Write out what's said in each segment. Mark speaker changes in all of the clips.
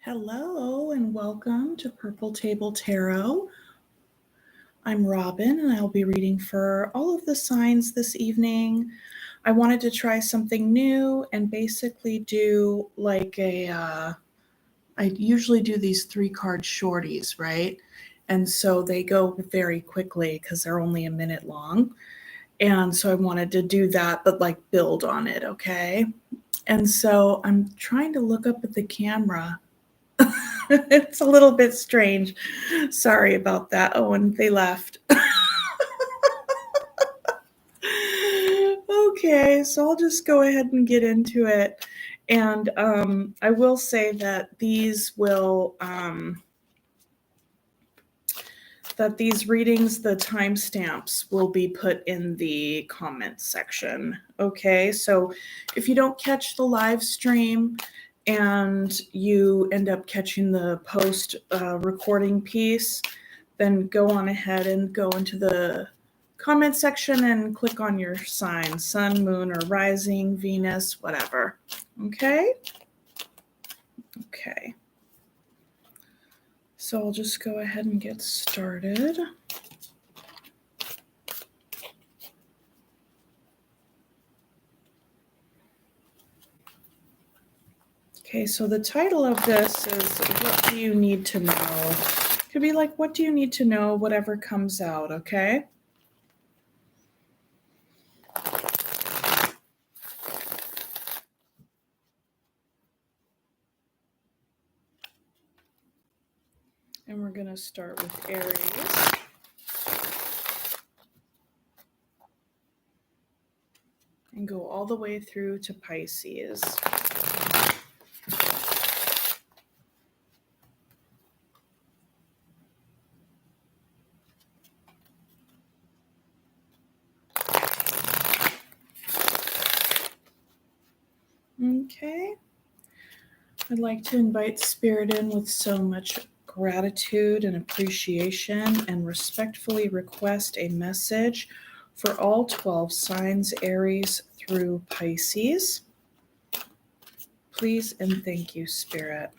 Speaker 1: Hello and welcome to Purple Table Tarot. I'm Robin and I'll be reading for all of the signs this evening. I wanted to try something new and basically do I usually do these 3-card shorties, right? And so they go very quickly because they're only a minute long. And so I wanted to do that, but build on it, okay? And so I'm trying to look up at the camera. It's a little bit strange. Sorry about that. Oh, and they left. Okay, so I'll just go ahead and get into it. And I will say that these readings, the timestamps will be put in the comments section. Okay, so if you don't catch the live stream and you end up catching the post recording piece, then go on ahead and go into the comment section and click on your sign, sun, moon, or rising, Venus, whatever. Okay? Okay. So I'll just go ahead and get started. Okay, so the title of this is What Do You Need to Know? It could be like, what do you need to know, whatever comes out, okay? And we're going to start with Aries. And go all the way through to Pisces. Okay. I'd like to invite Spirit in with so much gratitude and appreciation and respectfully request a message for all 12 signs, Aries through Pisces. Please and thank you, Spirit.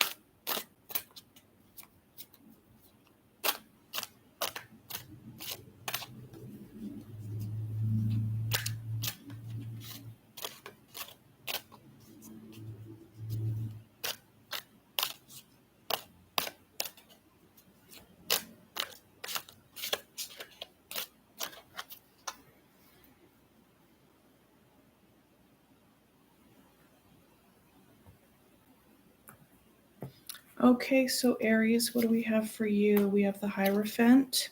Speaker 1: Okay, so Aries, what do we have for you? We have the Hierophant,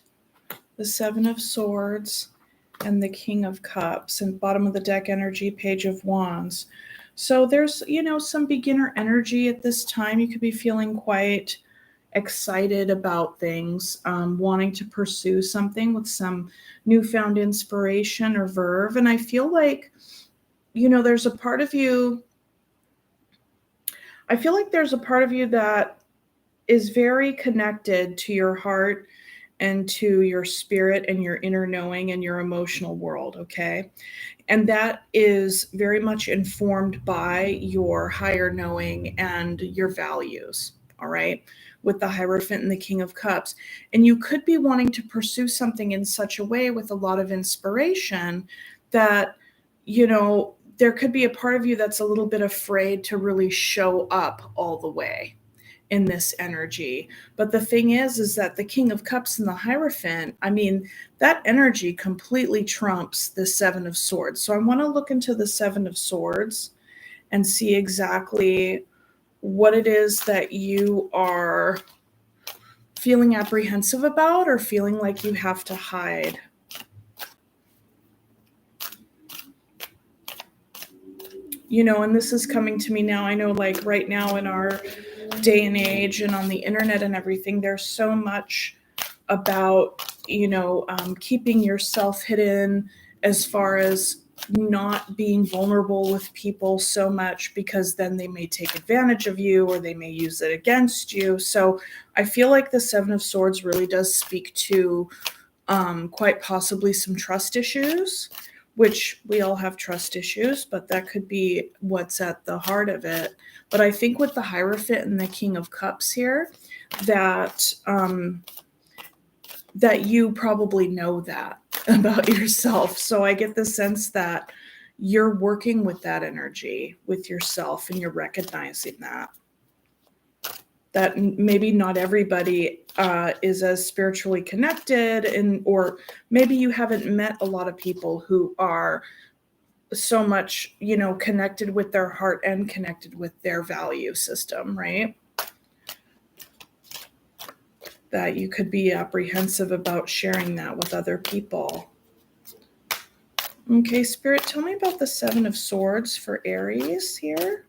Speaker 1: the Seven of Swords, and the King of Cups, and bottom of the deck energy, Page of Wands. So there's, some beginner energy at this time. You could be feeling quite excited about things, wanting to pursue something with some newfound inspiration or verve. And I feel like, there's a part of you, that is very connected to your heart and to your spirit and your inner knowing and your emotional world, okay? And that is very much informed by your higher knowing and your values, all right? With the Hierophant and the King of Cups. And you could be wanting to pursue something in such a way with a lot of inspiration that, there could be a part of you that's a little bit afraid to really show up all the way in this energy. But the thing is that the King of Cups and the Hierophant, that energy completely trumps the Seven of Swords. So I want to look into the Seven of Swords and see exactly what it is that you are feeling apprehensive about or feeling like you have to hide. And this is coming to me now. I know, right now in our day and age and on the internet and everything, there's so much about, keeping yourself hidden, as far as not being vulnerable with people so much, because then they may take advantage of you or they may use it against you. So I feel like the Seven of Swords really does speak to quite possibly some trust issues, which we all have trust issues, but that could be what's at the heart of it. But I think with the Hierophant and the King of Cups here, that that you probably know that about yourself. So I get the sense that you're working with that energy with yourself and you're recognizing that maybe not everybody is as spiritually connected, and or maybe you haven't met a lot of people who are so much, connected with their heart and connected with their value system, right? That you could be apprehensive about sharing that with other people. Okay, Spirit, tell me about the Seven of Swords for Aries here.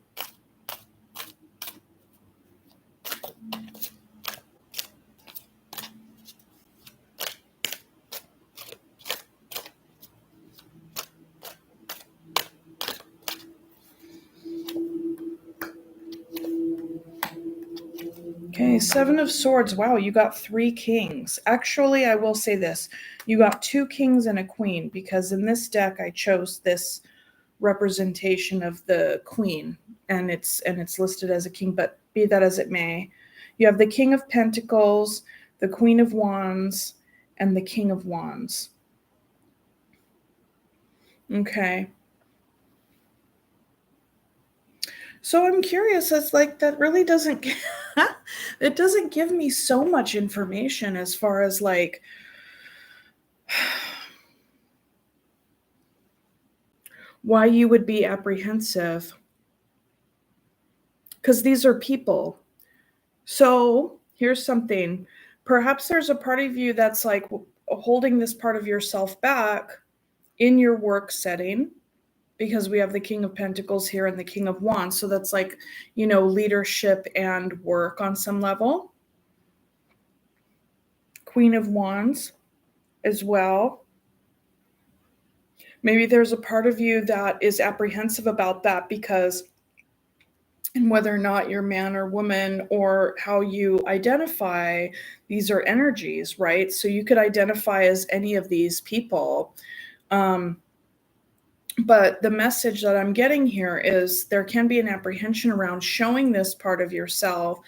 Speaker 1: Okay, Seven of Swords. Wow, you got 3 kings. Actually, I will say this. You got 2 kings and a queen, because in this deck I chose this representation of the queen, and it's listed as a king, but be that as it may, you have the King of Pentacles, the Queen of Wands, and the King of Wands. Okay. So I'm curious, it's like that really doesn't it doesn't give me so much information as far as like why you would be apprehensive, because these are people. So here's something. Perhaps there's a part of you that's like holding this part of yourself back in your work setting, because we have the King of Pentacles here and the King of Wands. So that's like, leadership and work on some level. Queen of Wands as well. Maybe there's a part of you that is apprehensive about that because, and whether or not you're man or woman or how you identify, these are energies, right? So you could identify as any of these people. But the message that I'm getting here is there can be an apprehension around showing this part of yourself,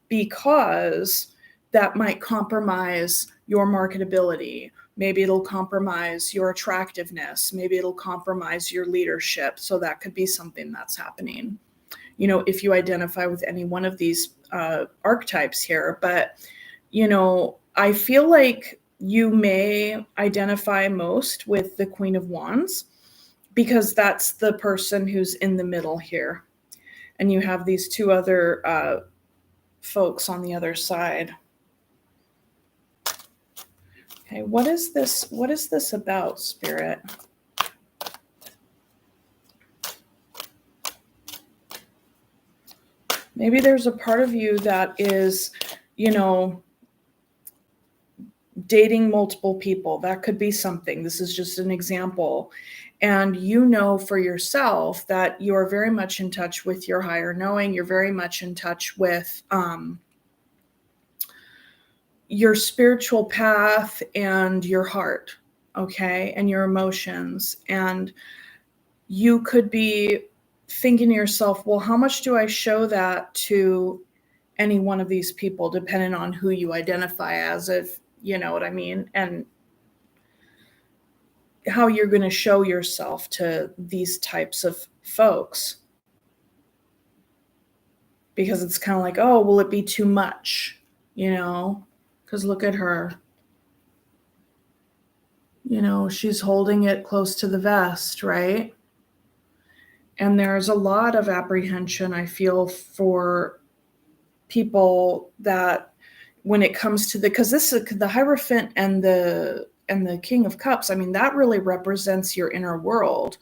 Speaker 1: because that might compromise your marketability. Maybe it'll compromise your attractiveness. Maybe it'll compromise your leadership. So that could be something that's happening, if you identify with any one of these archetypes here. But, I feel like you may identify most with the Queen of Wands, because that's the person who's in the middle here. And you have these 2 other folks on the other side. Okay, what is this? What is this about, Spirit? Maybe there's a part of you that is, dating multiple people. That could be something. This is just an example. And for yourself that you're very much in touch with your higher knowing. You're very much in touch with your spiritual path and your heart, okay, and your emotions. And you could be thinking to yourself, well, how much do I show that to any one of these people, depending on who you identify as, if you know what I mean, and how you're going to show yourself to these types of folks. Because it's kind of like, oh, will it be too much? Because look at her. She's holding it close to the vest, right? And there's a lot of apprehension, I feel, for people that when it comes to because this is the Hierophant and the King of Cups. I mean, that really represents your inner world,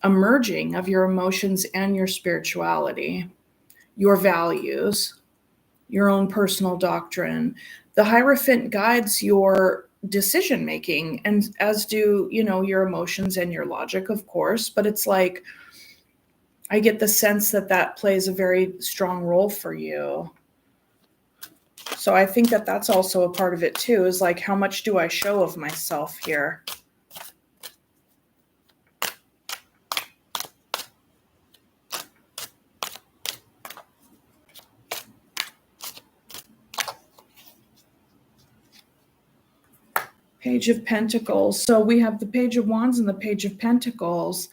Speaker 1: a merging of your emotions and your spirituality, your values, your own personal doctrine. The Hierophant guides your decision making, and as do, your emotions and your logic, of course. But it's like, I get the sense that plays a very strong role for you. So I think that that's also a part of it too, is like, how much do I show of myself here? Page of Pentacles. So we have the Page of Wands, and the Page of Pentacles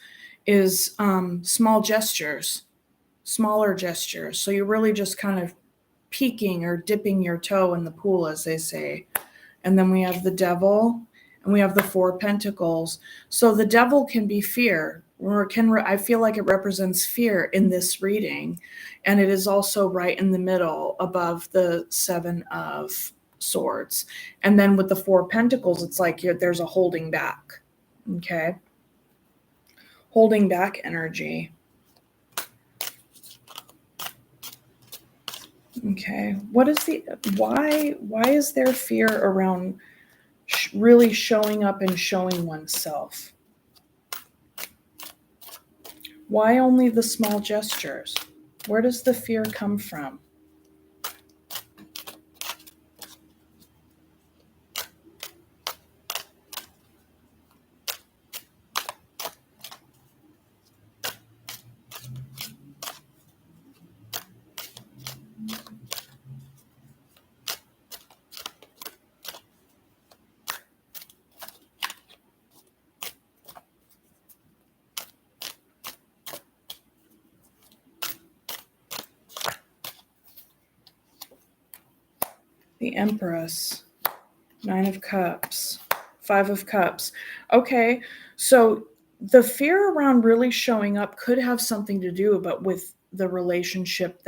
Speaker 1: is small gestures, smaller gestures. So you're really just kind of peeking or dipping your toe in the pool, as they say. And then we have the Devil, and we have the Four of Pentacles. So the Devil can be fear, or I feel like it represents fear in this reading. And it is also right in the middle above the Seven of Swords. And then with the Four of Pentacles, it's like there's a holding back. Okay. Holding back energy. Okay. Why is there fear around really showing up and showing oneself? Why only the small gestures? Where does the fear come from? The Empress, Nine of Cups, Five of Cups. Okay, so the fear around really showing up could have something to do with the relationship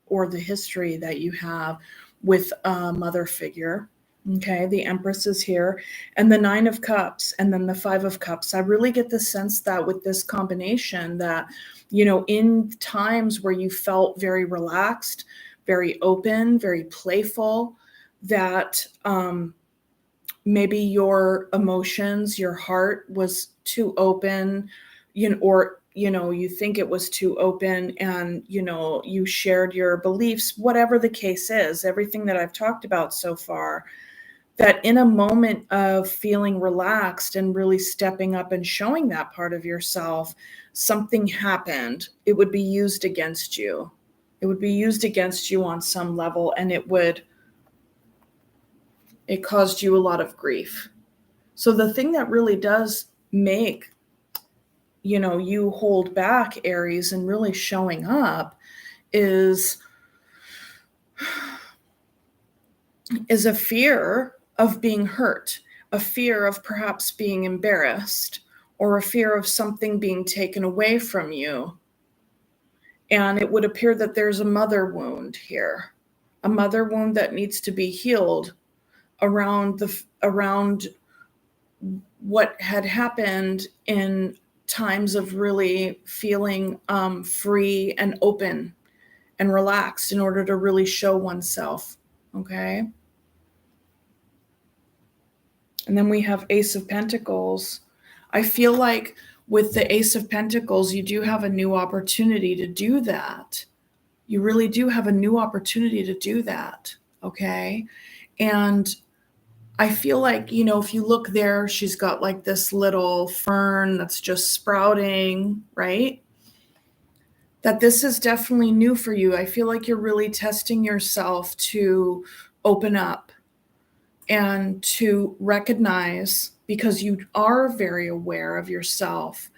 Speaker 1: or the history that you have with a mother figure. Okay, the Empress is here, and the Nine of Cups, and then the Five of Cups. I really get the sense that with this combination that, in times where you felt very relaxed, very open, very playful, that maybe your emotions, your heart was too open, or you think it was too open, and you shared your beliefs, whatever the case is, everything that I've talked about so far, that in a moment of feeling relaxed and really stepping up and showing that part of yourself, something happened. It would be used against you. It would be used against you on some level, and it caused you a lot of grief. So the thing that really does make, you hold back, Aries, and really showing up is a fear of being hurt, a fear of perhaps being embarrassed, or a fear of something being taken away from you. And it would appear that there's a mother wound here, a mother wound that needs to be healed around what had happened in times of really feeling free and open and relaxed in order to really show oneself. Okay. And then we have Ace of Pentacles. I feel like with the Ace of Pentacles, you do have a new opportunity to do that. You really do have a new opportunity to do that. Okay. And I feel like, if you look there, she's got like this little fern that's just sprouting, right? That this is definitely new for you. I feel like you're really testing yourself to open up and to recognize, because you are very aware of yourself.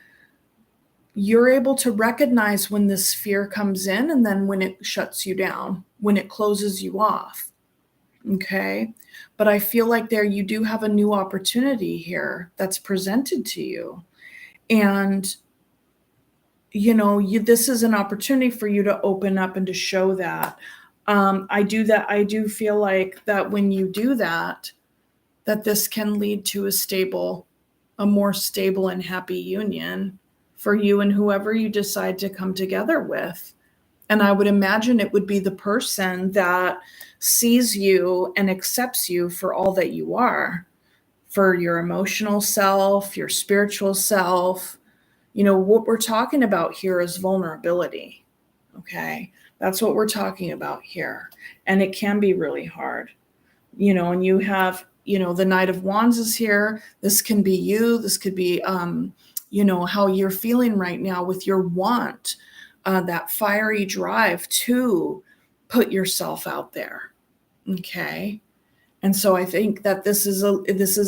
Speaker 1: You're able to recognize when this fear comes in, and then when it shuts you down, when it closes you off. Okay. But I feel like you do have a new opportunity here that's presented to you. And, this is an opportunity for you to open up and to show that. I do feel like that when you do that this can lead to a more stable and happy union for you and whoever you decide to come together with. And I would imagine it would be the person that sees you and accepts you for all that you are, for your emotional self, your spiritual self. What we're talking about here is vulnerability. Okay. That's what we're talking about here. And it can be really hard, and you have, the Knight of Wands is here. This can be you. This could be, how you're feeling right now with your want, that fiery drive to put yourself out there. Okay. And so I think that this is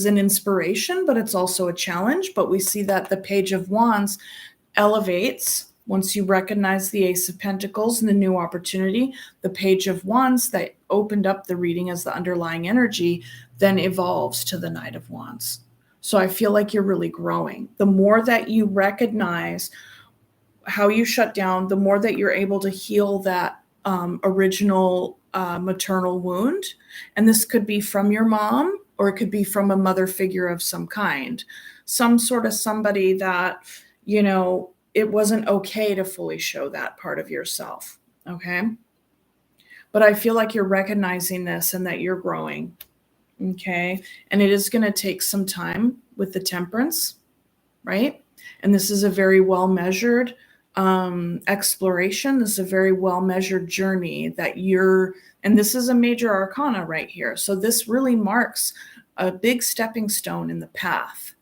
Speaker 1: an inspiration, but it's also a challenge. But we see that the Page of Wands elevates once you recognize the Ace of Pentacles and the new opportunity. The Page of Wands that opened up the reading as the underlying energy then evolves to the Knight of Wands. So I feel like you're really growing. The more that you recognize how you shut down, the more that you're able to heal that original maternal wound. And this could be from your mom, or it could be from a mother figure of some kind, some sort of somebody that, it wasn't okay to fully show that part of yourself. Okay. But I feel like you're recognizing this and that you're growing. Okay. And it is going to take some time with the Temperance, right? And this is a very well measured exploration. This is a very well measured journey that and this is a major arcana right here. So this really marks a big stepping stone in the path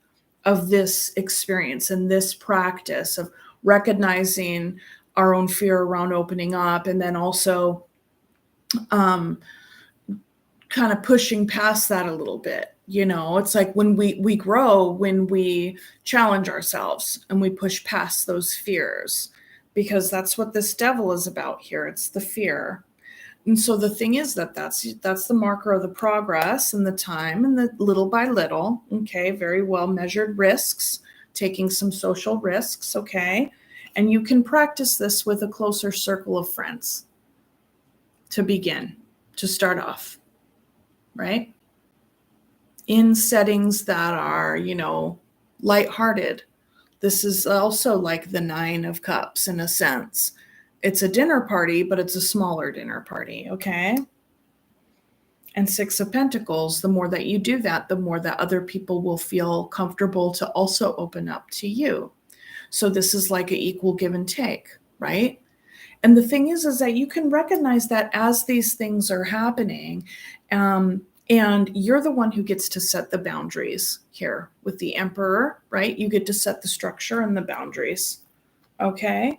Speaker 1: of this experience and this practice of recognizing our own fear around opening up, and then also kind of pushing past that a little bit. It's like when we grow, when we challenge ourselves and we push past those fears, because that's what this devil is about here. It's the fear. And so the thing is that's the marker of the progress and the time and the little by little. Okay. Very well measured risks, taking some social risks. Okay. And you can practice this with a closer circle of friends to begin, to start off, right? In settings that are, lighthearted. This is also like the Nine of Cups in a sense. It's a dinner party, but it's a smaller dinner party, okay? And Six of Pentacles, the more that you do that, the more that other people will feel comfortable to also open up to you. So this is like an equal give and take, right? And the thing is that you can recognize that as these things are happening, and you're the one who gets to set the boundaries here with the Emperor, right? You get to set the structure and the boundaries. Okay.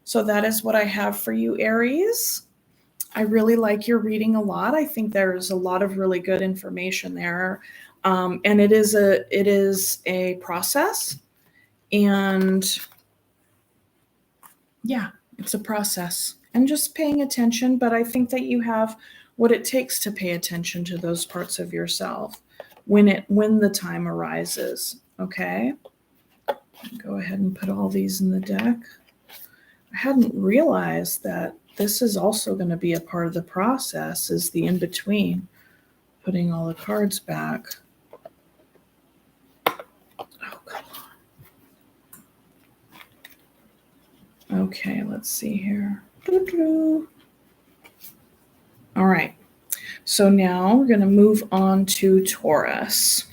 Speaker 1: So that is what I have for you, Aries. I really like your reading a lot. I think there's a lot of really good information there. And it is a process. And yeah, it's a process. And just paying attention. But I think that you have what it takes to pay attention to those parts of yourself when the time arises. Okay. Go ahead and put all these in the deck. I hadn't realized that this is also going to be a part of the process, is the in-between, putting all the cards back. Oh, come on. Okay, let's see here. All right. So now we're going to move on to Taurus.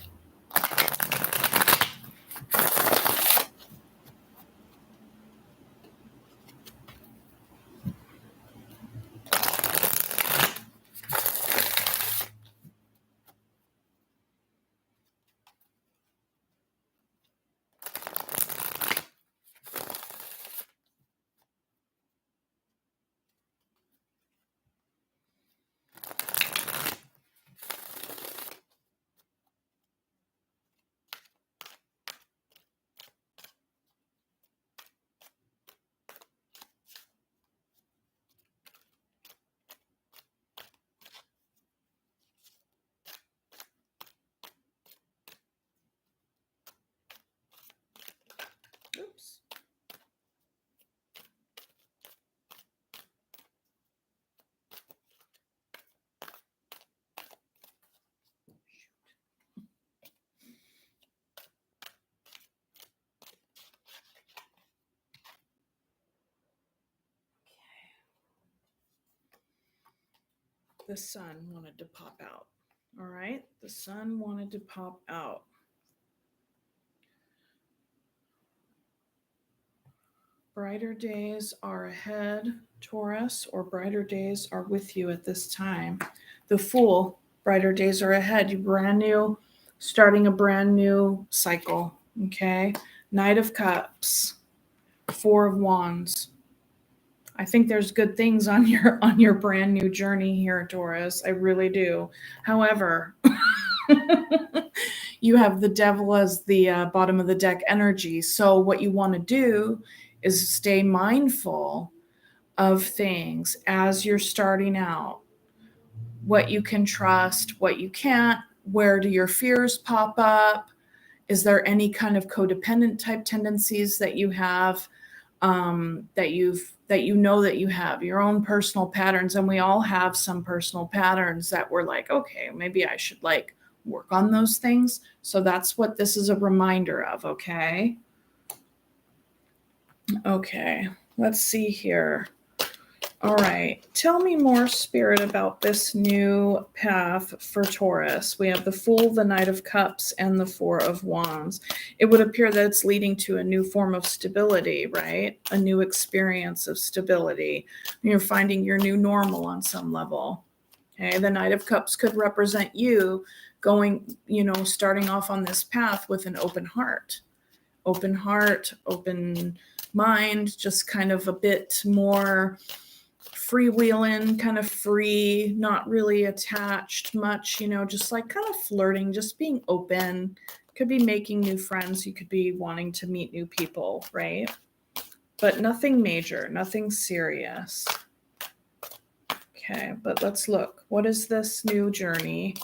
Speaker 1: Oops. The sun wanted to pop out. All right. The sun wanted to pop out. Brighter days are ahead, Taurus, or brighter days are with you at this time. The Fool, brighter days are ahead. You brand new, starting a brand new cycle. Okay. Knight of Cups, Four of Wands. I think there's good things on your brand new journey here, Taurus. I really do. However, you have the devil as the bottom of the deck energy. So what you want to do is stay mindful of things as you're starting out. What you can trust, what you can't, where do your fears pop up? Is there any kind of codependent type tendencies that you have, that you know that you have your own personal patterns? And we all have some personal patterns that we're like, okay, maybe I should like work on those things. So that's what this is a reminder of. Okay. Okay. Let's see here. All right. Tell me more, Spirit, about this new path for Taurus. We have the Fool, the Knight of Cups, and the Four of Wands. It would appear that it's leading to a new form of stability, right? A new experience of stability. You're finding your new normal on some level. Okay. The Knight of Cups could represent you going, starting off on this path with an open heart, open mind, just kind of a bit more freewheeling, kind of free, not really attached much, just like kind of flirting, just being open. Could be making new friends. You could be wanting to meet new people, right? But nothing major, nothing serious. Okay, but let's look. What is this new journey?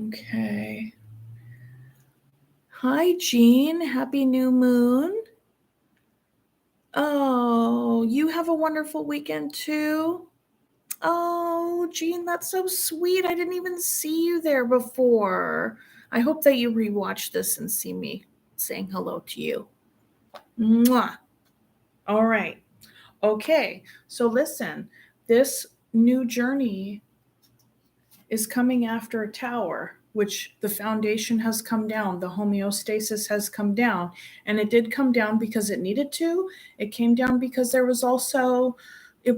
Speaker 1: Okay. Hi, Jean. Happy new moon. Oh, you have a wonderful weekend too? Oh, Jean, that's so sweet. I didn't even see you there before. I hope that you rewatch this and see me saying hello to you. Mwah. All right. Okay. So listen, this new journey is coming after a tower, which the foundation has come down, the homeostasis has come down, and it did come down because it needed to. It came down because there was also, there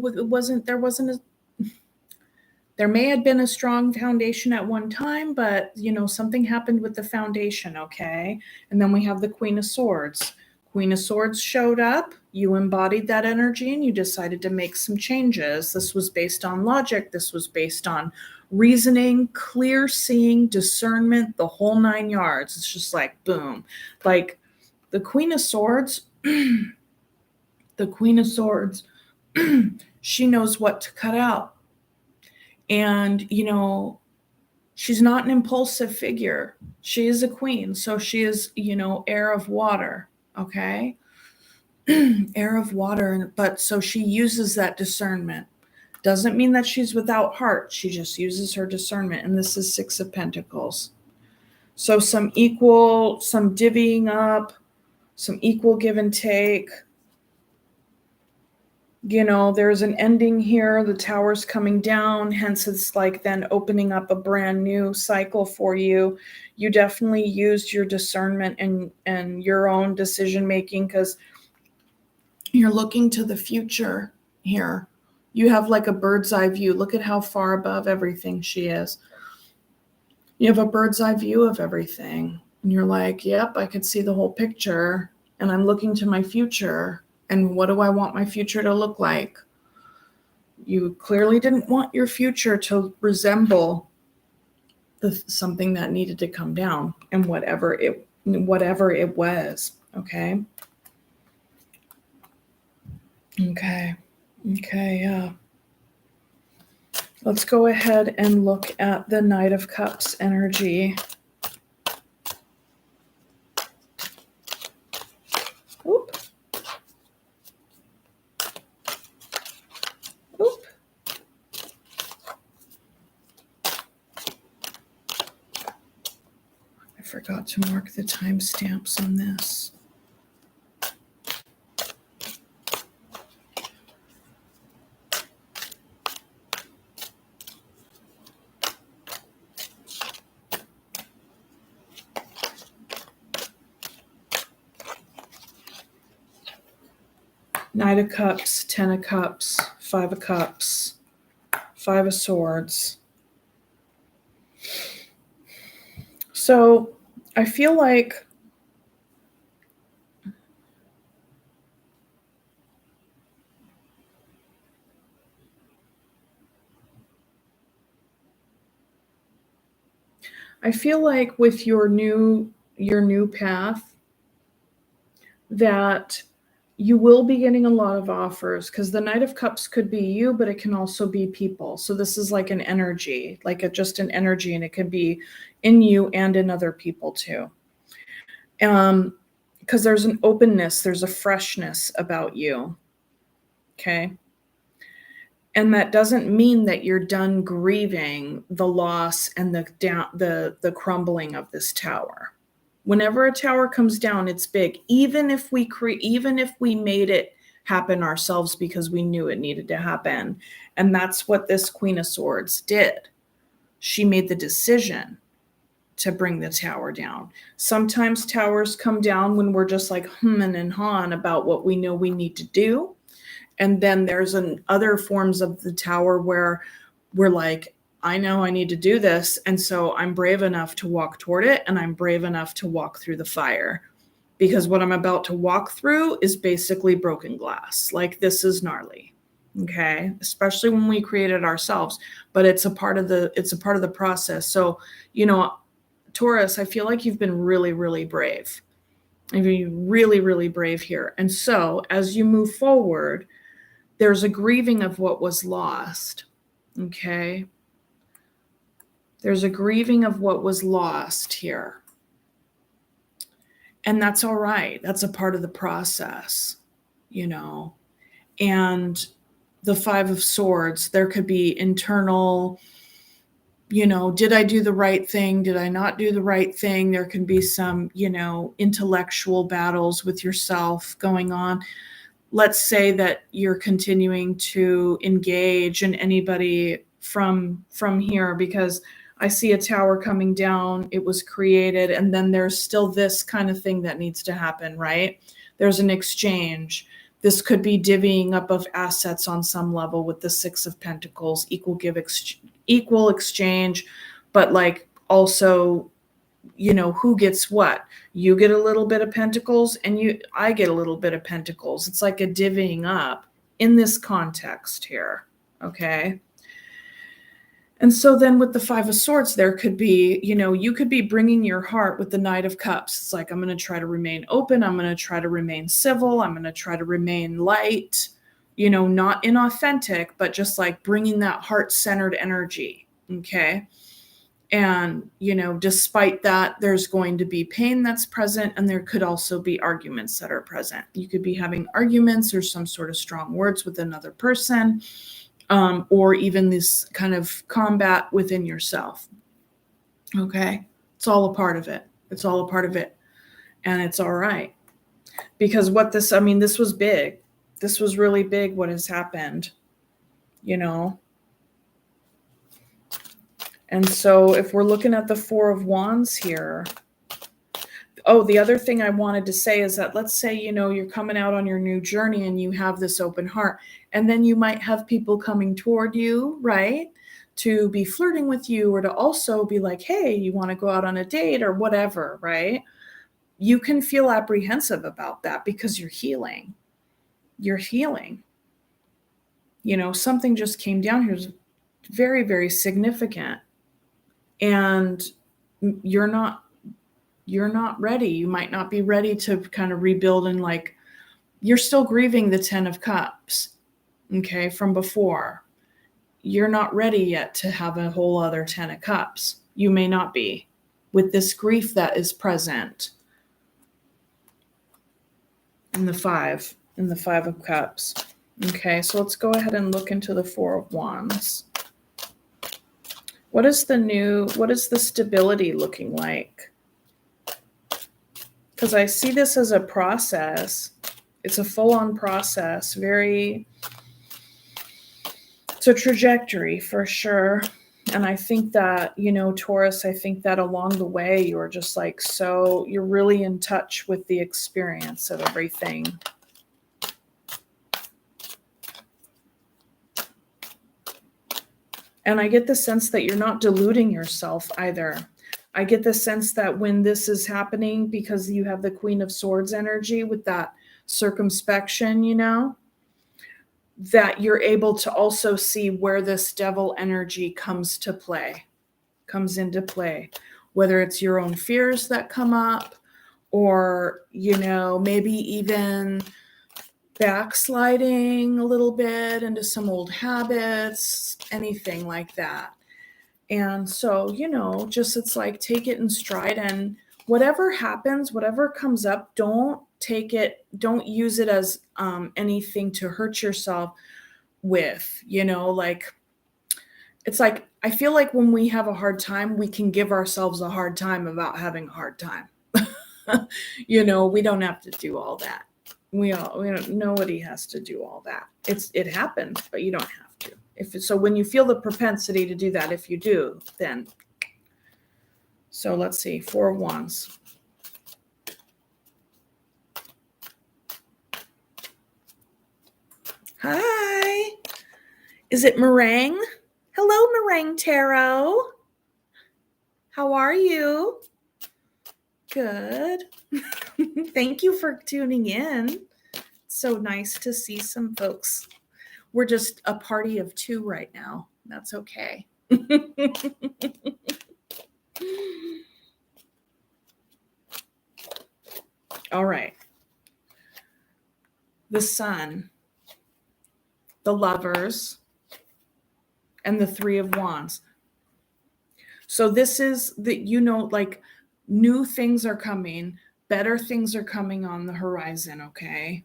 Speaker 1: may have been a strong foundation at one time, but something happened with the foundation. Okay. And then we have the Queen of Swords. Queen of Swords showed up, you embodied that energy, and you decided to make some changes. This was based on logic. This was based on reasoning, clear seeing, discernment, the whole 9 yards. It's just like, boom. Like the Queen of Swords, the Queen of Swords, she knows what to cut out. And, she's not an impulsive figure. She is a queen. So she is, air of water. Okay. Air of water. But so she uses that discernment. Doesn't mean that she's without heart. She just uses her discernment. And this is Six of Pentacles. So some divvying up, some equal give and take. There's an ending here. The tower's coming down. Hence, it's like then opening up a brand new cycle for you. You definitely used your discernment and your own decision making because you're looking to the future here. You have like a bird's eye view. Look at how far above everything she is. You have a bird's eye view of everything. And you're like, yep, I could see the whole picture. And I'm looking to my future. And what do I want my future to look like? You clearly didn't want your future to resemble something that needed to come down, and whatever it was. Okay. Okay. Yeah. Let's go ahead and look at the Knight of Cups energy. Oop. I forgot to mark the timestamps on this. Knight of Cups, Ten of Cups, Five of Cups, Five of Swords. So I feel like with your new path that you will be getting a lot of offers, because the Knight of Cups could be you, but it can also be people. So this is like an energy, just an energy, and it could be in you and in other people too. Because there's an openness, there's a freshness about you. Okay. And that doesn't mean that you're done grieving the loss and the crumbling of this tower. Whenever a tower comes down, it's big. Even if we made it happen ourselves because we knew it needed to happen. And that's what this Queen of Swords did. She made the decision to bring the tower down. Sometimes towers come down when we're just like humming and hawing about what we know we need to do. And then there's other forms of the tower where we're like, I know I need to do this. And so I'm brave enough to walk toward it, and I'm brave enough to walk through the fire, because what I'm about to walk through is basically broken glass. Like, this is gnarly. Okay. Especially when we create it ourselves, but it's a part of the process. So, Taurus, I feel like you've been really, really brave. You've been really, really brave here. And so as you move forward, there's a grieving of what was lost. Okay. There's a grieving of what was lost here. And that's all right. That's a part of the process, And the Five of Swords, there could be internal, did I do the right thing? Did I not do the right thing? There can be some, intellectual battles with yourself going on. Let's say that you're continuing to engage in anybody from here, because I see a tower coming down. It was created, and then there's still this kind of thing that needs to happen, right? There's an exchange. This could be divvying up of assets on some level with the Six of Pentacles, equal exchange, but like also, who gets what? You get a little bit of pentacles, and I get a little bit of pentacles. It's like a divvying up in this context here. Okay. And so then with the Five of Swords, there could be, you could be bringing your heart with the Knight of Cups. It's like, I'm going to try to remain open. I'm going to try to remain civil. I'm going to try to remain light, not inauthentic, but just like bringing that heart-centered energy. Okay. And, despite that, there's going to be pain that's present, and there could also be arguments that are present. You could be having arguments or some sort of strong words with another person, or even this kind of combat within yourself. Okay. It's all a part of it. It's all a part of it. And it's all right. Because this was big. This was really big, what has happened, And so if we're looking at the Four of Wands here, the other thing I wanted to say is that, let's say, you're coming out on your new journey and you have this open heart, and then you might have people coming toward you, right, to be flirting with you, or to also be like, hey, you want to go out on a date or whatever, right? You can feel apprehensive about that because you're healing. You're healing. Something just came down here. It's very, very significant. And you're not ready. You might not be ready to kind of rebuild, and like, you're still grieving the Ten of Cups, okay, from before. You're not ready yet to have a whole other Ten of Cups. You may not be, with this grief that is present in the Five of Cups. Okay, so let's go ahead and look into the Four of Wands. What is the stability looking like? Because I see this as a process. It's a full-on process. It's a trajectory for sure. And I think that, Taurus, I think that along the way, you're just like, you're really in touch with the experience of everything. And I get the sense that you're not deluding yourself either. I get the sense that when this is happening, because you have the Queen of Swords energy with that circumspection, that you're able to also see where this devil energy comes into play, whether it's your own fears that come up, or, maybe even backsliding a little bit into some old habits, anything like that. And so, just it's like take it in stride, and whatever happens, whatever comes up, don't use it as anything to hurt yourself with, like it's like I feel like when we have a hard time, we can give ourselves a hard time about having a hard time. We don't have to do all that. Nobody has to do all that. It happens, but you don't have to. So when you feel the propensity to do that, if you do, then. So let's see, 4 of Wands. Hi. Is it Meringue? Hello, Meringue Tarot. How are you? Good. Thank you for tuning in. It's so nice to see some folks. We're just a party of 2 right now. That's okay. All right. The Sun, the Lovers, and the 3 of Wands. So this is like new things are coming, better things are coming on the horizon, okay?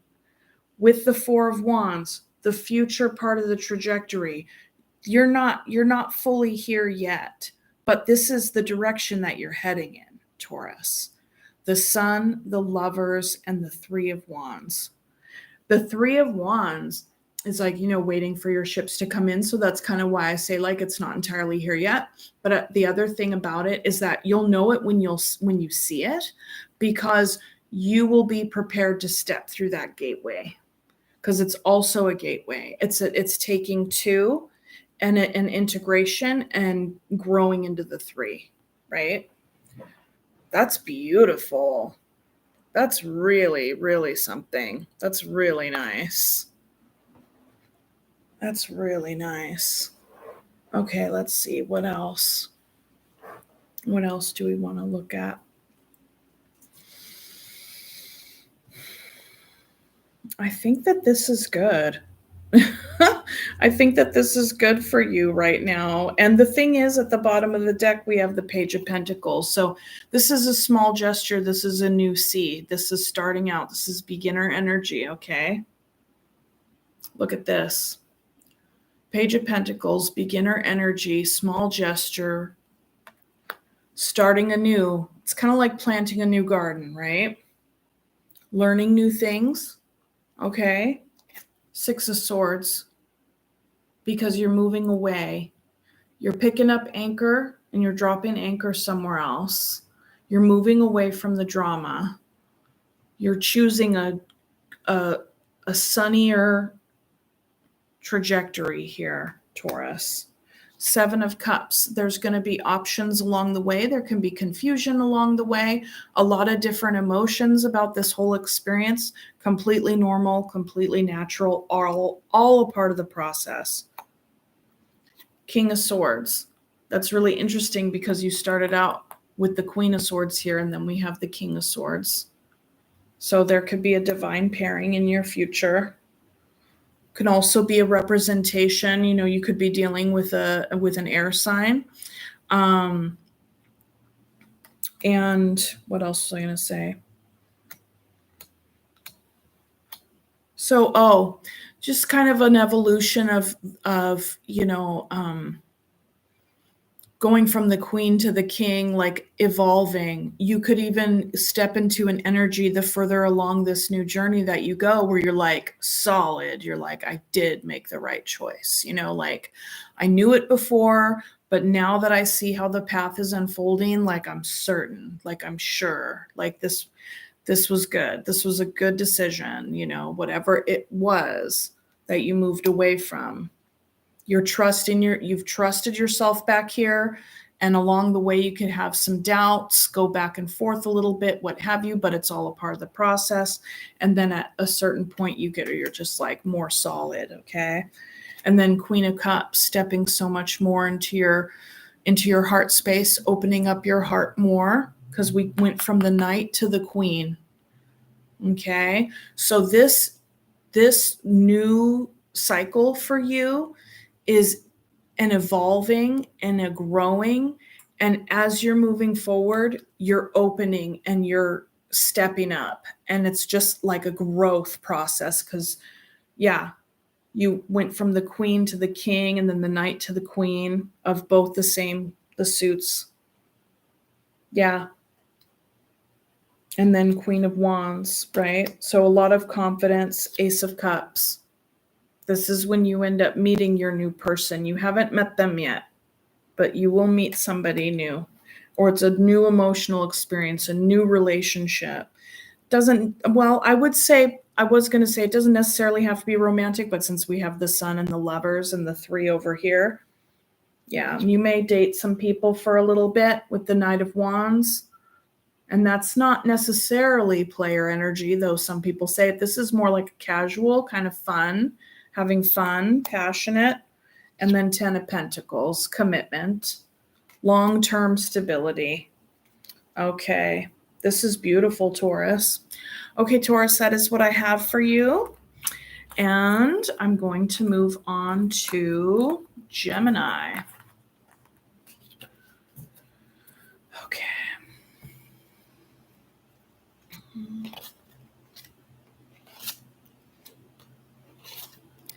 Speaker 1: With the 4 of Wands, the future part of the trajectory, you're not fully here yet, but this is the direction that you're heading in, Taurus. The Sun, the Lovers, and the 3 of Wands. The 3 of Wands is like, waiting for your ships to come in. So that's kind of why I say like it's not entirely here yet. But the other thing about it is that you'll know it when you see it, because you will be prepared to step through that gateway, because it's also a gateway. It's taking 2 and an integration and growing into the 3, right? That's beautiful. That's really, really something. That's really nice. That's really nice. Okay, let's see. What else? What else do we want to look at? I think that this is good. I think that this is good for you right now. And the thing is, at the bottom of the deck, we have the Page of Pentacles. So this is a small gesture. This is a new seed. This is starting out. This is beginner energy, okay? Look at this. Page of Pentacles, beginner energy, small gesture, starting anew. It's kind of like planting a new garden, right? Learning new things, okay? 6 of Swords, because you're moving away. You're picking up anchor and you're dropping anchor somewhere else. You're moving away from the drama. You're choosing a sunnier trajectory here, Taurus. 7 of Cups. There's going to be options along the way. There can be confusion along the way. A lot of different emotions about this whole experience. Completely normal, completely natural, all a part of the process. King of Swords. That's really interesting because you started out with the Queen of Swords here, and then we have the King of Swords. So there could be a divine pairing in your future. Can also be a representation. You could be dealing with an air sign. And what else was I going to say? So, just kind of an evolution of going from the Queen to the King, like evolving. You could even step into an energy the further along this new journey that you go, where you're like solid. You're like, I did make the right choice. Like I knew it before, but now that I see how the path is unfolding, like I'm certain, like I'm sure, like this was good. This was a good decision, whatever it was that you moved away from. you've trusted yourself back here. And along the way, you can have some doubts, go back and forth a little bit, what have you, but it's all a part of the process. And then at a certain point, you're just like more solid, okay? And then Queen of Cups, stepping so much more into your heart space, opening up your heart more, because we went from the Knight to the Queen, okay? So this new cycle for you is an evolving and a growing. And as you're moving forward, you're opening and you're stepping up. And it's just like a growth process because, yeah, you went from the Queen to the King and then the Knight to the Queen of both the suits. Yeah. And then Queen of Wands, right? So a lot of confidence, Ace of Cups. This is when you end up meeting your new person. You haven't met them yet, but you will meet somebody new, or it's a new emotional experience, a new relationship. I was going to say it doesn't necessarily have to be romantic, but since we have the Sun and the Lovers and the 3 over here, yeah, you may date some people for a little bit with the Knight of Wands. And that's not necessarily player energy, though some people say it. This is more like a casual kind of fun, having fun, passionate. And then 10 of Pentacles, commitment, long-term stability. Okay, this is beautiful, Taurus. Okay, Taurus, that is what I have for you. And I'm going to move on to Gemini. Okay.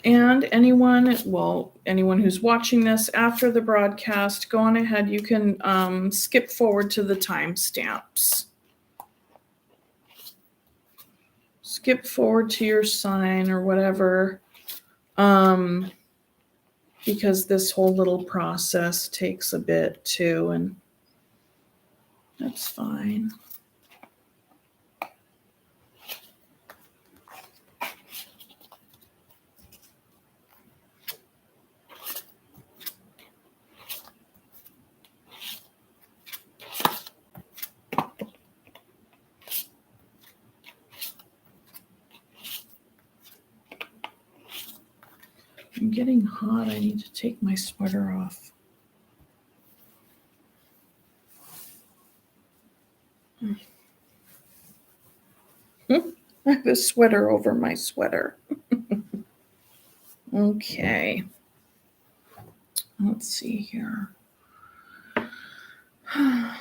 Speaker 1: And anyone who's watching this after the broadcast, go on ahead. You can skip forward to the timestamps. Skip forward to your sign or whatever, because this whole little process takes a bit too, and that's fine. I'm getting hot. I need to take my sweater off. I have a sweater over my sweater. Okay. Let's see here. Have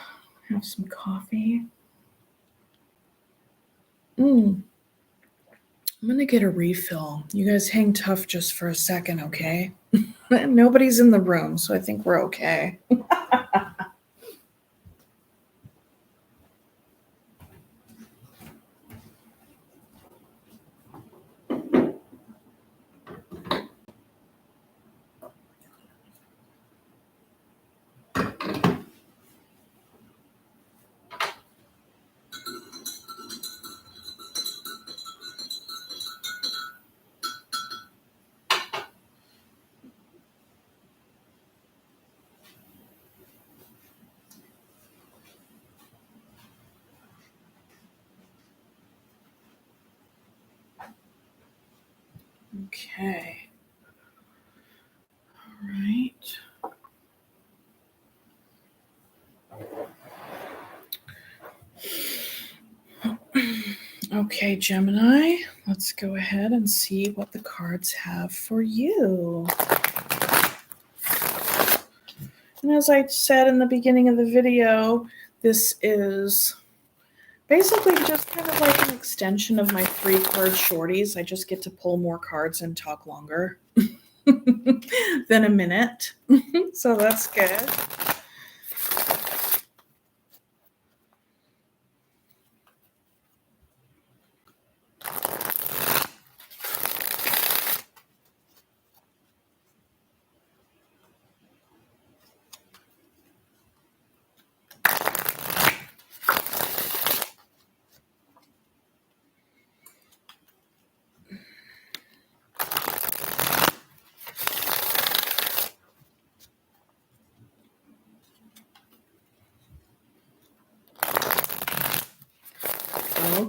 Speaker 1: some coffee. I'm going to get a refill. You guys hang tough just for a second, okay? Nobody's in the room, so I think we're okay. Okay. All right. Okay, Gemini, let's go ahead and see what the cards have for you. And as I said in the beginning of the video, this is basically just kind of like an extension of my 3-card shorties. I just get to pull more cards and talk longer than a minute. So that's good.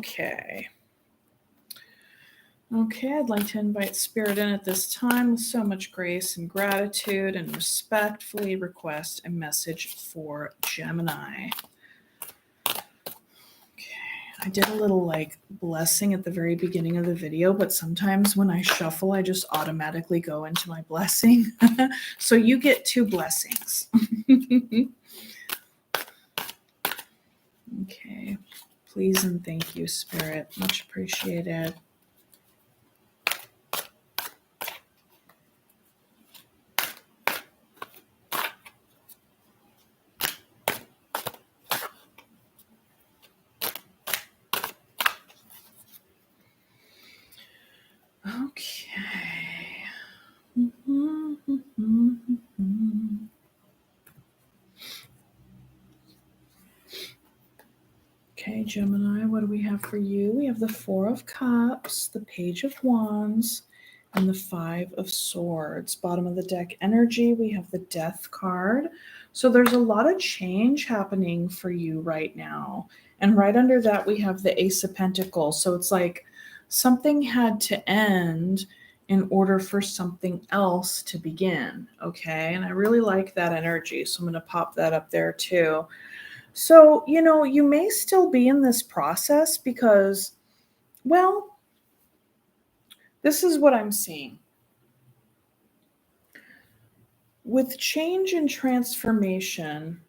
Speaker 1: Okay. Okay, I'd like to invite Spirit in at this time with so much grace and gratitude and respectfully request a message for Gemini. I did a little like blessing at the very beginning of the video, but sometimes when I shuffle, I just automatically go into my blessing. So you get 2 blessings. Okay. Please and thank you, Spirit. Much appreciated. Okay. Okay, Gemini, what do we have for you? We have the 4 of Cups, the Page of Wands, and the 5 of Swords. Bottom of the deck energy, we have the Death card. So there's a lot of change happening for you right now. And right under that, we have the Ace of Pentacles. So it's like something had to end in order for something else to begin. Okay. And I really like that energy. So I'm going to pop that up there too. So, you may still be in this process because, well, this is what I'm seeing. With change and transformation,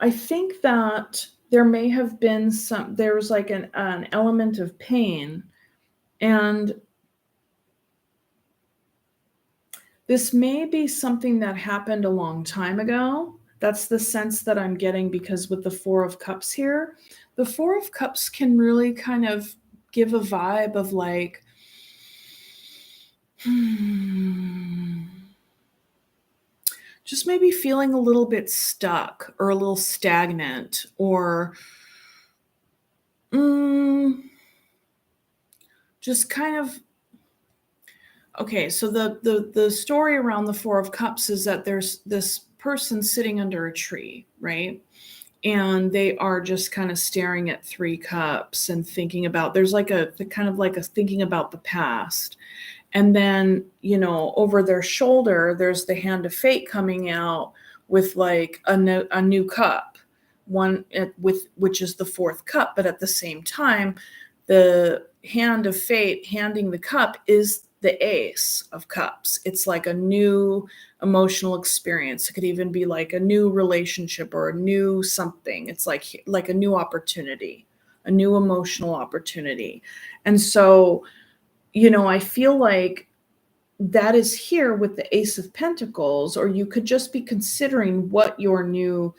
Speaker 1: I think that there may have been there's like an element of pain. And this may be something that happened a long time ago. That's the sense that I'm getting, because with the 4 of Cups here, the 4 of Cups can really kind of give a vibe of like, just maybe feeling a little bit stuck or a little stagnant, or just kind of, okay, so the story around the 4 of Cups is that there's this person sitting under a tree, right? And they are just kind of staring at 3 cups and thinking about, there's like a kind of like a thinking about the past. And then, over their shoulder, there's the Hand of Fate coming out with like a new cup, which is the 4th cup. But at the same time, the Hand of Fate handing the cup is the Ace of Cups. It's like a new emotional experience. It could even be like a new relationship or a new something. It's like a new opportunity, a new emotional opportunity. And so, I feel like that is here with the Ace of Pentacles, or you could just be considering what your new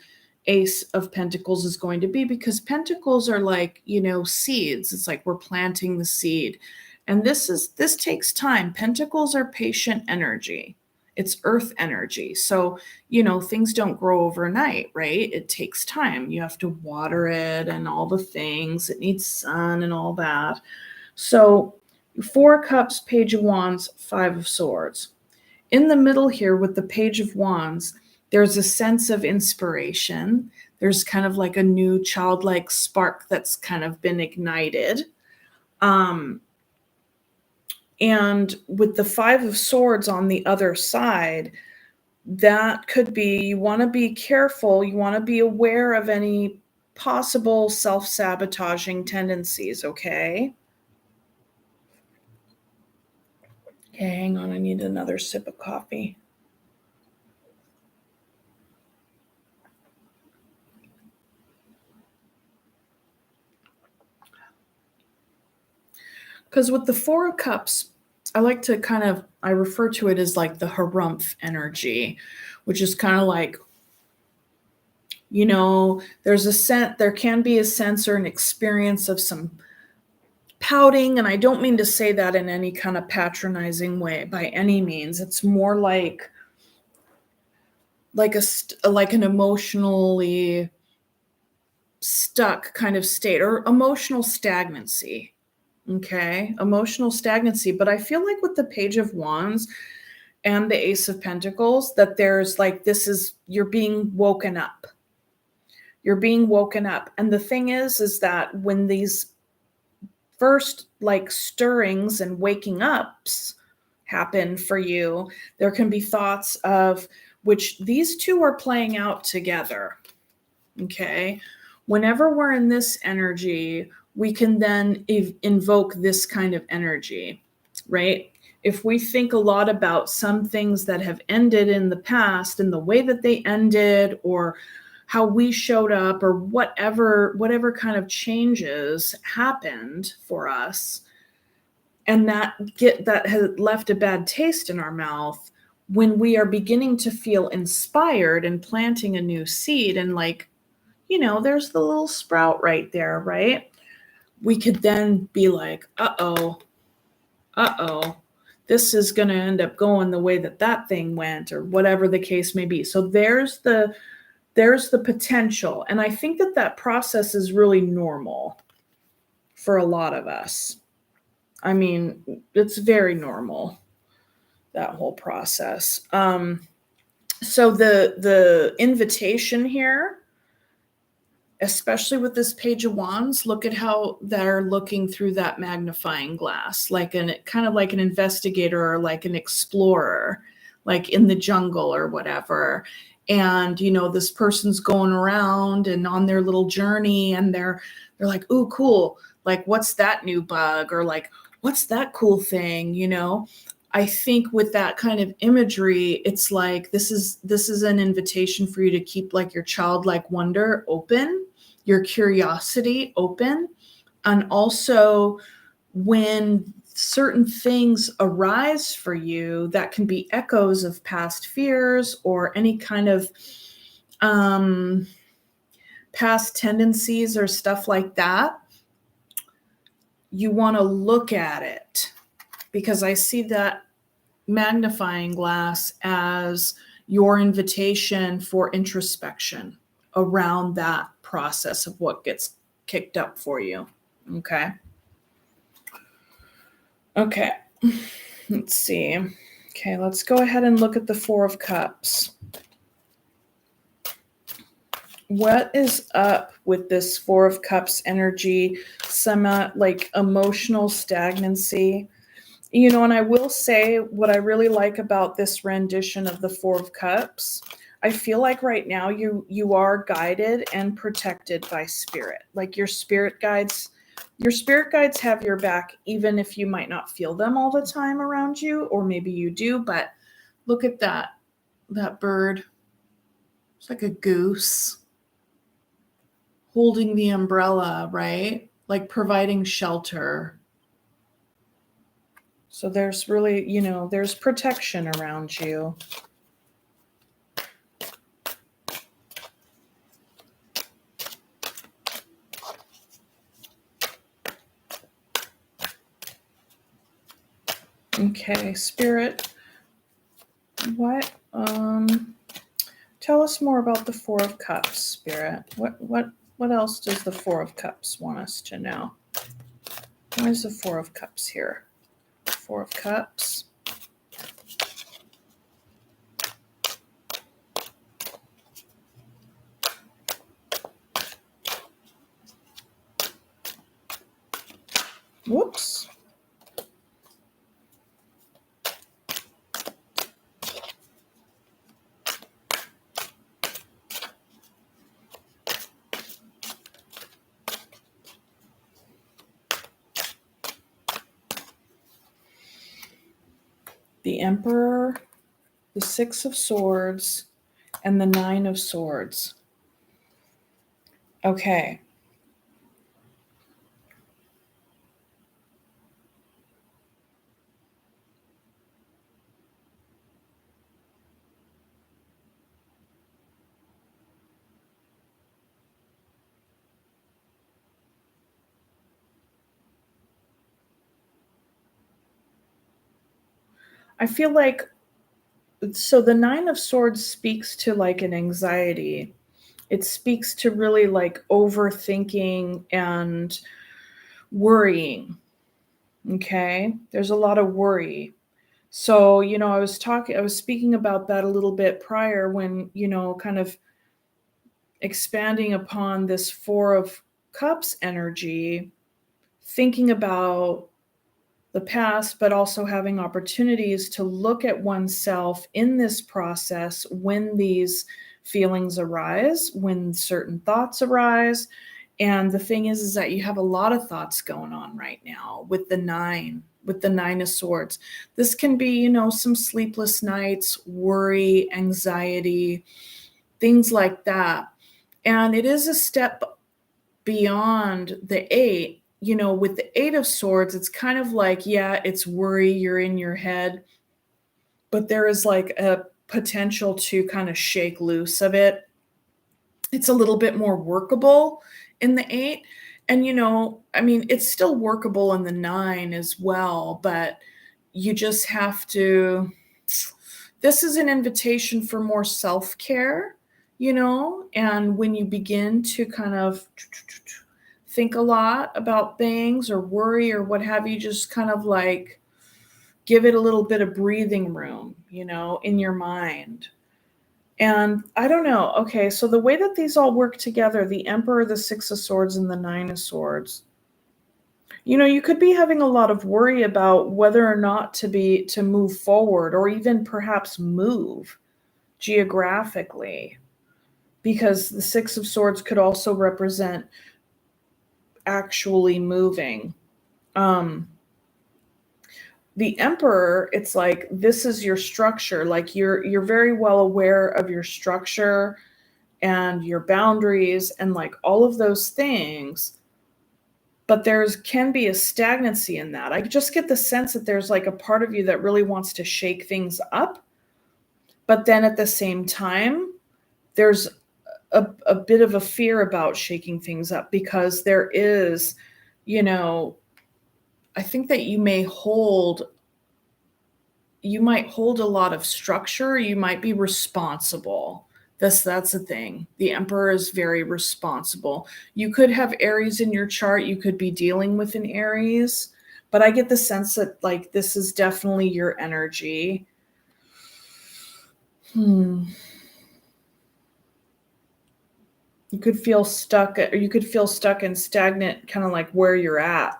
Speaker 1: Ace of Pentacles is going to be, because Pentacles are like, seeds. It's like we're planting the seed. And this takes time. Pentacles are patient energy. It's earth energy. So, things don't grow overnight, right? It takes time. You have to water it and all the things. It needs sun and all that. So 4 cups, Page of Wands, 5 of Swords. In the middle here with the Page of Wands, there's a sense of inspiration. There's kind of like a new childlike spark that's kind of been ignited. And with the 5 of Swords on the other side, that could be, you want to be careful. You want to be aware of any possible self-sabotaging tendencies, okay? Okay, hang on. I need another sip of coffee. Because with the 4 of Cups, I like to I refer to it as like the harumph energy, which is kind of like, there can be a sense or an experience of some pouting. And I don't mean to say that in any kind of patronizing way by any means. It's more like an emotionally stuck kind of state, or emotional stagnancy. Okay, emotional stagnancy. But I feel like with the Page of Wands and the Ace of Pentacles, that there's like, you're being woken up. You're being woken up. And the thing is that when these first like stirrings and waking ups happen for you, there can be thoughts of which these two are playing out together. Okay. Whenever we're in this energy, we can then invoke this kind of energy, right? If we think a lot about some things that have ended in the past and the way that they ended, or how we showed up, or whatever kind of changes happened for us, and that has left a bad taste in our mouth, when we are beginning to feel inspired and planting a new seed, and like, there's the little sprout right there, right? We could then be like, uh-oh, this is going to end up going the way that thing went, or whatever the case may be. So there's the potential. And I think that process is really normal for a lot of us. I mean, it's very normal, that whole process. So the invitation here, especially with this Page of Wands, look at how they're looking through that magnifying glass, like kind of like an investigator or like an explorer, like in the jungle or whatever. And this person's going around and on their little journey, and they're like, "Ooh, cool! Like, what's that new bug?" Or like, "What's that cool thing?" I think with that kind of imagery, it's like this is an invitation for you to keep like your childlike wonder open, your curiosity open. And also, when certain things arise for you that can be echoes of past fears or any kind of past tendencies or stuff like that, you want to look at it, because I see that magnifying glass as your invitation for introspection around that process of what gets kicked up for you. Okay. Let's see. Okay, let's go ahead and look at the Four of Cups. What is up with this Four of Cups energy? Some like emotional stagnancy. And I will say what I really like about this rendition of the Four of Cups, I feel like right now you are guided and protected by spirit. Like your spirit guides have your back, even if you might not feel them all the time around you, or maybe you do. But look at that bird. It's like a goose holding the umbrella, right? Like providing shelter. So there's really, there's protection around you. Okay, Spirit, what, tell us more about the Four of Cups, Spirit. What else does the Four of Cups want us to know? Why is the Four of Cups here? Four of Cups. Whoops. The Emperor, the Six of Swords, and the Nine of Swords. Okay. I feel like, so the Nine of Swords speaks to like an anxiety. It speaks to really like overthinking and worrying. Okay. There's a lot of worry. So, I was speaking about that a little bit prior when, kind of expanding upon this Four of Cups energy, thinking about the past, but also having opportunities to look at oneself in this process when these feelings arise, when certain thoughts arise. And the thing is that you have a lot of thoughts going on right now with the Nine of Swords. This can be, some sleepless nights, worry, anxiety, things like that. And it is a step beyond the Eight. With the Eight of Swords, it's kind of like, yeah, it's worry, you're in your head, but there is like a potential to kind of shake loose of it. It's a little bit more workable in the Eight. And, it's still workable in the Nine as well, but you just have to, this is an invitation for more self-care, and when you begin to kind of think a lot about things or worry or what have you, just kind of like give it a little bit of breathing room, in your mind. And I don't know. Okay, so the way that these all work together, the Emperor, the Six of Swords, and the Nine of Swords, you could be having a lot of worry about whether or not to move forward, or even perhaps move geographically, because the Six of Swords could also represent actually moving. The Emperor, it's like, this is your structure. Like you're very well aware of your structure and your boundaries and like all of those things. But can be a stagnancy in that. I just get the sense that there's like a part of you that really wants to shake things up. But then at the same time, there's a bit of a fear about shaking things up, because there is, I think that you might hold a lot of structure. You might be responsible. That's the thing. The Emperor is very responsible. You could have Aries in your chart. You could be dealing with an Aries, but I get the sense that like this is definitely your energy. You could feel stuck, or you could feel stuck and stagnant, kind of like where you're at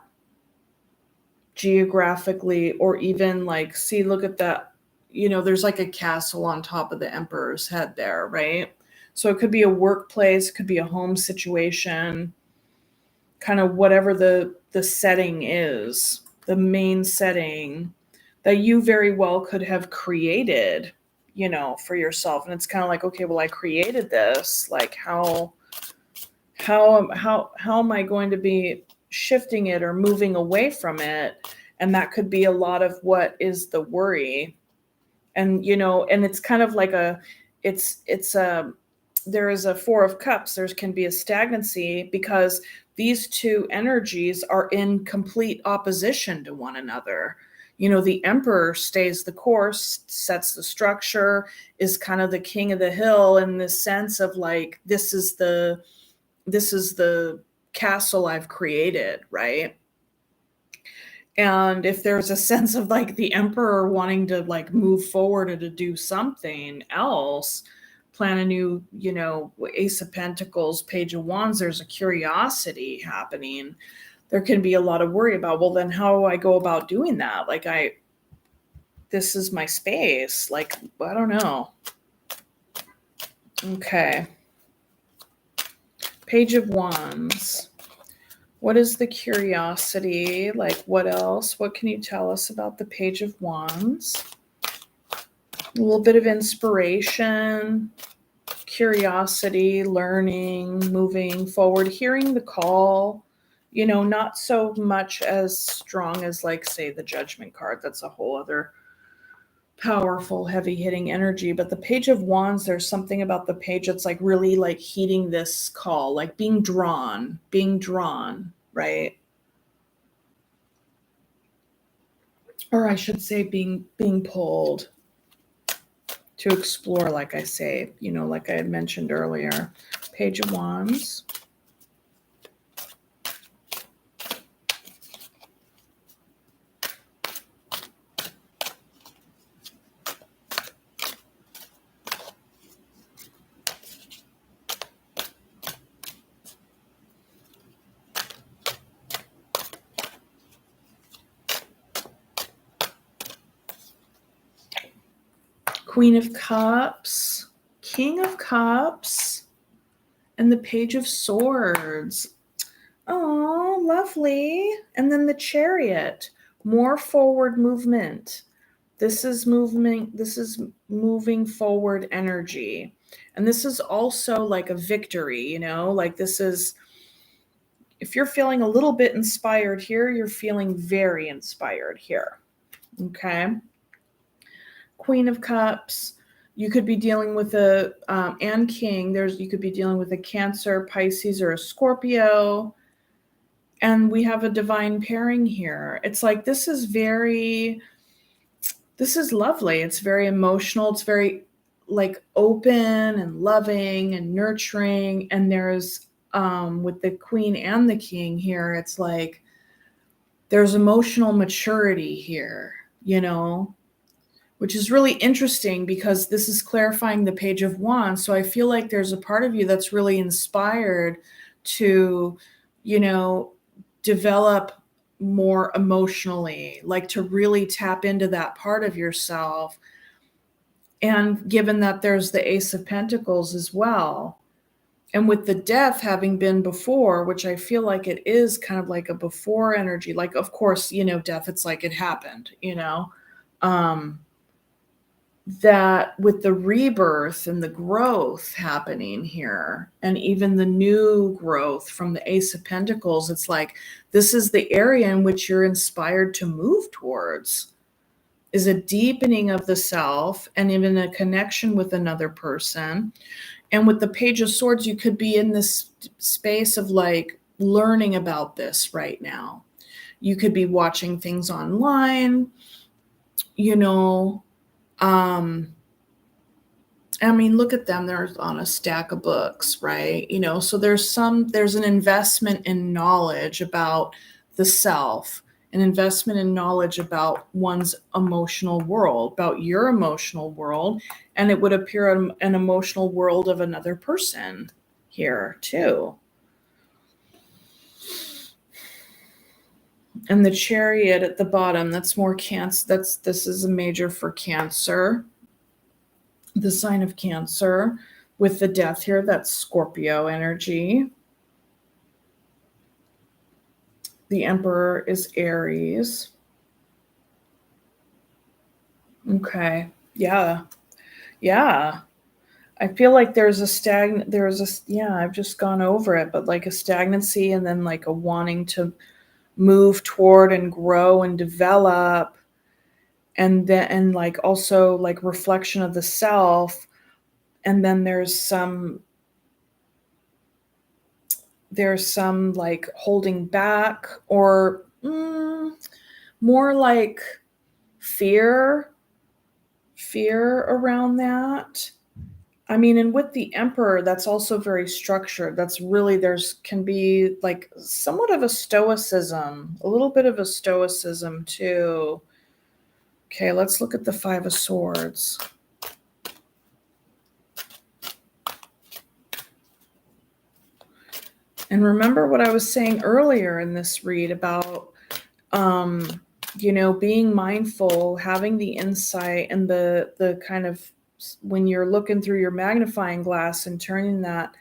Speaker 1: geographically, or even like, see, look at that. There's like a castle on top of the Emperor's head there, right? So it could be a workplace, it could be a home situation, kind of whatever the setting is, the main setting that you very well could have created, for yourself. And it's kind of like, okay, well, I created this. Like how am I going to be shifting it or moving away from it? And that could be a lot of what is the worry. And and it's kind of like there is a Four of Cups. There can be a stagnancy because these two energies are in complete opposition to one another. The Emperor stays the course, sets the structure, is kind of the king of the hill in the sense of like, this is the castle I've created, right? And if there's a sense of like the Emperor wanting to like move forward or to do something else, plan a new, Ace of Pentacles, Page of Wands, there's a curiosity happening. There can be a lot of worry about, well, then how do I go about doing that? Like this is my space. Like, I don't know. Okay. Page of Wands. What is the curiosity? Like, what else? What can you tell us about the Page of Wands? A little bit of inspiration, curiosity, learning, moving forward, hearing the call, not so much as strong as, like, say, the Judgment card. That's a whole other powerful, heavy-hitting energy. But the Page of Wands, there's something about the page that's like really like heeding this call, like being drawn, right? Or I should say being pulled to explore, like I say, like I had mentioned earlier. Page of Wands. Queen of Cups, King of Cups, and the Page of Swords. Oh, lovely. And then the Chariot, more forward movement. This is movement, this is moving forward energy. And this is also like a victory, you know, like this is, if you're feeling a little bit inspired here, you're feeling very inspired here. Okay. Queen of Cups. You could be dealing with a and King. You could be dealing with a Cancer, Pisces, or a Scorpio. And we have a divine pairing here. It's like this is lovely. It's very emotional. It's very like open and loving and nurturing. And there's with the Queen and the King here, it's like there's emotional maturity here, you know, which is really interesting because this is clarifying the Page of Wands. So I feel like there's a part of you that's really inspired to, you know, develop more emotionally, like to really tap into that part of yourself. And given that there's the Ace of Pentacles as well, and with the Death having been before, which I feel like it is kind of like a before energy, like, of course, you know, death, it's like it happened, you know, that with the rebirth and the growth happening here, and even the new growth from the Ace of Pentacles, it's like this is the area in which you're inspired to move towards, is a deepening of the self and even a connection with another person. And with the Page of Swords, you could be in this space of like learning about this right now. You could be watching things online, you know. I mean, look at them. They're on a stack of books, right? You know, so there's an investment in knowledge about the self, an investment in knowledge about one's emotional world, about your emotional world. And it would appear an emotional world of another person here too. And the Chariot at the bottom, that's more Cancer. This is a major for Cancer. The sign of Cancer. With the Death here, that's Scorpio energy. The Emperor is Aries. Okay. Yeah. I feel like I've just gone over it, but like a stagnancy and then like a wanting to move toward and grow and develop. And like also like reflection of the self. And then there's some like holding back, or more like fear around that. I mean, and with the Emperor, that's also very structured. That's really, can be like somewhat of a stoicism, a little bit of a stoicism too. Okay, let's look at the Five of Swords. And remember what I was saying earlier in this read about, you know, being mindful, having the insight and the kind of, when you're looking through your magnifying glass and turning that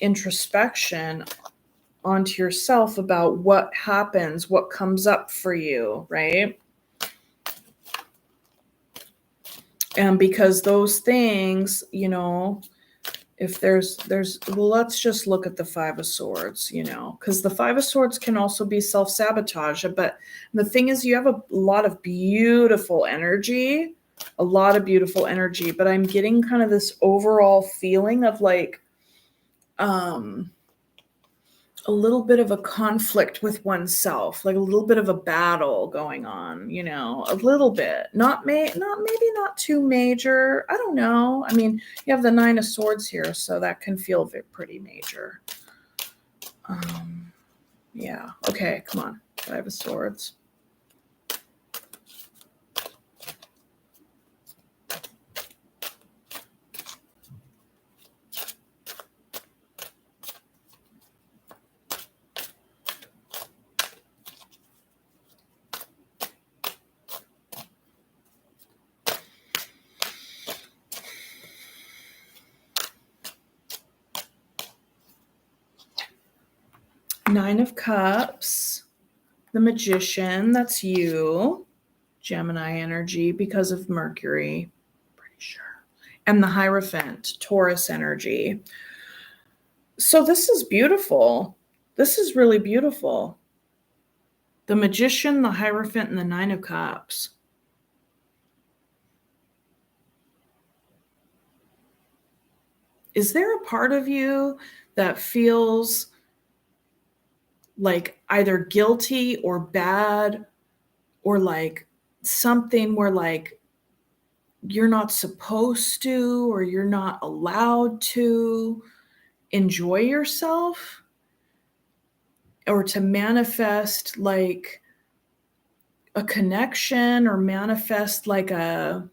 Speaker 1: introspection onto yourself about what happens, what comes up for you, right? And because those things, you know, if well, let's just look at the Five of Swords, you know, because the Five of Swords can also be self-sabotage. But the thing is, you have a lot of beautiful energy, but I'm getting kind of this overall feeling of like a little bit of a conflict with oneself, like a little bit of a battle going on, you know, a little bit, maybe not too major. I don't know. I mean, you have the Nine of Swords here, so that can feel pretty major. Yeah. Okay. Come on. Five of Swords. Nine of Cups, the Magician, that's you, Gemini energy because of Mercury, pretty sure. And the Hierophant, Taurus energy. So this is beautiful. This is really beautiful. The Magician, the Hierophant, and the Nine of Cups. Is there a part of you that feels like either guilty or bad or like something where like you're not supposed to or you're not allowed to enjoy yourself or to manifest like a connection or manifest like a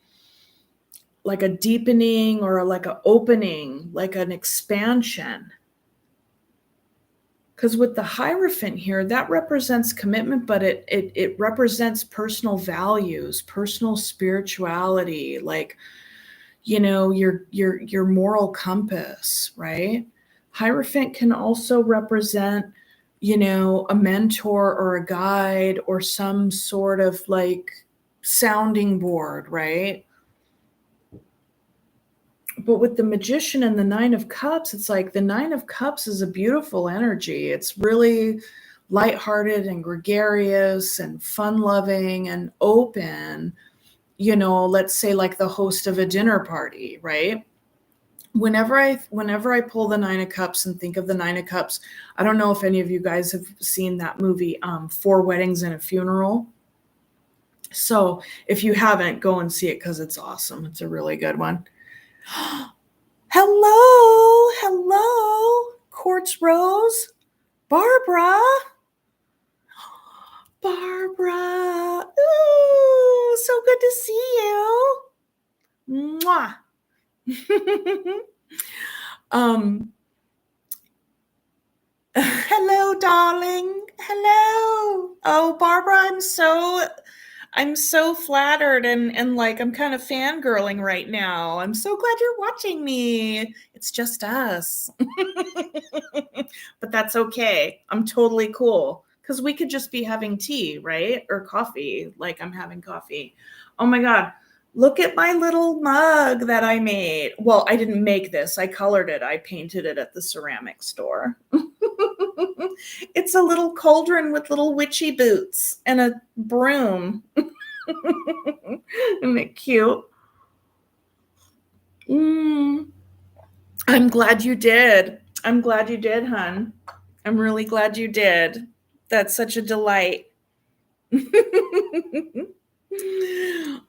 Speaker 1: deepening or like a opening, like an expansion? Because with the Hierophant here, that represents commitment, but it represents personal values, personal spirituality, like, you know, your moral compass, right? Hierophant can also represent, you know, a mentor or a guide or some sort of like sounding board, right? But with the Magician and the Nine of Cups, it's like the Nine of Cups is a beautiful energy. It's really lighthearted and gregarious and fun-loving and open, you know, let's say like the host of a dinner party, right? Whenever I pull the Nine of Cups and think of the Nine of Cups, I don't know if any of you guys have seen that movie, Four Weddings and a Funeral. So if you haven't, go and see it because it's awesome. It's a really good one. Hello, hello, Quartz Rose, Barbara, Barbara. Ooh, so good to see you. Mwah. Hello, darling. Hello. Oh, Barbara, I'm so flattered and like I'm kind of fangirling right now. I'm so glad you're watching me. It's just us. But that's okay. I'm totally cool because we could just be having tea, right? Or coffee, like I'm having coffee. Oh my God. Look at my little mug that I made. Well, I didn't make this. I colored it. I painted it at the ceramic store. It's a little cauldron with little witchy boots and a broom. Isn't it cute? I'm glad you did. I'm glad you did, hun. I'm really glad you did. That's such a delight.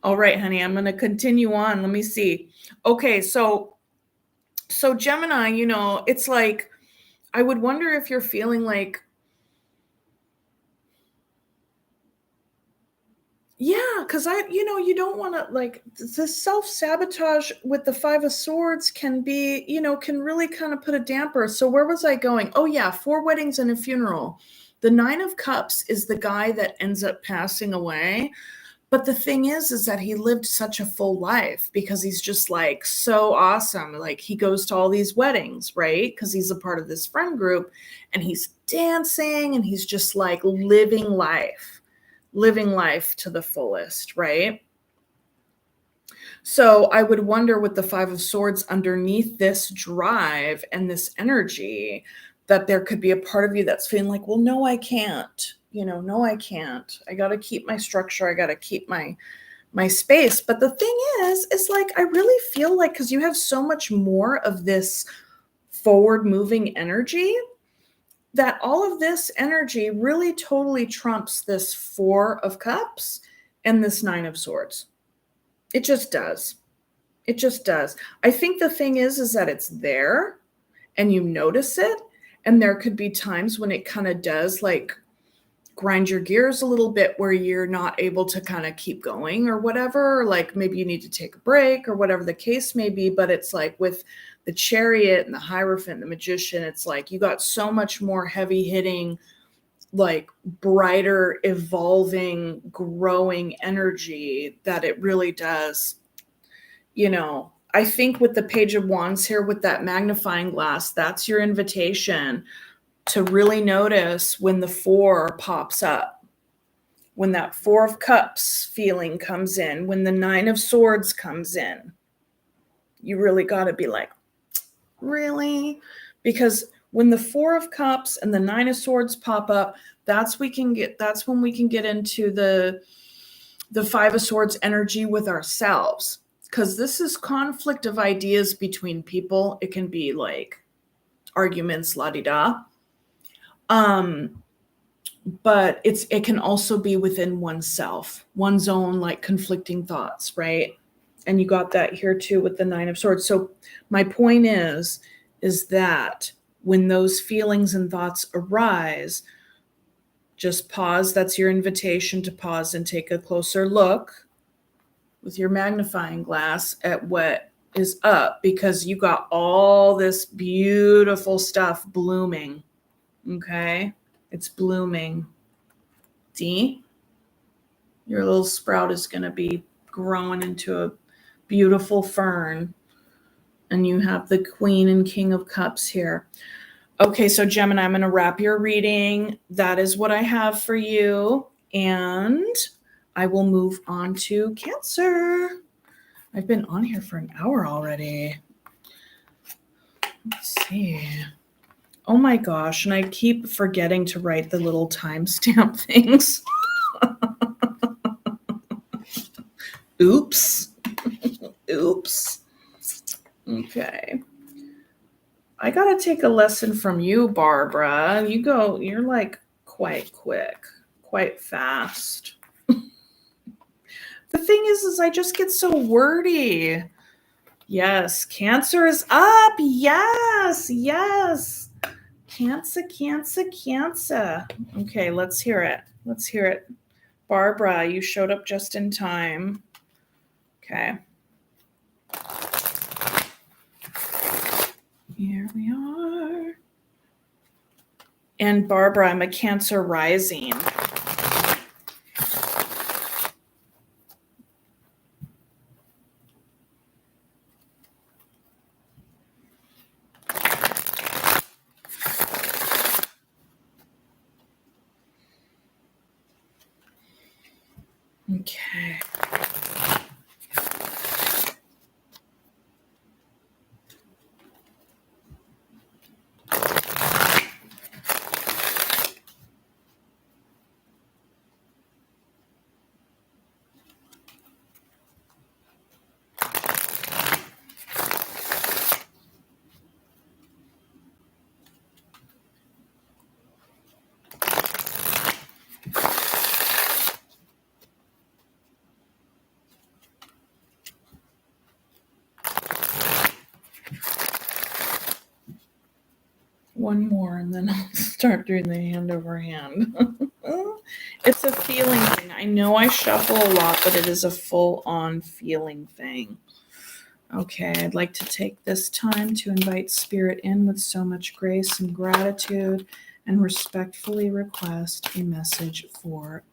Speaker 1: All right, honey, I'm going to continue on. Let me see. Okay, so Gemini, you know, it's like I would wonder if you're feeling like, yeah, because you don't want to like the self-sabotage with the Five of Swords can be, can really kind of put a damper. So where was I going? Oh yeah, Four Weddings and a Funeral. The Nine of Cups is the guy that ends up passing away. But the thing is that he lived such a full life because he's just like so awesome. Like he goes to all these weddings, right? Because he's a part of this friend group and he's dancing and he's just like living life to the fullest, right? So I would wonder with the Five of Swords underneath this drive and this energy that there could be a part of you that's feeling like, well, no, I can't. No, I can't. I got to keep my structure. I got to keep my space. But the thing is like, I really feel like, because you have so much more of this forward moving energy, that all of this energy really totally trumps this Four of Cups and this Nine of Swords. It just does. It just does. I think the thing is that it's there and you notice it. And there could be times when it kind of does like grind your gears a little bit where you're not able to kind of keep going or whatever. Like maybe you need to take a break or whatever the case may be. But it's like with the Chariot and the Hierophant, the Magician, it's like you got so much more heavy hitting, like brighter, evolving, growing energy that it really does. I think with the Page of Wands here with that magnifying glass, that's your invitation to really notice when the 4 pops up, when that 4 of Cups feeling comes in, when the 9 of Swords comes in. You really got to be like, really? Because when the 4 of Cups and the 9 of Swords pop up, that's when we can get into the 5 of Swords energy with ourselves. Because this is conflict of ideas between people. It can be like arguments, la-di-da. But it can also be within oneself, one's own like conflicting thoughts, right? And you got that here too with the 9 of Swords. So my point is that when those feelings and thoughts arise, just pause. That's your invitation to pause and take a closer look with your magnifying glass at what is up, because you got all this beautiful stuff blooming. Okay? It's blooming. See? Your little sprout is going to be growing into a beautiful fern. And you have the Queen and King of Cups here. Okay, so Gemini, I'm going to wrap your reading. That is what I have for you. And I will move on to Cancer. I've been on here for an hour already. Let's see. Oh my gosh, and I keep forgetting to write the little timestamp things. Oops. Oops. Okay. I gotta take a lesson from you, Barbara. You're like quite quick, quite fast. The thing is I just get so wordy. Yes, Cancer is up. Yes, yes. Cancer, Cancer, Cancer. Okay, let's hear it. Let's hear it. Barbara, you showed up just in time. Okay. Here we are. And Barbara, I'm a Cancer rising. Okay. One more and then I'll start doing the hand over hand. It's a feeling thing. I know I shuffle a lot, but it is a full-on feeling thing. Okay, I'd like to take this time to invite Spirit in with so much grace and gratitude and respectfully request a message for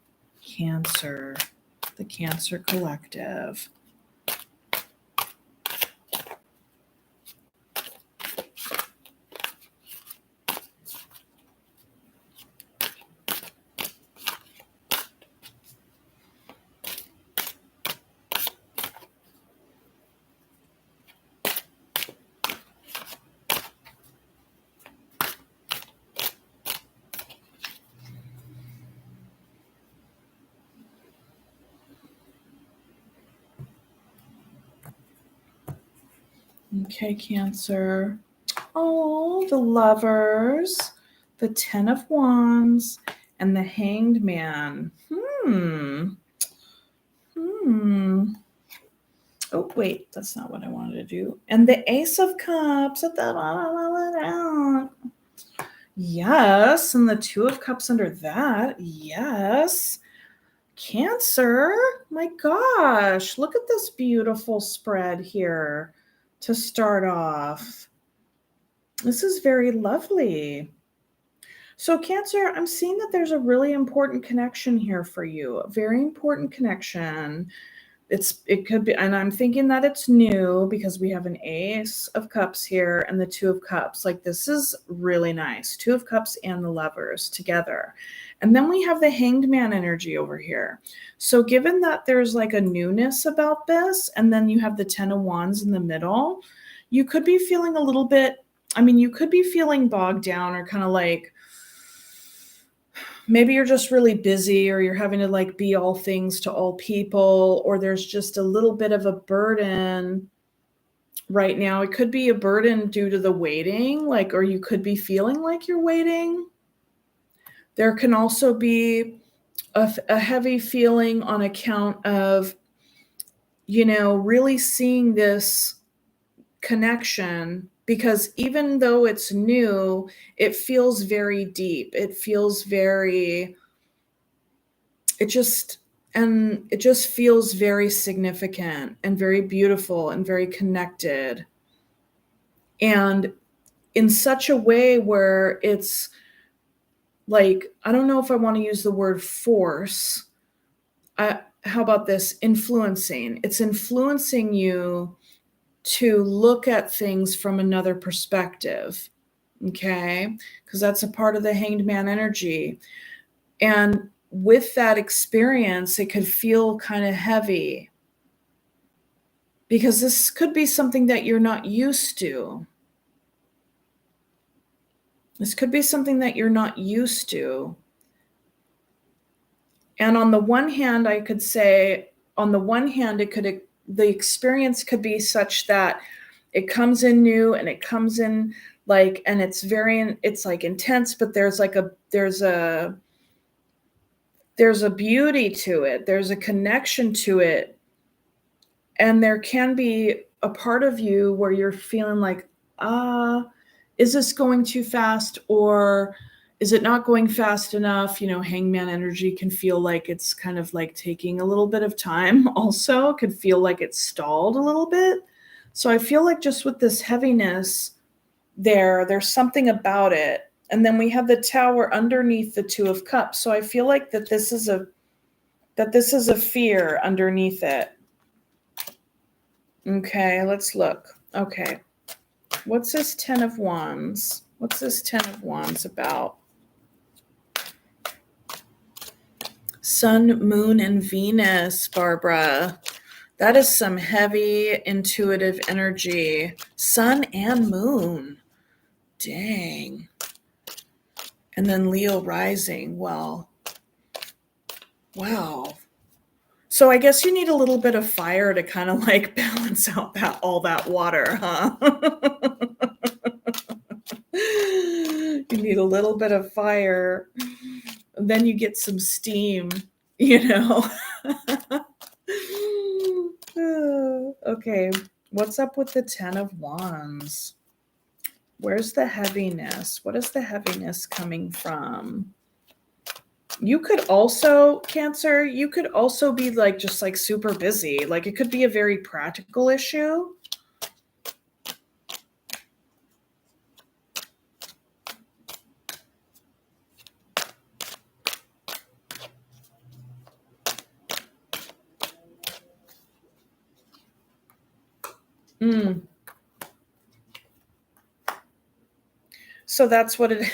Speaker 1: Cancer, the Cancer Collective. Okay, Cancer. Oh, the Lovers, the 10 of Wands, and the Hanged Man. Oh, wait, that's not what I wanted to do. And the Ace of Cups. Yes, and the 2 of Cups under that. Yes. Cancer. My gosh, look at this beautiful spread here to start off. This is very lovely. So Cancer, I'm seeing that there's a really important connection here for you, a very important connection. It could be, and I'm thinking that it's new because we have an Ace of Cups here and the Two of Cups. Like, this is really nice. Two of Cups and the Lovers together. And then we have the Hanged Man energy over here. So given that there's like a newness about this, and then you have the Ten of Wands in the middle, you could be feeling a little bit, I mean, you could be feeling bogged down or kind of like, maybe you're just really busy, or you're having to like be all things to all people, or there's just a little bit of a burden right now. It could be a burden due to the waiting, like, or you could be feeling like you're waiting. There can also be a heavy feeling on account of, really seeing this connection, because even though it's new, it feels very deep. It feels very, it just feels very significant and very beautiful and very connected. And in such a way where it's like, I don't know if I want to use the word force. How about this? Influencing. It's influencing you to look at things from another perspective, okay? Because that's a part of the Hanged Man energy. And with that experience, it could feel kind of heavy, because this could be something that you're not used to. This could be something that you're not used to. And on the one hand, I could say, the experience could be such that it comes in new and it comes in like, and it's like intense, but there's a beauty to it. There's a connection to it. And there can be a part of you where you're feeling like, is this going too fast, or is it not going fast enough? Hangman energy can feel like it's kind of like taking a little bit of time. Also, it could feel like it's stalled a little bit. So I feel like just with this heaviness there's something about it. And then we have the Tower underneath the Two of Cups. So I feel like that this is a fear underneath it. Okay, let's look. Okay. What's this Ten of Wands? What's this Ten of Wands about? Sun, Moon, and Venus, Barbara. That is some heavy intuitive energy. Sun and Moon. Dang. And then Leo rising. Well, wow. So I guess you need a little bit of fire to kind of like balance out all that water, huh? You need a little bit of fire. Then you get some steam, Okay, what's up with the Ten of Wands? Where's the heaviness? What is the heaviness coming from? You could also, Cancer, you could also be like just like super busy. Like, it could be a very practical issue. So that's what it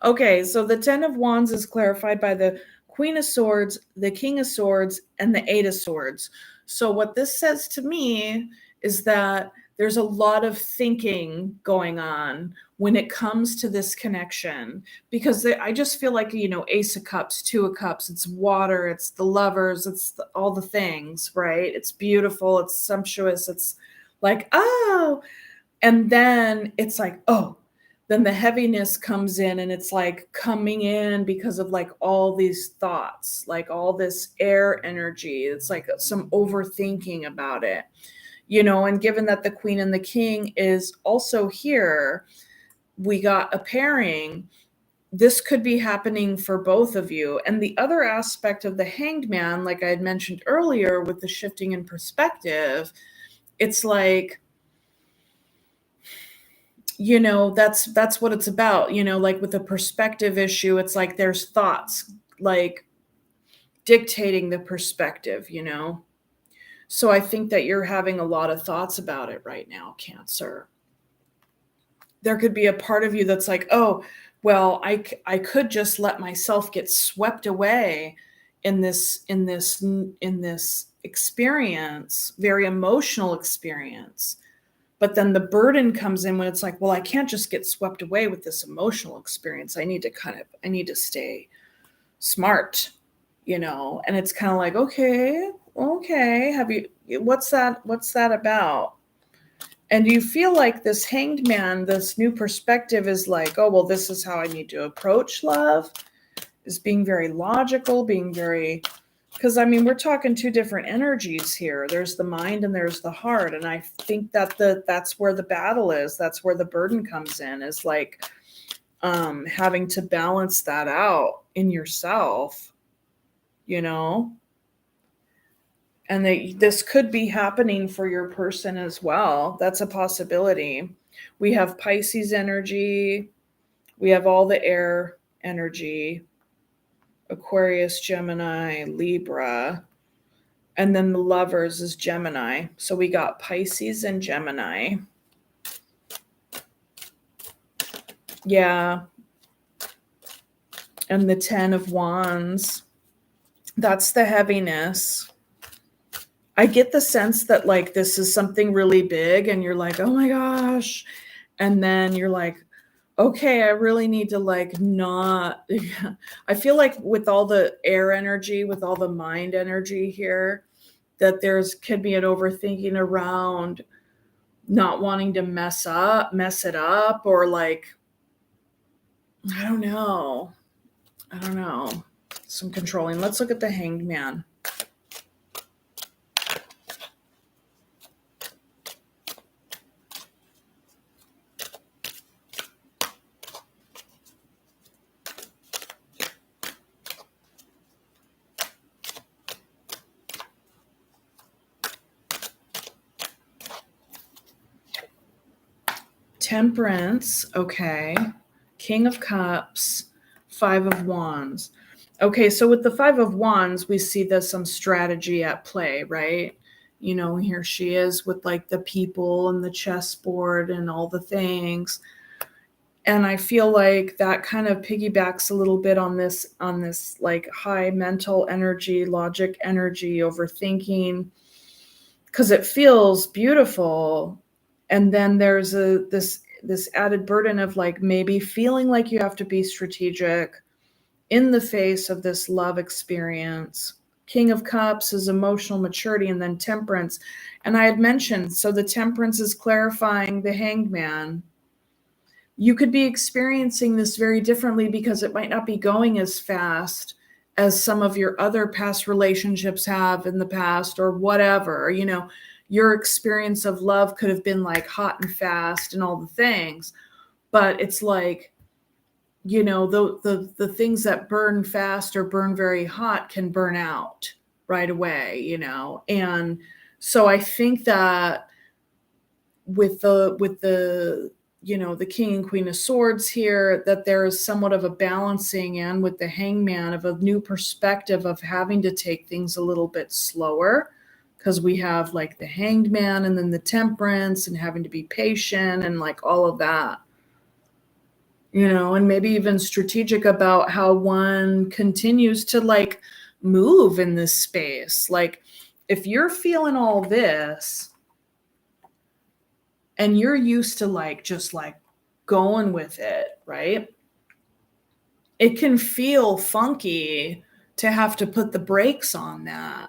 Speaker 1: Okay, so the Ten of Wands is clarified by the Queen of Swords, the King of Swords, and the Eight of Swords. So what this says to me is that there's a lot of thinking going on when it comes to this connection, because I just feel like, Ace of Cups, Two of Cups, it's water, it's the lovers, it's all the things, right? It's beautiful, it's sumptuous, it's like, oh, and then it's like, oh, then the heaviness comes in, and it's like coming in because of like all these thoughts, like all this air energy. It's like some overthinking about it, and given that the Queen and the King is also here, we got a pairing. This could be happening for both of you. And the other aspect of the Hanged Man, like I had mentioned earlier with the shifting in perspective, it's like, that's what it's about, like with a perspective issue, it's like there's thoughts like dictating the perspective, So I think that you're having a lot of thoughts about it right now, Cancer. There could be a part of you that's like, oh, well, I could just let myself get swept away in this experience, very emotional experience. But then the burden comes in when it's like, well, I can't just get swept away with this emotional experience. I need to stay smart, and it's kind of like, okay, what's that about? And you feel like this hanged man, this new perspective is like, oh, well, this is how I need to approach love, is being very logical, because I mean, we're talking two different energies here. There's the mind and there's the heart. And I think that that's where the battle is. That's where the burden comes in, is like having to balance that out in yourself, and this could be happening for your person as well. That's a possibility. We have Pisces energy. We have all the air energy, Aquarius, Gemini, Libra, and then the Lovers is Gemini. So we got Pisces and Gemini. Yeah. And the 10 of Wands. That's the heaviness. I get the sense that like this is something really big and you're like, oh my gosh. And then you're like, okay, I really need to like not. I feel like with all the air energy, with all the mind energy here, that could be an overthinking around not wanting to mess it up, or like, I don't know. Some controlling. Let's look at the Hanged Man. Temperance, okay. King of Cups, 5 of Wands. Okay, so with the 5 of Wands, we see there's some strategy at play, right? Here she is with like the people and the chessboard and all the things. And I feel like that kind of piggybacks a little bit on this like high mental energy, logic energy, overthinking, because it feels beautiful. And then there's this added burden of like maybe feeling like you have to be strategic in the face of this love experience. King of Cups is emotional maturity, and then Temperance. And I had mentioned, so the Temperance is clarifying the Hanged Man. You could be experiencing this very differently because it might not be going as fast as some of your other past relationships have in the past, or whatever. Your experience of love could have been like hot and fast and all the things, but it's like, the things that burn fast or burn very hot can burn out right away, and so I think that with the the King and Queen of Swords here, that there is somewhat of a balancing, and with the Hangman, of a new perspective of having to take things a little bit slower, because we have like the Hanged Man and then the Temperance, and having to be patient and like all of that, and maybe even strategic about how one continues to like move in this space. Like if you're feeling all this and you're used to like just like going with it, right? It can feel funky to have to put the brakes on that.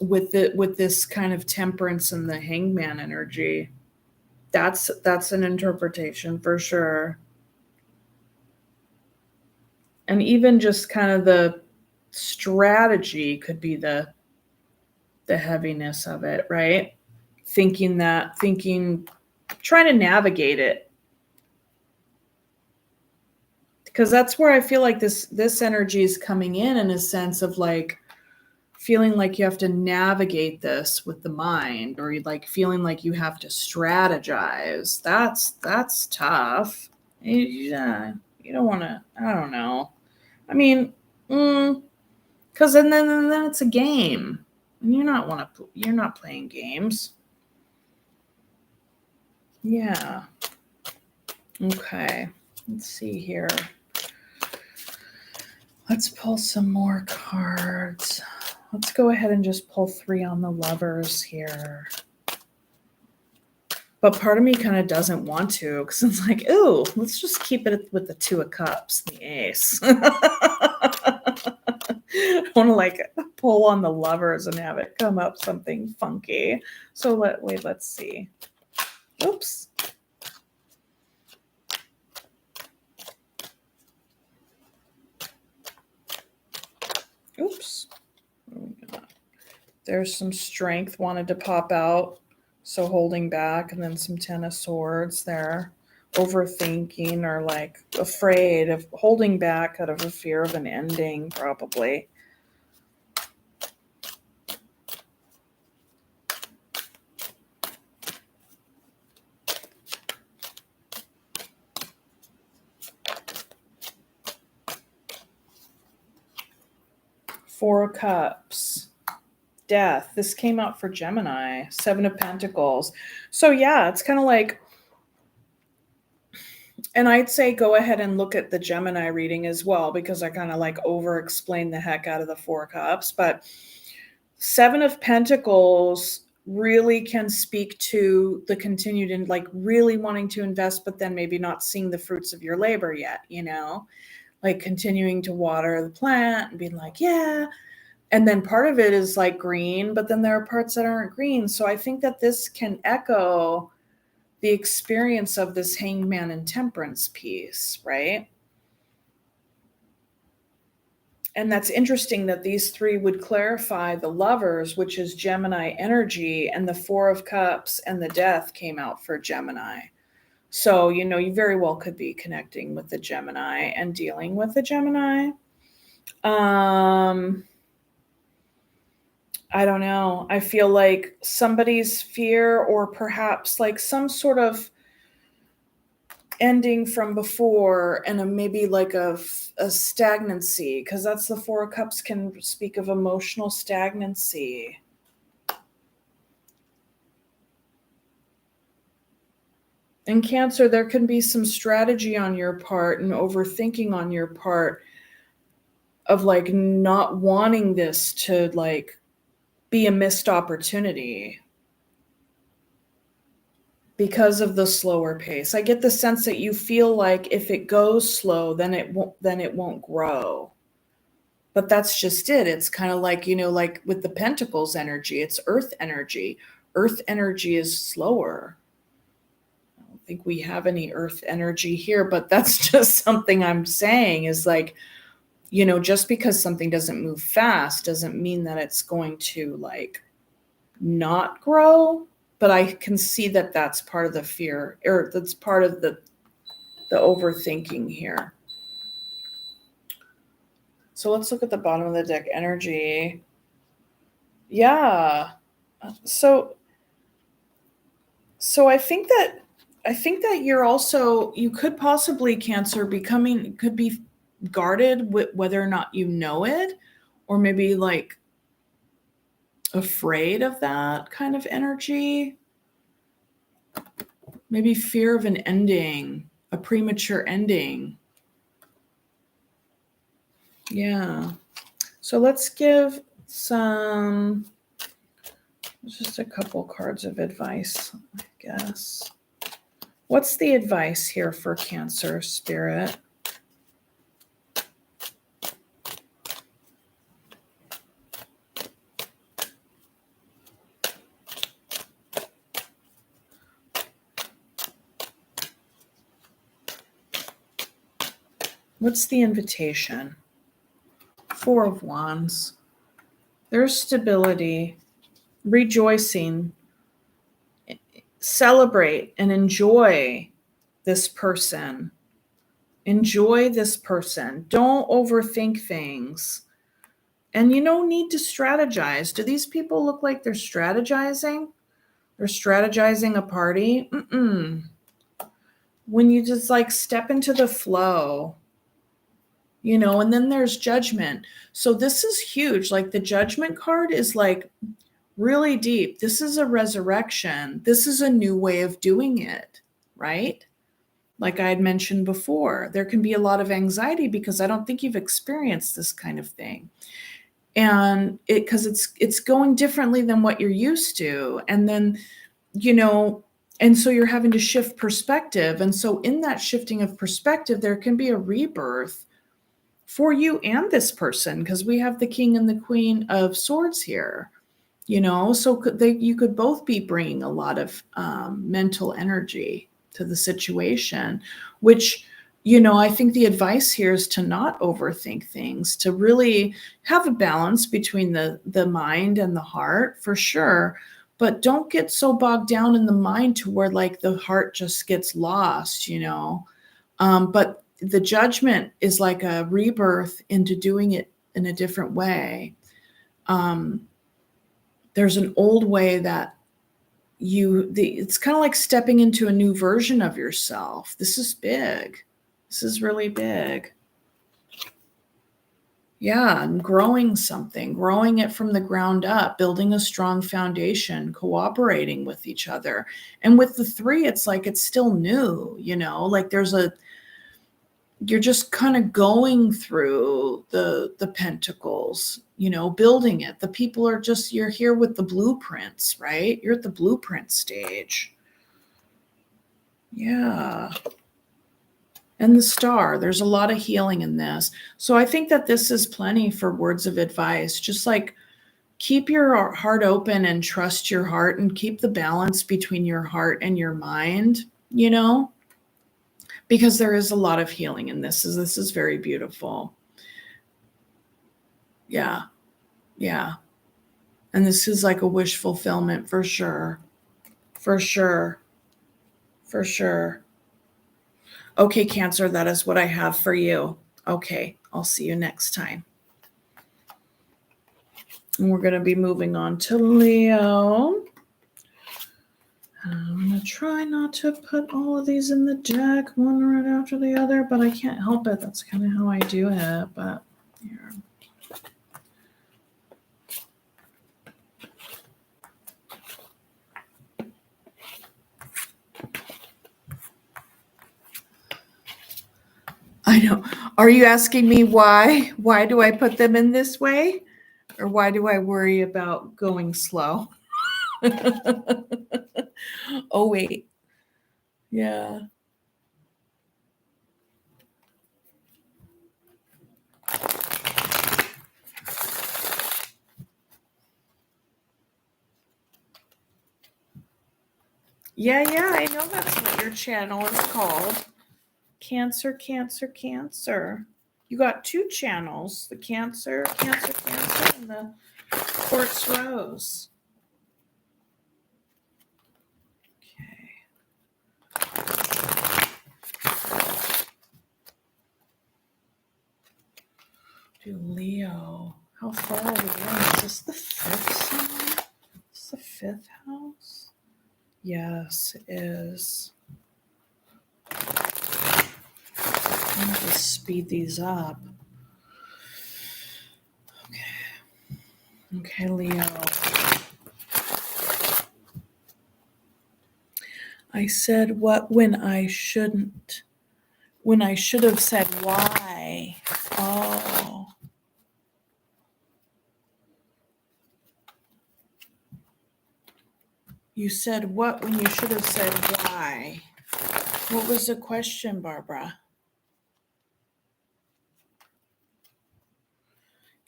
Speaker 1: With this kind of Temperance and the Hangman energy. That's an interpretation for sure. And even just kind of the strategy could be the heaviness of it, right? Thinking, trying to navigate it. Because that's where I feel like this energy is coming in a sense of like feeling like you have to navigate this with the mind, or like feeling like you have to strategize. That's tough. You don't want to, I don't know. I mean, Because then it's a game, and you're not playing games. Yeah. Okay. Let's see here. Let's pull some more cards. Let's go ahead and just pull 3 on the Lovers here. But part of me kind of doesn't want to, because it's like, ooh, let's just keep it with the 2 of Cups, the Ace. I want to like pull on the Lovers and have it come up something funky. So let's see. Oops. Oops. There's some Strength wanted to pop out. So holding back, and then some 10 of Swords there. Overthinking or like afraid of holding back out of a fear of an ending, probably. Four of Cups. Death. This came out for Gemini. 7 of Pentacles. So yeah, it's kind of like, and I'd say go ahead and look at the Gemini reading as well, because I kind of like over explained the heck out of the 4 of Cups. But 7 of Pentacles really can speak to the continued and like really wanting to invest, but then maybe not seeing the fruits of your labor yet, like continuing to water the plant and being like, yeah. And then part of it is like green, but then there are parts that aren't green. So I think that this can echo the experience of this Hanged Man and Temperance piece, right? And that's interesting that these 3 would clarify the Lovers, which is Gemini energy, and the 4 of Cups and the Death came out for Gemini. So, you very well could be connecting with the Gemini and dealing with the Gemini. I don't know. I feel like somebody's fear, or perhaps like some sort of ending from before, and maybe like a stagnancy, because that's the 4 of Cups can speak of emotional stagnancy. In Cancer, there can be some strategy on your part and overthinking on your part of like not wanting this to like be a missed opportunity because of the slower pace. I get the sense that you feel like if it goes slow, then it won't grow. But that's just it. It's kind of like, like with the Pentacles energy, it's Earth energy. Earth energy is slower. I don't think we have any Earth energy here, but that's just something I'm saying is like, just because something doesn't move fast doesn't mean that it's going to like not grow. But I can see that that's part of the fear, or that's part of the overthinking here. So let's look at the bottom of the deck energy. Yeah. So I think that you're also, you could possibly, Cancer, could be guarded with whether or not you know it, or maybe like afraid of that kind of energy. Maybe fear of an ending, a premature ending. Yeah. So let's give just a couple cards of advice, I guess. What's the advice here for Cancer, Spirit? What's the invitation? 4 of Wands. There's stability, rejoicing, celebrate and enjoy this person. Enjoy this person. Don't overthink things. And you don't need to strategize. Do these people look like they're strategizing? They're strategizing a party? When you just like step into the flow And then there's judgment. So this is huge. Like the judgment card is like really deep. This is a resurrection. This is a new way of doing it, right? Like I had mentioned before, there can be a lot of anxiety because I don't think you've experienced this kind of thing. And because it's going differently than what you're used to. And then, and so you're having to shift perspective. And so in that shifting of perspective, there can be a rebirth for you and this person, because we have the King and the Queen of Swords here, so you could both be bringing a lot of mental energy to the situation, which, I think the advice here is to not overthink things, to really have a balance between the mind and the heart, for sure. But don't get so bogged down in the mind to where like the heart just gets lost, but the judgment is like a rebirth into doing it in a different way. There's an old way that it's kind of like stepping into a new version of yourself. This is big. This is really big. Yeah, and growing something, growing it from the ground up, building a strong foundation, cooperating with each other. And with the 3, it's like it's still new, like you're just kind of going through the pentacles, building it. The people are just, you're here with the blueprints, right? You're at the blueprint stage. Yeah. And the Star, there's a lot of healing in this. So I think that this is plenty for words of advice. Just like keep your heart open and trust your heart, and keep the balance between your heart and your mind, because there is a lot of healing in this. This is very beautiful. Yeah. Yeah. And this is like a wish fulfillment for sure. For sure. For sure. Okay, Cancer, that is what I have for you. Okay, I'll see you next time. And we're going to be moving on to Leo. I'm going to try not to put all of these in the deck one right after the other, but I can't help it. That's kind of how I do it. But here. I know. Are you asking me why? Why do I put them in this way? Or why do I worry about going slow? Oh, wait. Yeah. Yeah, I know that's what your channel is called. Cancer, Cancer, Cancer. You got 2 channels, the Cancer, Cancer, Cancer, and the Quartz Rose. Okay. Do Leo. How far are we in? Is this the 5th sign? Is this the 5th house? Yes, it is. I'm going to just speed these up. Okay, Leo. I said what when I shouldn't. When I should have said why. Oh. You said what when you should have said why. What was the question, Barbara?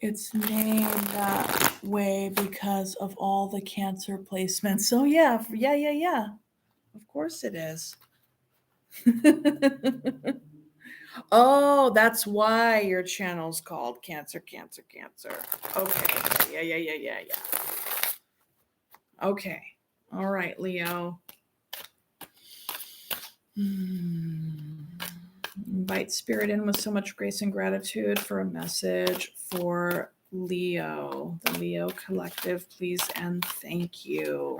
Speaker 1: It's named that way because of all the Cancer placements. So yeah. Of course it is. Oh, that's why your channel's called Cancer, Cancer, Cancer. Okay. Yeah. Okay. All right, Leo. Invite spirit in with so much grace and gratitude for a message for Leo, the Leo Collective, please and thank you.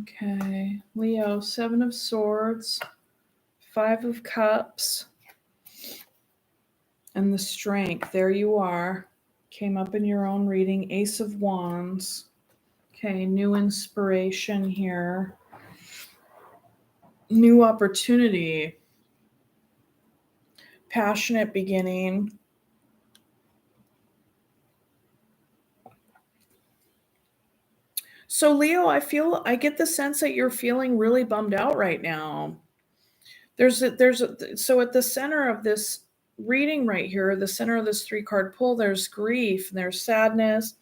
Speaker 1: Okay, Leo, 7 of Swords, 5 of Cups, and the Strength. There you are. Came up in your own reading. Ace of Wands. Okay, new inspiration here. New opportunity. Passionate beginning. So Leo, I get the sense that you're feeling really bummed out right now. So at the center of this reading right here, the center of this 3-card pull, there's grief and there's sadness,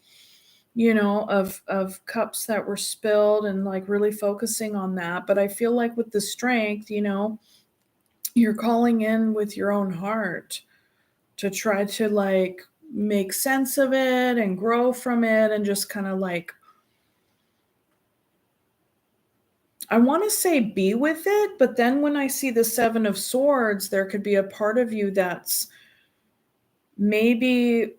Speaker 1: of cups that were spilled, and like really focusing on that. But I feel like with the Strength, you're calling in with your own heart to try to like make sense of it and grow from it, and just kind of like, I want to say be with it, but then when I see the 7 of Swords, there could be a part of you that's maybe,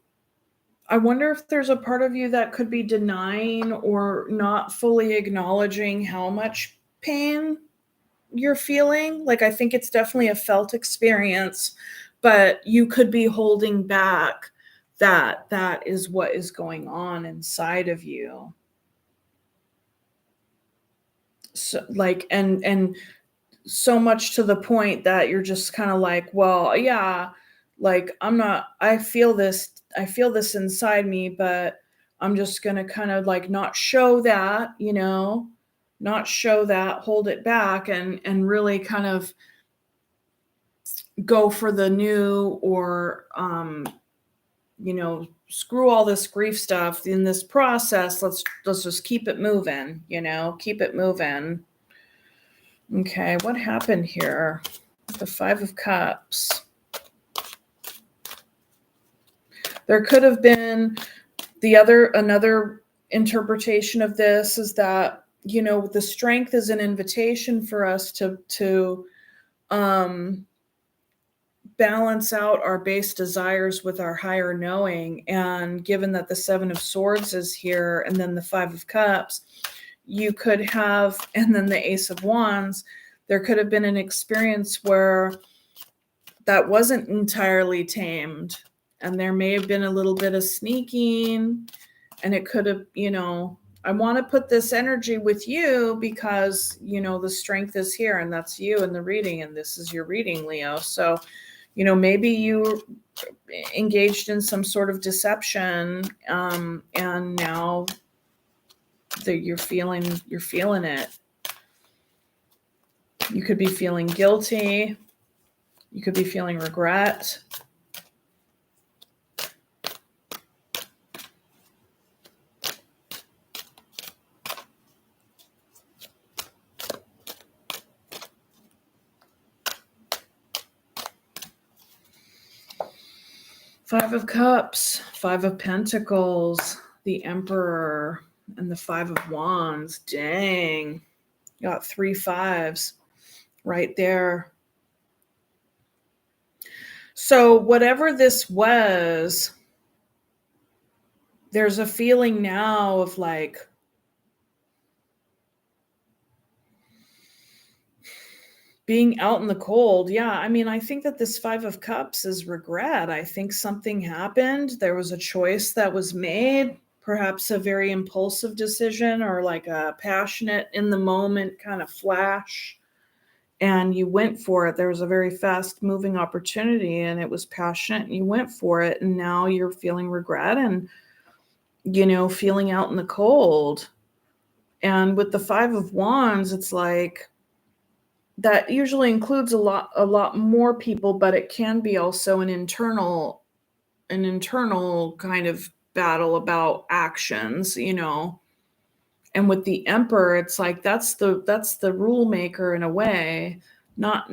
Speaker 1: I wonder if there's a part of you that could be denying or not fully acknowledging how much pain you're feeling. Like, I think it's definitely a felt experience, but you could be holding back that is what is going on inside of you. So like, and so much to the point that you're just kind of like, well, yeah, like I feel this inside me, but I'm just going to kind of like not show that, not show that, hold it back, and really kind of go for the new, or screw all this grief stuff in this process. Let's just keep it moving, keep it moving. Okay, what happened here? The 5 of Cups. There could have been another interpretation of this is that, the Strength is an invitation for us to balance out our base desires with our higher knowing. And given that the 7 of Swords is here, and then the 5 of Cups, you could have, and then the Ace of Wands, there could have been an experience where that wasn't entirely tamed, and there may have been a little bit of sneaking, and it could have, I want to put this energy with you because, the Strength is here, and that's you in the reading, and this is your reading, Leo. So, maybe you engaged in some sort of deception, and now that you're feeling it. You could be feeling guilty. You could be feeling regret. Five of Cups, 5 of Pentacles, the Emperor, and the 5 of Wands. Dang. You got 3 5s right there. So whatever this was, there's a feeling now of like, being out in the cold. Yeah, I mean, I think that this 5 of Cups is regret. I think something happened. There was a choice that was made, perhaps a very impulsive decision, or like a passionate in the moment kind of flash, and you went for it. There was a very fast moving opportunity, and it was passionate, and you went for it, and now you're feeling regret and, feeling out in the cold. And with the 5 of Wands, it's like, that usually includes a lot more people, but it can be also an internal kind of battle about actions, And with the Emperor, it's like that's the rule maker in a way, not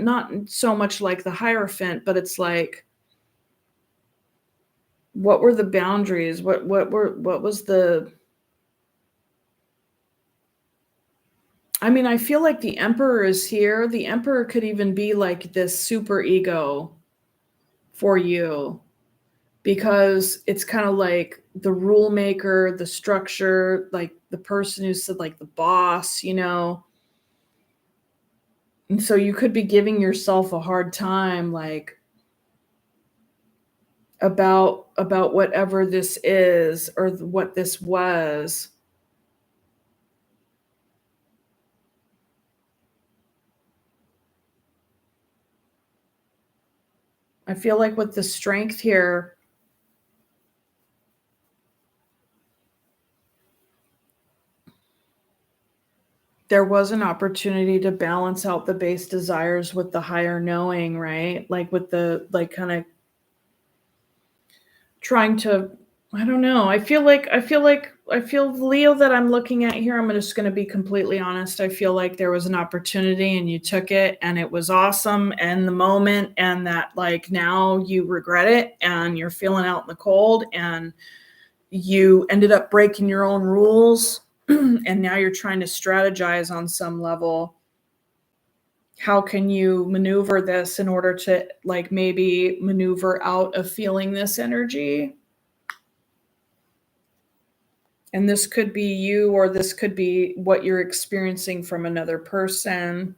Speaker 1: so much like the Hierophant, but it's like, what were the boundaries? What was the, I mean, I feel like the Emperor is here. The Emperor could even be like this super ego for you. because it's kind of like the rule maker, the structure, like the person who said like the boss, you know. And so you could be giving yourself a hard time, like about whatever this is or what this was. I feel like with the strength here, there was an opportunity to balance out the base desires with the higher knowing, right? Like with the like kind of trying to, I don't know. I feel Leo that I'm looking at here. I'm just going to be completely honest. I feel like there was an opportunity and you took it and it was awesome in the moment, and that like now you regret it and you're feeling out in the cold and you ended up breaking your own rules and now you're trying to strategize on some level. How can you maneuver this in order to like maybe maneuver out of feeling this energy? And this could be you, or this could be what you're experiencing from another person.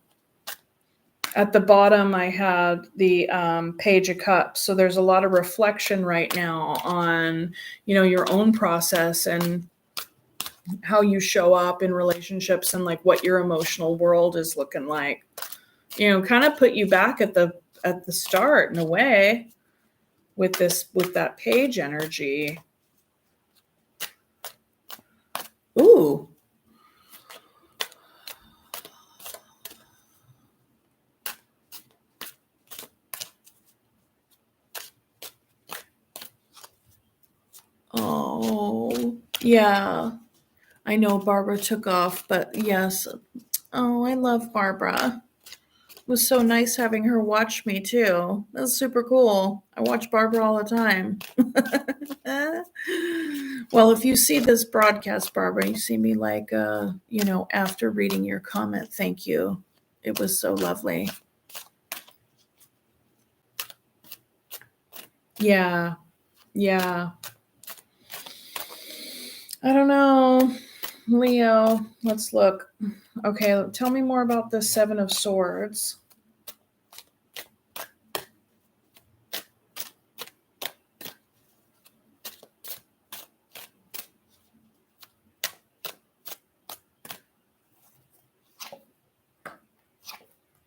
Speaker 1: At the bottom, I had the Page of Cups. So there's a lot of reflection right now on, you know, your own process and how you show up in relationships and like what your emotional world is looking like. You know, kind of put you back at the start in a way with that page energy. Ooh. Oh, yeah. I know Barbara took off, but yes. Oh, I love Barbara. It was so nice having her watch me too. That's super cool. I watch Barbara all the time. Well, if you see this broadcast, Barbara, you see me like, you know, after reading your comment, thank you. It was so lovely. Yeah. Yeah. I don't know. Leo, let's look. Okay, tell me more about the Seven of Swords.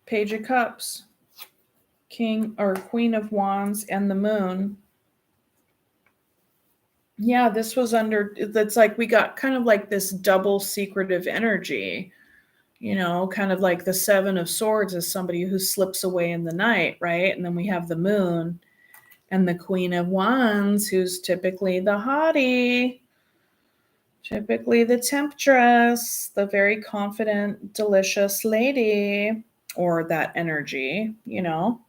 Speaker 1: Page of Cups, King or Queen of Wands, and the Moon. Yeah, this was under, that's like we got kind of like this double secretive energy, you know, kind of like the Seven of Swords is somebody who slips away in the night, right? And then we have the Moon and the Queen of Wands, who's typically the hottie, typically the temptress, the very confident, delicious lady, or that energy, you know.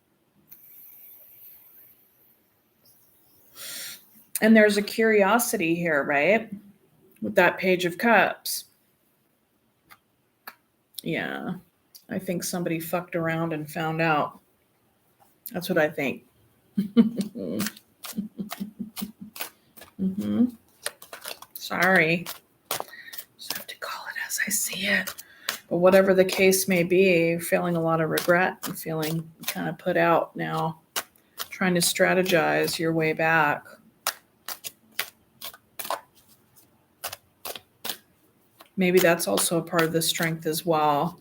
Speaker 1: And there's a curiosity here, right? With that Page of Cups. Yeah. I think somebody fucked around and found out. That's what I think. Mm-hmm. Sorry. Just have to call it as I see it. But whatever the case may be, feeling a lot of regret and feeling kind of put out now, trying to strategize your way back. Maybe that's also a part of the strength as well.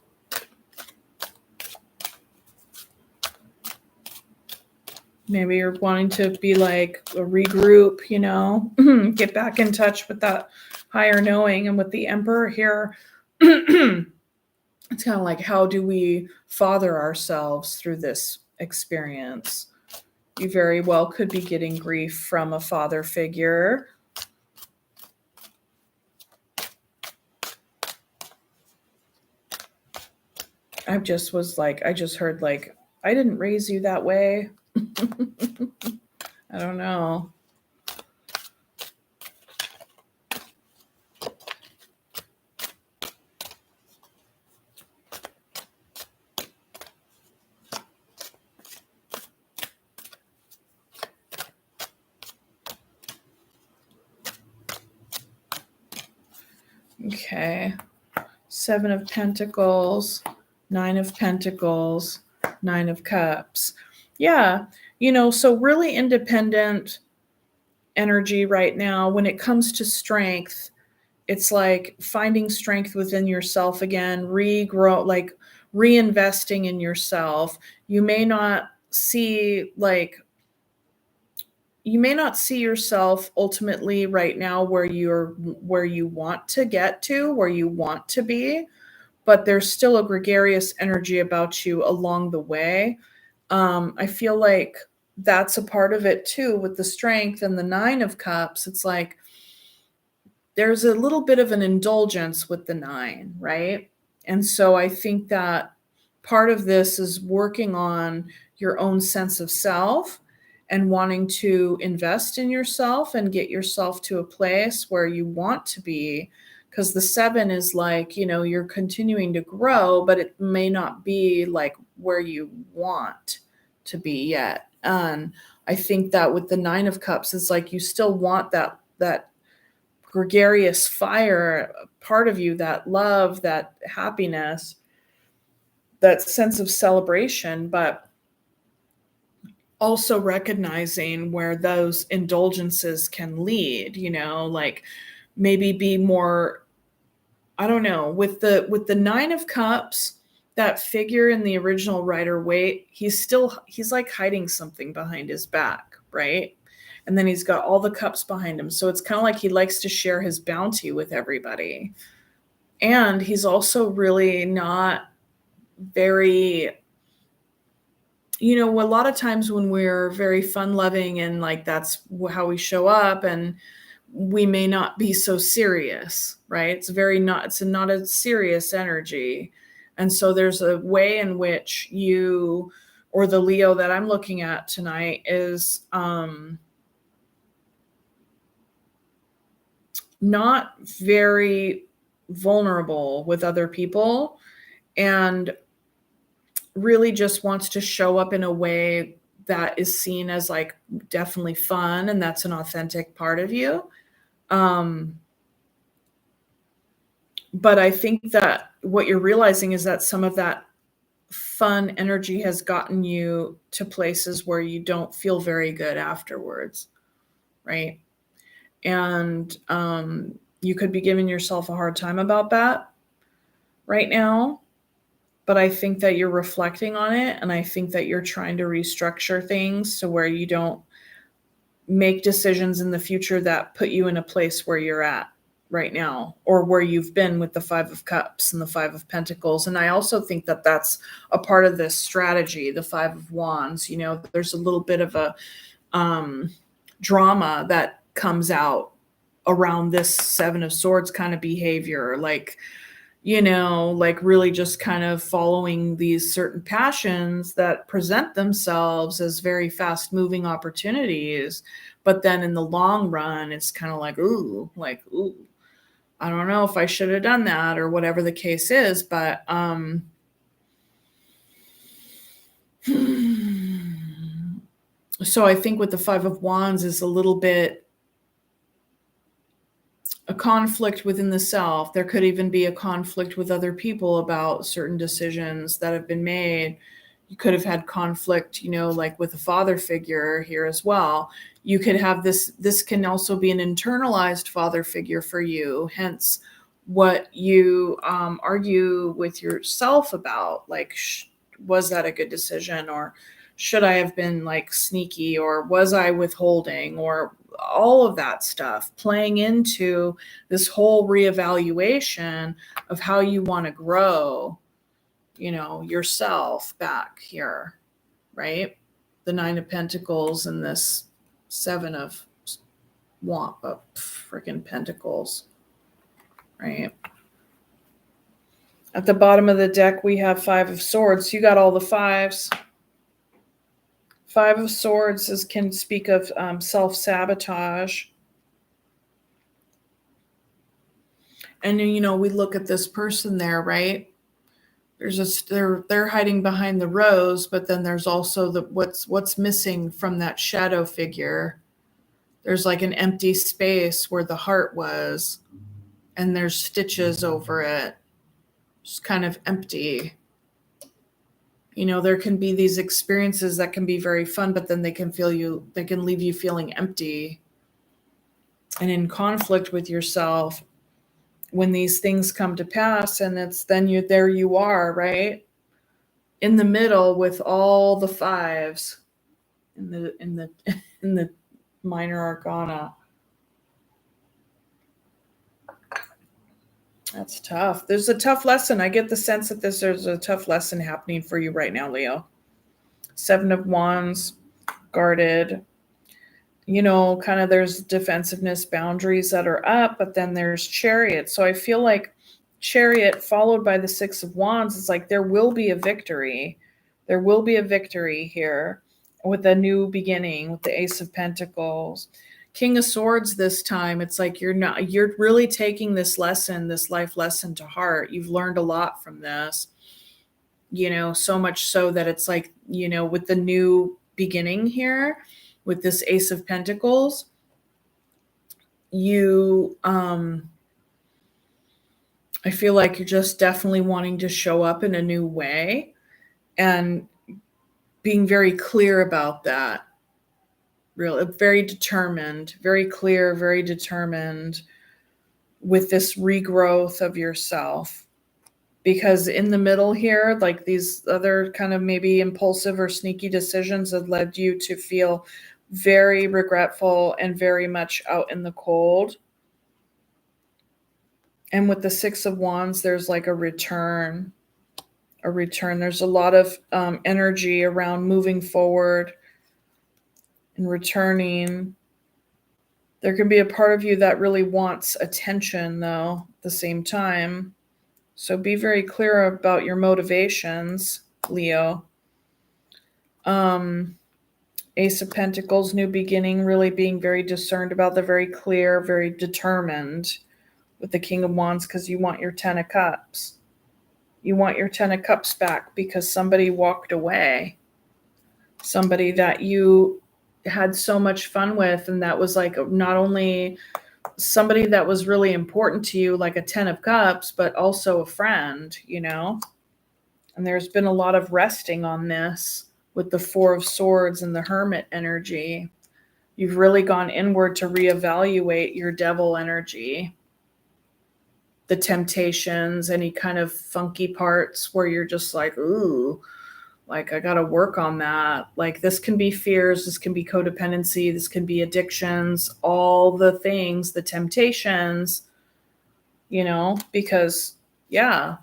Speaker 1: Maybe you're wanting to be like a regroup, you know, get back in touch with that higher knowing. And with the Emperor here, it's kind of like, how do we father ourselves through this experience? You very well could be getting grief from a father figure. I just was like, I just heard like, I didn't raise you that way. I don't know. Okay. 7 of Pentacles, 9 of Pentacles, 9 of Cups. Yeah. So really independent energy right now. When it comes to strength, it's like finding strength within yourself again, regrow, like reinvesting in yourself. You may not see yourself ultimately right now where you want to get to, where you want to be, but there's still a gregarious energy about you along the way. I feel like that's a part of it too with the strength and the 9 of Cups. It's like there's a little bit of an indulgence with the 9, right? And so I think that part of this is working on your own sense of self and wanting to invest in yourself and get yourself to a place where you want to be. Because the 7 is like, you're continuing to grow, but it may not be like where you want to be yet. And I think that with the 9 of Cups, it's like you still want that gregarious fire part of you, that love, that happiness, that sense of celebration, but also recognizing where those indulgences can lead, like maybe be more, I don't know, with the 9 of Cups, that figure in the original Rider-Waite, he's like hiding something behind his back, right? And then he's got all the cups behind him. So it's kind of like he likes to share his bounty with everybody. And he's also really not very, a lot of times when we're very fun loving and like that's how we show up, and we may not be so serious, right? It's not a serious energy. And so there's a way in which you, or the Leo that I'm looking at tonight, is not very vulnerable with other people and really just wants to show up in a way that is seen as like definitely fun, and that's an authentic part of you. But I think that what you're realizing is that some of that fun energy has gotten you to places where you don't feel very good afterwards, right? And you could be giving yourself a hard time about that right now. But I think that you're reflecting on it, and I think that you're trying to restructure things to where you don't make decisions in the future that put you in a place where you're at right now, or where you've been with the 5 of Cups and the 5 of Pentacles. And I also think that that's a part of this strategy, the 5 of Wands. There's a little bit of a drama that comes out around this 7 of Swords kind of behavior, like really just kind of following these certain passions that present themselves as very fast moving opportunities. But then in the long run, it's kind of like, ooh, I don't know if I should have done that, or whatever the case is. But so I think with the 5 of Wands is a little bit a conflict within the self. There could even be a conflict with other people about certain decisions that have been made. You could have had conflict, like with a father figure here as well. You could have this can also be an internalized father figure for you, hence what you argue with yourself about, like, was that a good decision, or should I have been like sneaky, or was I withholding, or all of that stuff playing into this whole reevaluation of how you want to grow, yourself back here, right? The 9 of Pentacles and this 7 of freaking Pentacles, right? At the bottom of the deck, we have 5 of Swords. You got all the fives. 5 of Swords can speak of self-sabotage. And we look at this person there, right? They're hiding behind the rose, but then there's also what's missing from that shadow figure. There's like an empty space where the heart was. and there's stitches over it. It's kind of empty. There can be these experiences that can be very fun, but then they can leave you feeling empty and in conflict with yourself when these things come to pass. And it's then there you are, right? In the middle with all the fives in the minor arcana. That's tough. There's a tough lesson. I get the sense that there's a tough lesson happening for you right now, Leo. 7 of Wands, guarded. Kind of there's defensiveness, boundaries that are up, but then there's Chariot. So I feel like Chariot followed by the 6 of Wands, it's like there will be a victory. There will be a victory here with a new beginning, with the Ace of Pentacles. King of Swords this time, it's like you're really taking this lesson, this life lesson to heart. You've learned a lot from this, so much so that it's like, with the new beginning here, with this Ace of Pentacles, I feel like you're just definitely wanting to show up in a new way and being very clear about that. Very determined, very clear, very determined with this regrowth of yourself. Because in the middle here, like these other kind of maybe impulsive or sneaky decisions have led you to feel very regretful and very much out in the cold. And with the 6 of Wands, there's like a return. There's a lot of energy around moving forward and returning. There can be a part of you that really wants attention, though, at the same time. So be very clear about your motivations, Leo. Ace of Pentacles, new beginning, really being very discerned about the very clear, very determined with the King of Wands, because you want your 10 of Cups. You want your 10 of Cups back because somebody walked away. Somebody that you had so much fun with, and that was like not only somebody that was really important to you, like a 10 of Cups, but also a friend, And there's been a lot of resting on this with the 4 of Swords and the Hermit energy. You've really gone inward to reevaluate your devil energy, the temptations, any kind of funky parts where you're just like, ooh, like I got to work on that. Like this can be fears, this can be codependency, this can be addictions, all the things, the temptations, because yeah,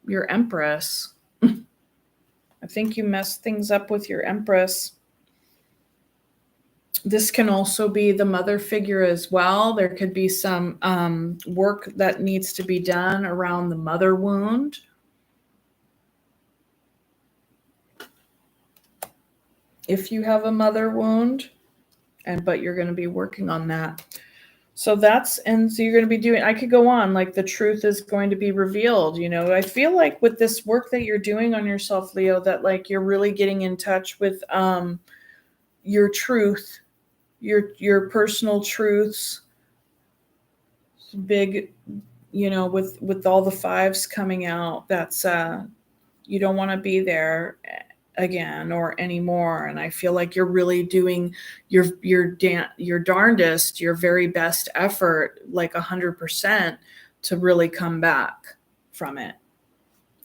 Speaker 1: your Empress. I think you messed things up with your Empress. This can also be the mother figure as well. There could be some work that needs to be done around the mother wound. If you have a mother wound, but you're going to be working on that. So you're going to be doing, I could go on, like the truth is going to be revealed. I feel like with this work that you're doing on yourself, Leo, that like you're really getting in touch with your truth, your personal truths. Big, with all the fives coming out, that's you don't want to be there again or anymore. And I feel like you're really doing your darndest, your very best effort, like 100%, to really come back from it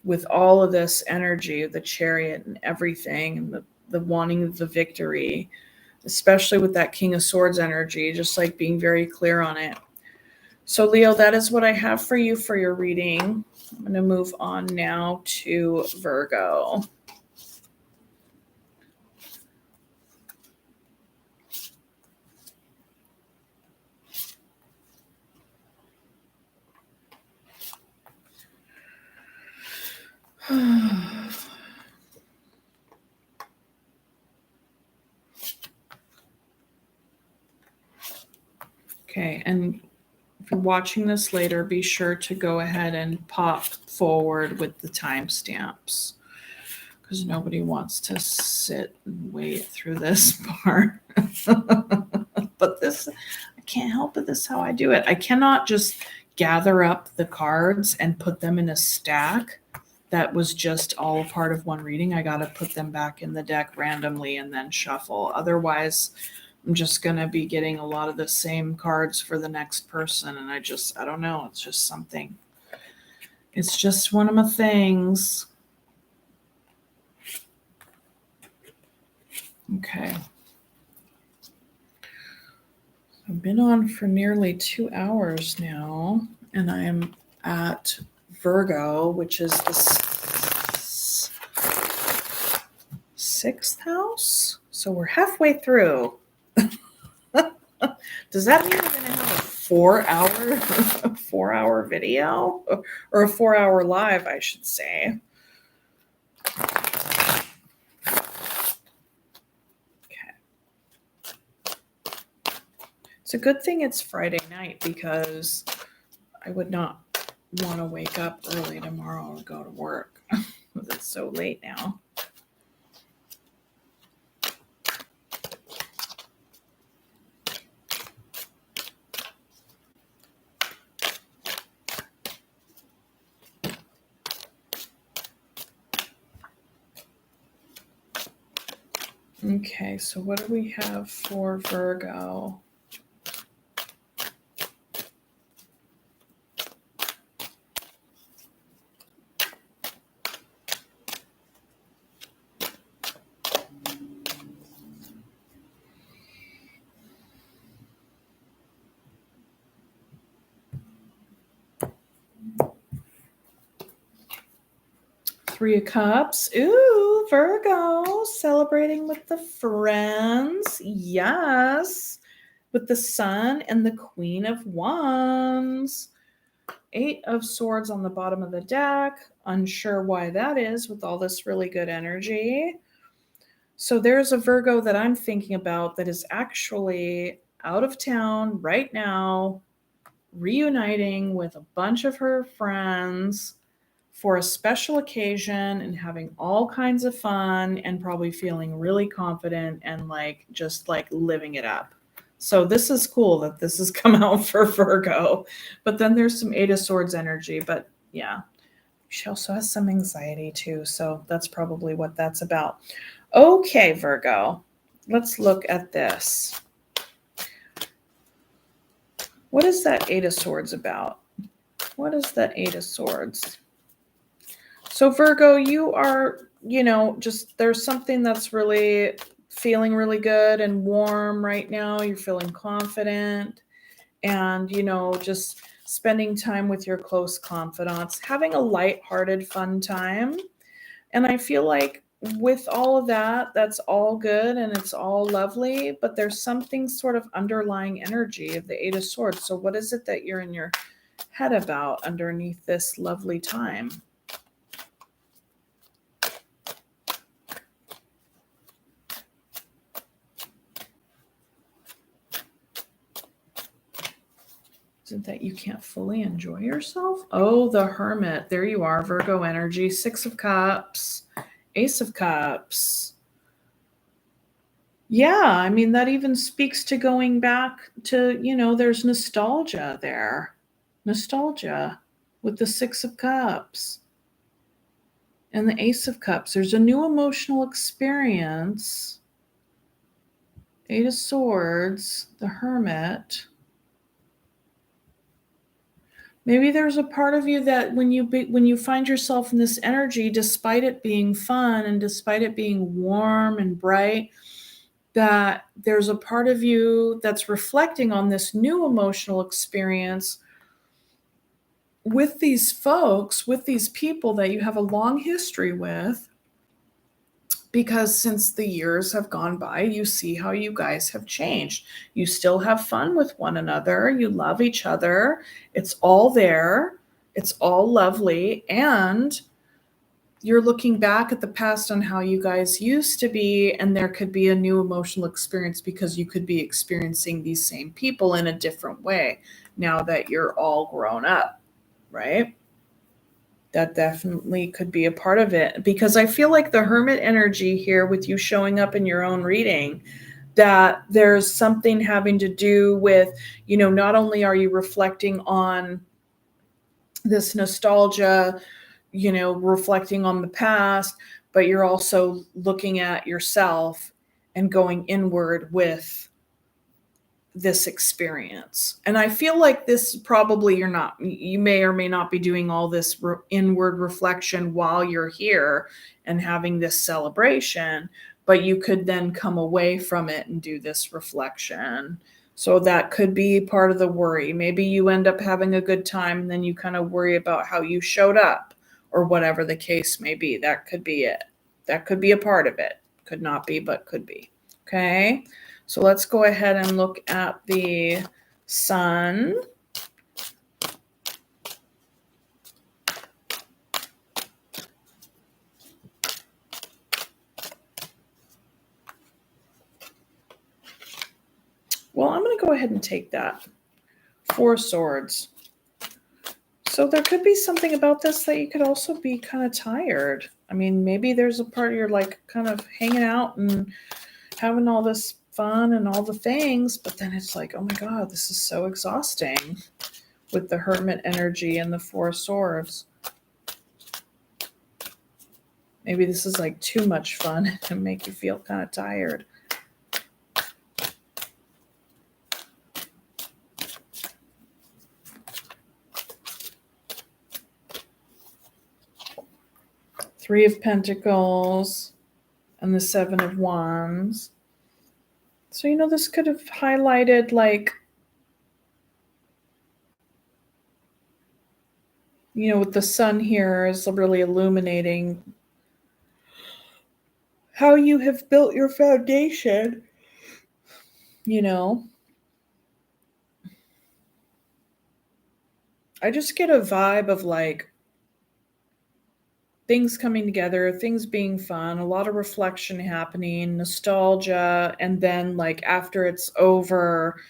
Speaker 1: with all of this energy, the Chariot and everything, and the wanting of the victory, especially with that King of Swords energy, just like being very clear on it. So Leo, that is what I have for you for your reading. I'm going to move on now to Virgo. Okay, and if you're watching this later, be sure to go ahead and pop forward with the timestamps, because nobody wants to sit and wait through this part. But this, I can't help it. This is how I do it. I cannot just gather up the cards and put them in a stack that was just all a part of one reading. I got to put them back in the deck randomly and then shuffle. Otherwise, I'm just going to be getting a lot of the same cards for the next person. And I don't know. It's just something. It's just one of my things. Okay. I've been on for nearly 2 hours now, and I am at Virgo, which is the sixth house. So we're halfway through. Does that mean we're going to have a 4-hour video or a 4-hour live, I should say? It's a good thing it's Friday night because I would not want to wake up early tomorrow and go to work. It's so late now. Okay, so what do we have for Virgo? Three of Cups. Ooh, Virgo, celebrating with the friends. Yes. With the Sun and the Queen of Wands. 8 of Swords on the bottom of the deck. Unsure why that is with all this really good energy. So there's a Virgo that I'm thinking about that is actually out of town right now, reuniting with a bunch of her friends for a special occasion and having all kinds of fun and probably feeling really confident and just living it up. So this is cool that this has come out for Virgo. But then there's some 8 of Swords energy. But yeah, she also has some anxiety too. So that's probably what that's about. Okay, Virgo, let's look at this. What is that 8 of Swords about? What is that 8 of Swords? So Virgo, you are, just there's something that's really feeling really good and warm right now. You're feeling confident and, just spending time with your close confidants, having a lighthearted, fun time. And I feel like with all of that, that's all good and it's all lovely, but there's something sort of underlying energy of the 8 of Swords. So what is it that you're in your head about underneath this lovely time? Isn't that you can't fully enjoy yourself? Oh, the Hermit. There you are, Virgo energy. 6 of Cups, Ace of Cups. Yeah, I mean, that even speaks to going back to, there's nostalgia there. Nostalgia with the 6 of Cups and the Ace of Cups. There's a new emotional experience. 8 of Swords, the Hermit. Maybe there's a part of you that when you find yourself in this energy, despite it being fun and despite it being warm and bright, that there's a part of you that's reflecting on this new emotional experience with these folks, with these people that you have a long history with. Because since the years have gone by, you see how you guys have changed. You still have fun with one another. You love each other. It's all there. It's all lovely. And you're looking back at the past on how you guys used to be, and there could be a new emotional experience because you could be experiencing these same people in a different way now that you're all grown up, right? That definitely could be a part of it, because I feel like the Hermit energy here with you showing up in your own reading, that there's something having to do with, not only are you reflecting on this nostalgia, reflecting on the past, but you're also looking at yourself and going inward with this experience. And I feel like this probably you may or may not be doing all this inward reflection while you're here and having this celebration, but you could then come away from it and do this reflection. So that could be part of the worry. Maybe you end up having a good time and then you kind of worry about how you showed up or whatever the case may be. That could be it. That could be a part of it. Could not be, but could be. Okay. So let's go ahead and look at the sun. Well, I'm going to go ahead and take that. 4 swords. So there could be something about this that you could also be kind of tired. I mean, maybe there's a part you're like kind of hanging out and having all this fun and all the things, but then it's like, oh my God, this is so exhausting with the Hermit energy and the 4 swords. Maybe this is like too much fun to make you feel kind of tired. Three of Pentacles and the 7 of Wands. So, this could have highlighted like, with the sun here is really illuminating how you have built your foundation, I just get a vibe of like things coming together, things being fun, a lot of reflection happening, nostalgia, and then like after it's over,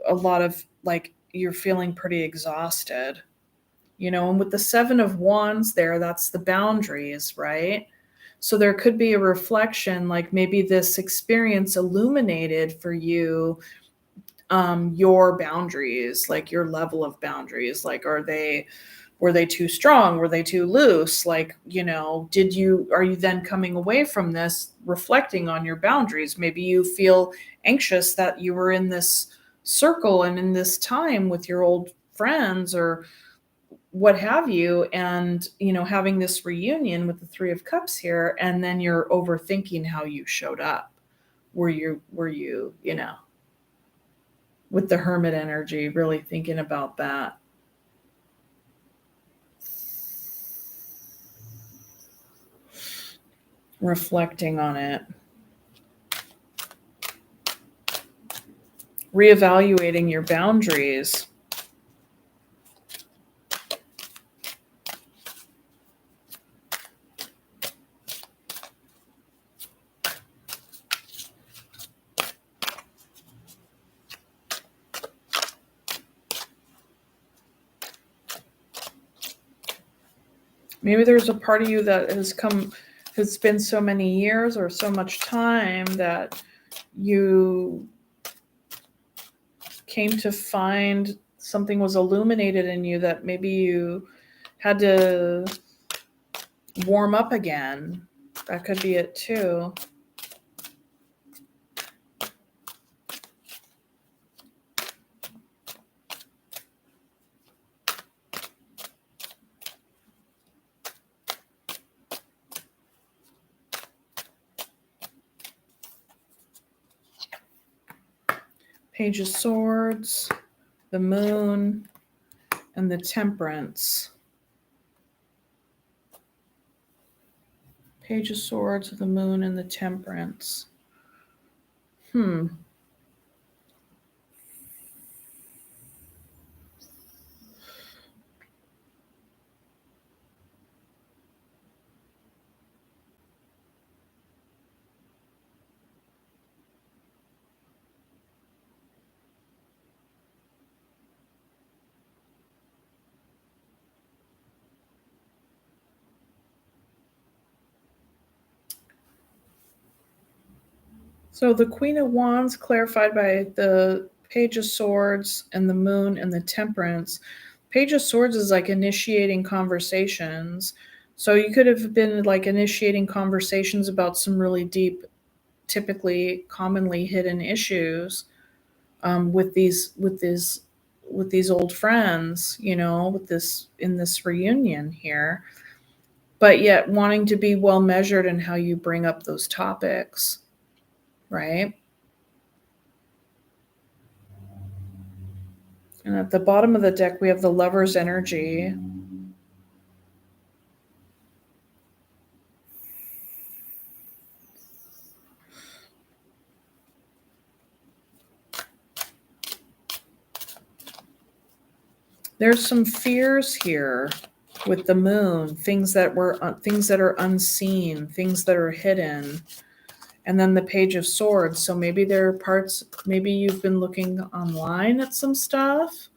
Speaker 1: a lot of like you're feeling pretty exhausted, and with the 7 of Wands there, that's the boundaries, right? So there could be a reflection, like maybe this experience illuminated for you your boundaries, like your level of boundaries, like were they too strong, were they too loose, like are you then coming away from this reflecting on your boundaries? Maybe you feel anxious that you were in this circle and in this time with your old friends or what have you, and having this reunion with the 3 of Cups here, and then you're overthinking how you showed up. Were you with the Hermit energy, really thinking about that. Reflecting on it. Reevaluating your boundaries. Maybe there's a part of you that has been so many years or so much time that you came to find something was illuminated in you that maybe you had to warm up again. That could be it too. Page of Swords, the Moon, and the Temperance. Page of Swords, the Moon, and the Temperance. So the Queen of Wands, clarified by the Page of Swords and the Moon and the Temperance. Page of Swords is like initiating conversations. So you could have been like initiating conversations about some really deep, typically commonly hidden issues with these old friends, with this in this reunion here, but yet wanting to be well measured in how you bring up those topics, right? And at the bottom of the deck, we have the Lover's energy. There's some fears here with the moon, things that are unseen, things that are hidden. And then the Page of Swords. So maybe there are parts, maybe you've been looking online at some stuff,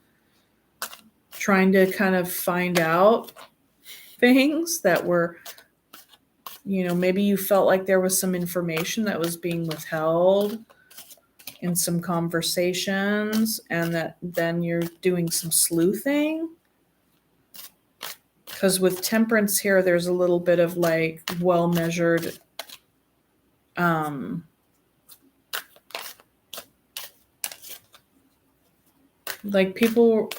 Speaker 1: trying to kind of find out things that were, maybe you felt like there was some information that was being withheld in some conversations, and that then you're doing some sleuthing. Because with Temperance here, there's a little bit of like well measured like people,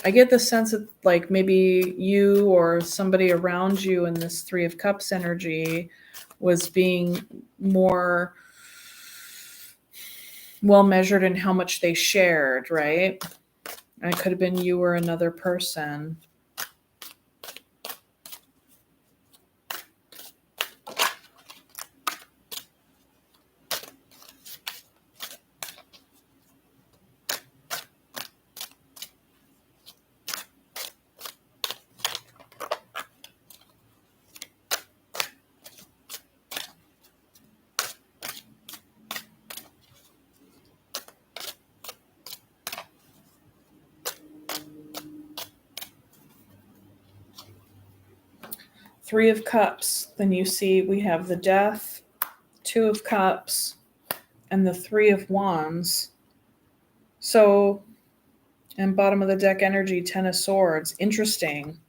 Speaker 1: I get the sense that like maybe you or somebody around you in this Three of Cups energy was being more well measured in how much they shared, right? And it could have been you or another person. Three of Cups. Then you see we have the Death, Two of Cups, and the Three of Wands. So, and bottom of the deck energy, Ten of Swords. Interesting,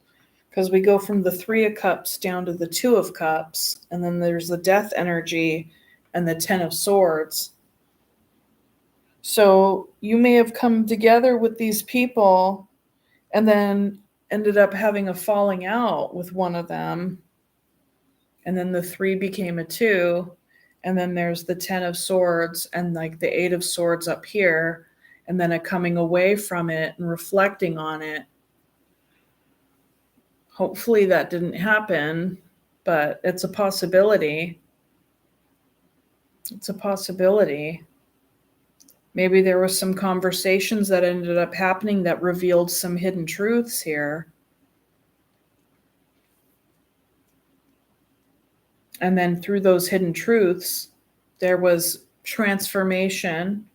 Speaker 1: because we go from the Three of Cups down to the Two of Cups, and then there's the Death energy and the Ten of Swords. So you may have come together with these people and then ended up having a falling out with one of them. And then the 3 became a 2. And then there's the 10 of Swords and like the 8 of Swords up here. And then a coming away from it and reflecting on it. Hopefully that didn't happen, but it's a possibility. It's a possibility. Maybe there were some conversations that ended up happening that revealed some hidden truths here. And then through those hidden truths, there was transformation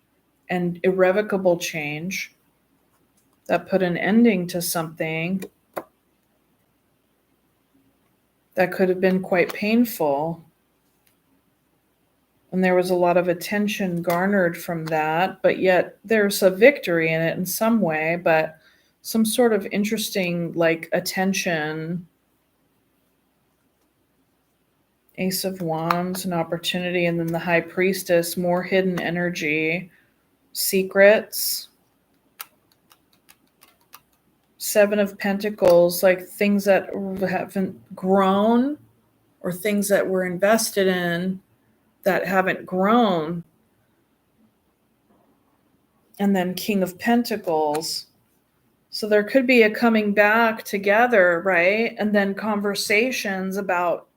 Speaker 1: and irrevocable change that put an ending to something that could have been quite painful. And there was a lot of attention garnered from that, but yet there's a victory in it in some way, but some sort of interesting like attention. Ace of Wands, an opportunity, and then the High Priestess, more hidden energy, secrets. Seven of Pentacles, like things that haven't grown or things that were invested in that haven't grown. And then King of Pentacles. So there could be a coming back together, right? And then conversations about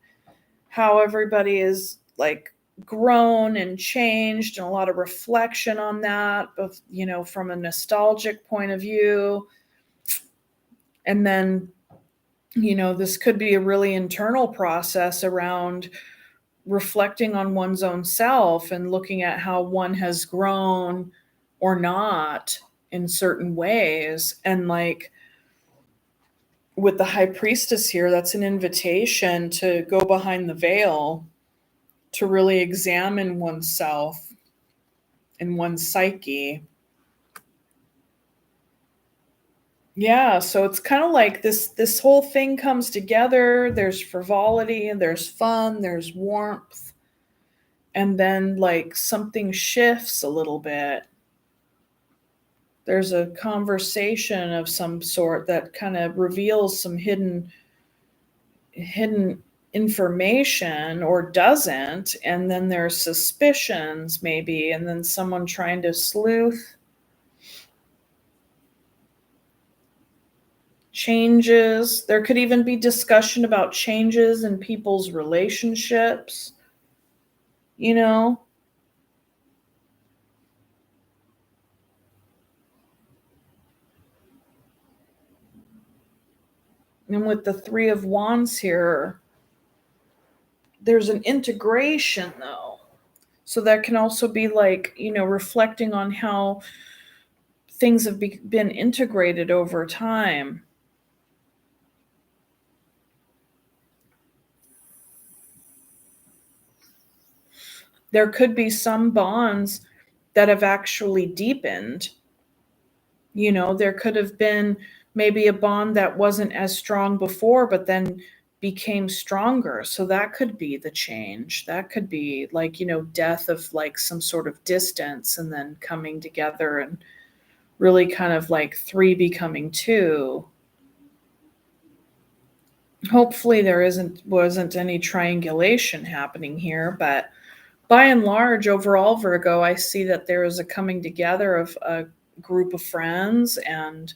Speaker 1: how everybody is like grown and changed, and a lot of reflection on that, both, from a nostalgic point of view. And then, this could be a really internal process around reflecting on one's own self and looking at how one has grown or not in certain ways. And like with the High Priestess here, that's an invitation to go behind the veil, to really examine oneself and one's psyche. Yeah, so it's kind of like this whole thing comes together. There's frivolity, and there's fun, there's warmth, and then like something shifts a little bit. There's a conversation of some sort that kind of reveals some hidden information or doesn't, and then there's suspicions maybe, and then someone trying to sleuth changes. There could even be discussion about changes in people's relationships, you know? And with the 3 of Wands here, there's an integration though. So that can also be like, reflecting on how things have been integrated over time. There could be some bonds that have actually deepened. There could have been maybe a bond that wasn't as strong before, but then became stronger. So that could be the change. That could be like, death of like some sort of distance and then coming together and really kind of like 3 becoming 2. Hopefully there wasn't any triangulation happening here, but by and large, overall, Virgo, I see that there is a coming together of a group of friends and,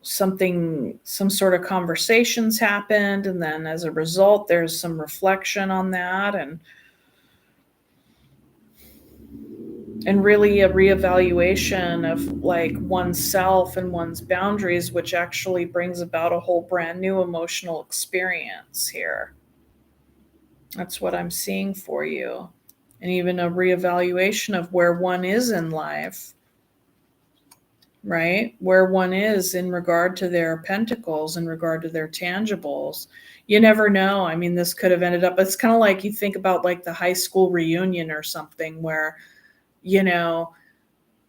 Speaker 1: some sort of conversations happened. And then as a result, there's some reflection on that and really a reevaluation of like oneself and one's boundaries, which actually brings about a whole brand new emotional experience here. That's what I'm seeing for you. And even a reevaluation of where one is in life, right? Where one is in regard to their pentacles, in regard to their tangibles. You never know. I mean, this could have ended up, it's kind of like you think about like the high school reunion or something where, you know,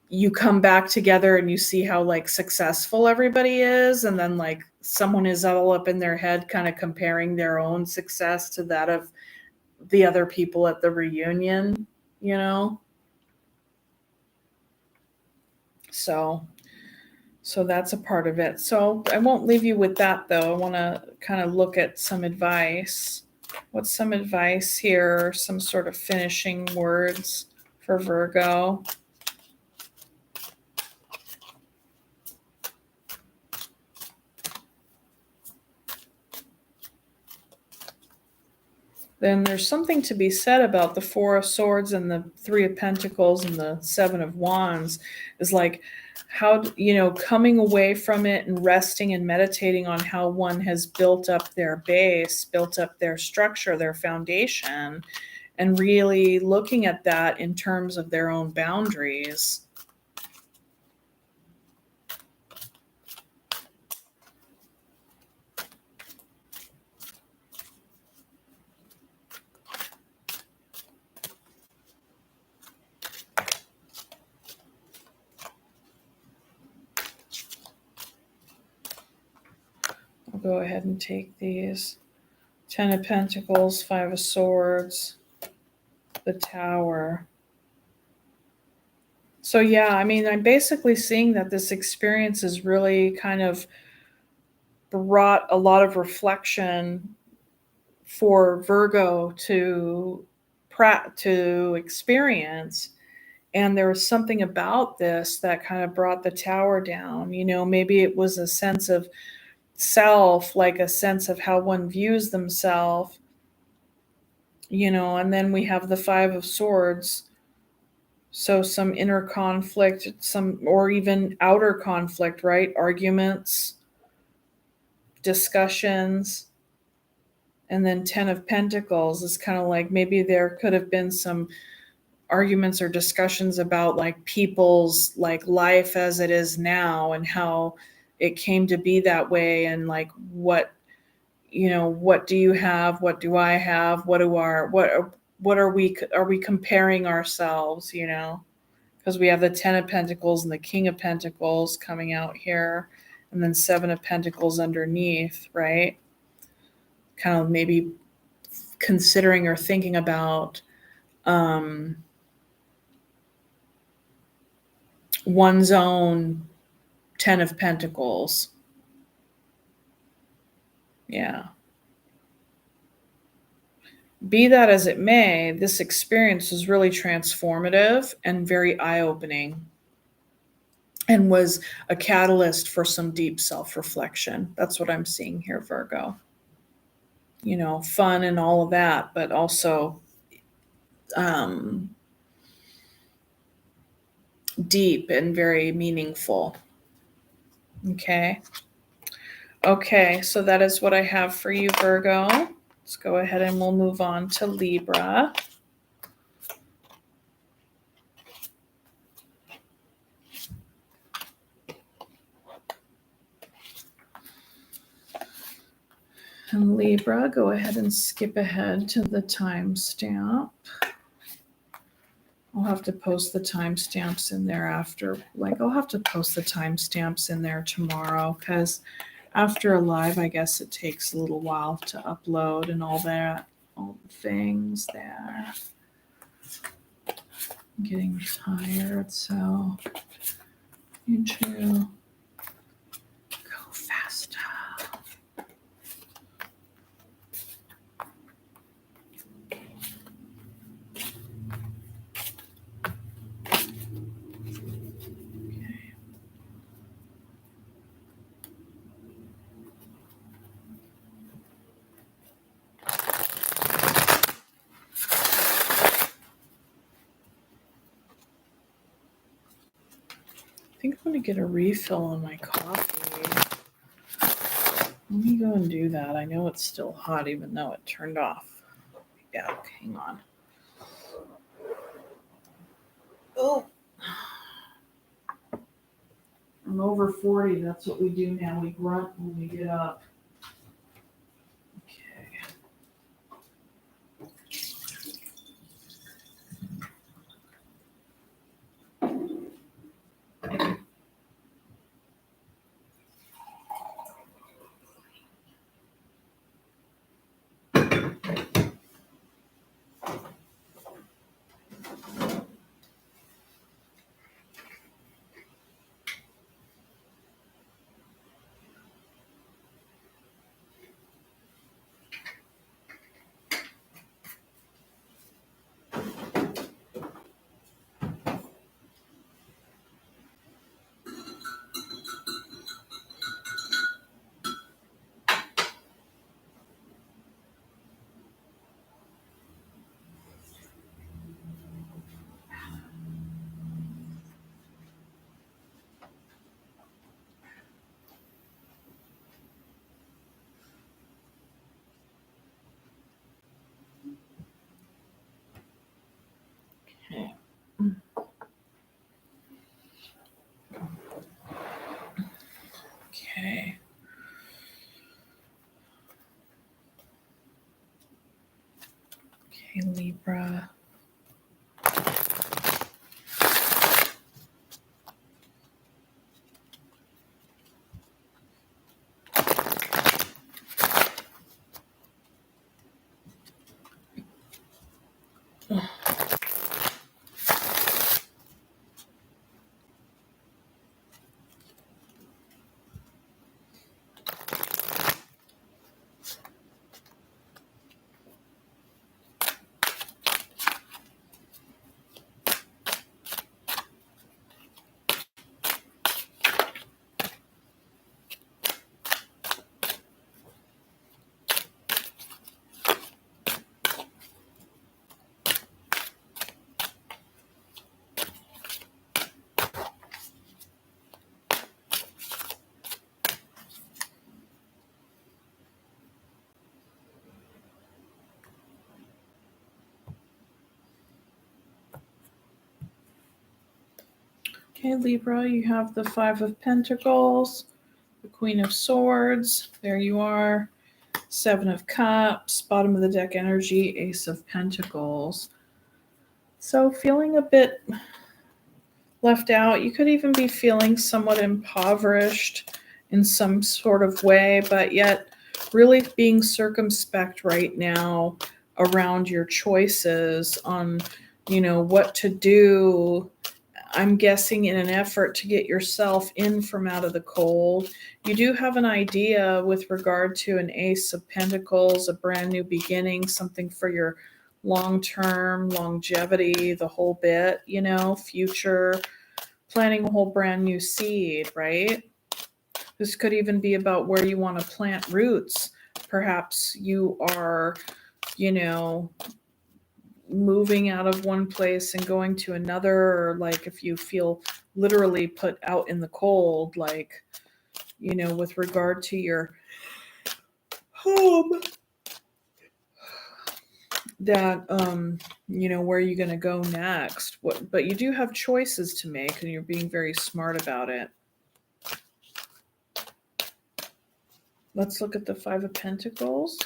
Speaker 1: you come back together and you see how like successful everybody is. And then like someone is all up in their head, kind of comparing their own success to that of the other people at the reunion, you know? So so that's a part of it. So I won't leave you with that though. I want to kind of look at some advice. What's some advice here? Some sort of finishing words for Virgo. Then there's something to be said about the 4 of Swords and the 3 of Pentacles and the 7 of Wands is like how, coming away from it and resting and meditating on how one has built up their base, built up their structure, their foundation, and really looking at that in terms of their own boundaries. I'll go ahead and take these. 10 of Pentacles, 5 of Swords, the Tower. So yeah, I mean, I'm basically seeing that this experience has really kind of brought a lot of reflection for Virgo to experience. And there was something about this that kind of brought the tower down. Maybe it was a sense of self, like a sense of how one views themselves, and then we have the 5 of Swords. So some inner conflict, or even outer conflict, right? Arguments, discussions. And then 10 of Pentacles is kind of like maybe there could have been some arguments or discussions about like people's like life as it is now and how it came to be that way, and like what do you have, what do I have, what are we comparing ourselves, because we have the 10 of Pentacles and the King of Pentacles coming out here, and then 7 of Pentacles underneath, right? Kind of maybe considering or thinking about one's own 10 of Pentacles. Yeah. Be that as it may, this experience was really transformative and very eye-opening, and was a catalyst for some deep self-reflection. That's what I'm seeing here, Virgo. You know, fun and all of that, but also deep and very meaningful. Okay. Okay, so that is what I have for you, Virgo. Let's go ahead and we'll move on to Libra. And Libra, go ahead and skip ahead to the timestamp. I'll have to post the timestamps in there after, like, I'll have to post the timestamps in there tomorrow, because after a live, I guess it takes a little while to upload and all that, all the things there. I'm getting tired, so I need to go faster. I think I'm going to get a refill on my coffee. Let me go and do that. I know it's still hot even though it turned off. Yeah, okay, hang on. Oh. I'm over 40. That's what we do now. We grunt when we get up. Okay. Okay. Okay, Libra. Okay, Libra, you have the 5 of Pentacles, the Queen of Swords, there you are, 7 of Cups, bottom of the deck energy, Ace of Pentacles. So feeling a bit left out. You could even be feeling somewhat impoverished in some sort of way, but yet really being circumspect right now around your choices on, what to do. I'm guessing in an effort to get yourself in from out of the cold. You do have an idea with regard to an Ace of Pentacles, a brand new beginning, something for your long-term longevity, the whole bit, future, planting a whole brand new seed, right? This could even be about where you want to plant roots. Perhaps you are, moving out of one place and going to another, or like if you feel literally put out in the cold, like, with regard to your home, that where are you going to go next? But you do have choices to make, and you're being very smart about it. Let's look at the Five of Pentacles.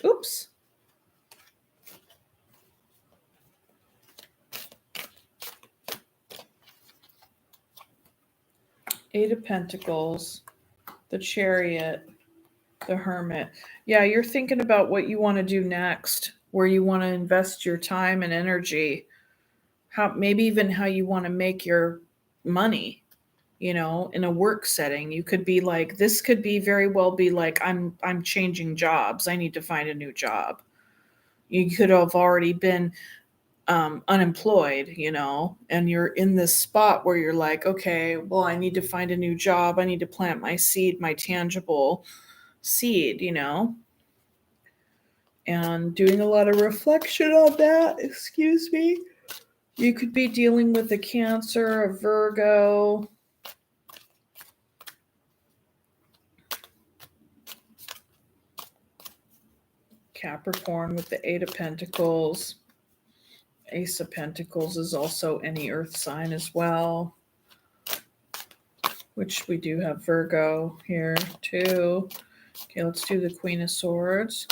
Speaker 1: Oops. Eight of Pentacles, the Chariot, the Hermit. Yeah, you're thinking about what you want to do next, where you want to invest your time and energy, maybe even how you want to make your money, in a work setting. You could be like, this could be very well be like, I'm changing jobs. I need to find a new job. You could have already been unemployed, and you're in this spot where you're like, okay, well, I need to find a new job. I need to plant my seed, my tangible seed, and doing a lot of reflection on that. Excuse me. You could be dealing with a Cancer, a Virgo, Capricorn with the Eight of Pentacles. Ace of Pentacles is also any earth sign as well, which we do have Virgo here too. Okay, let's do the Queen of Swords.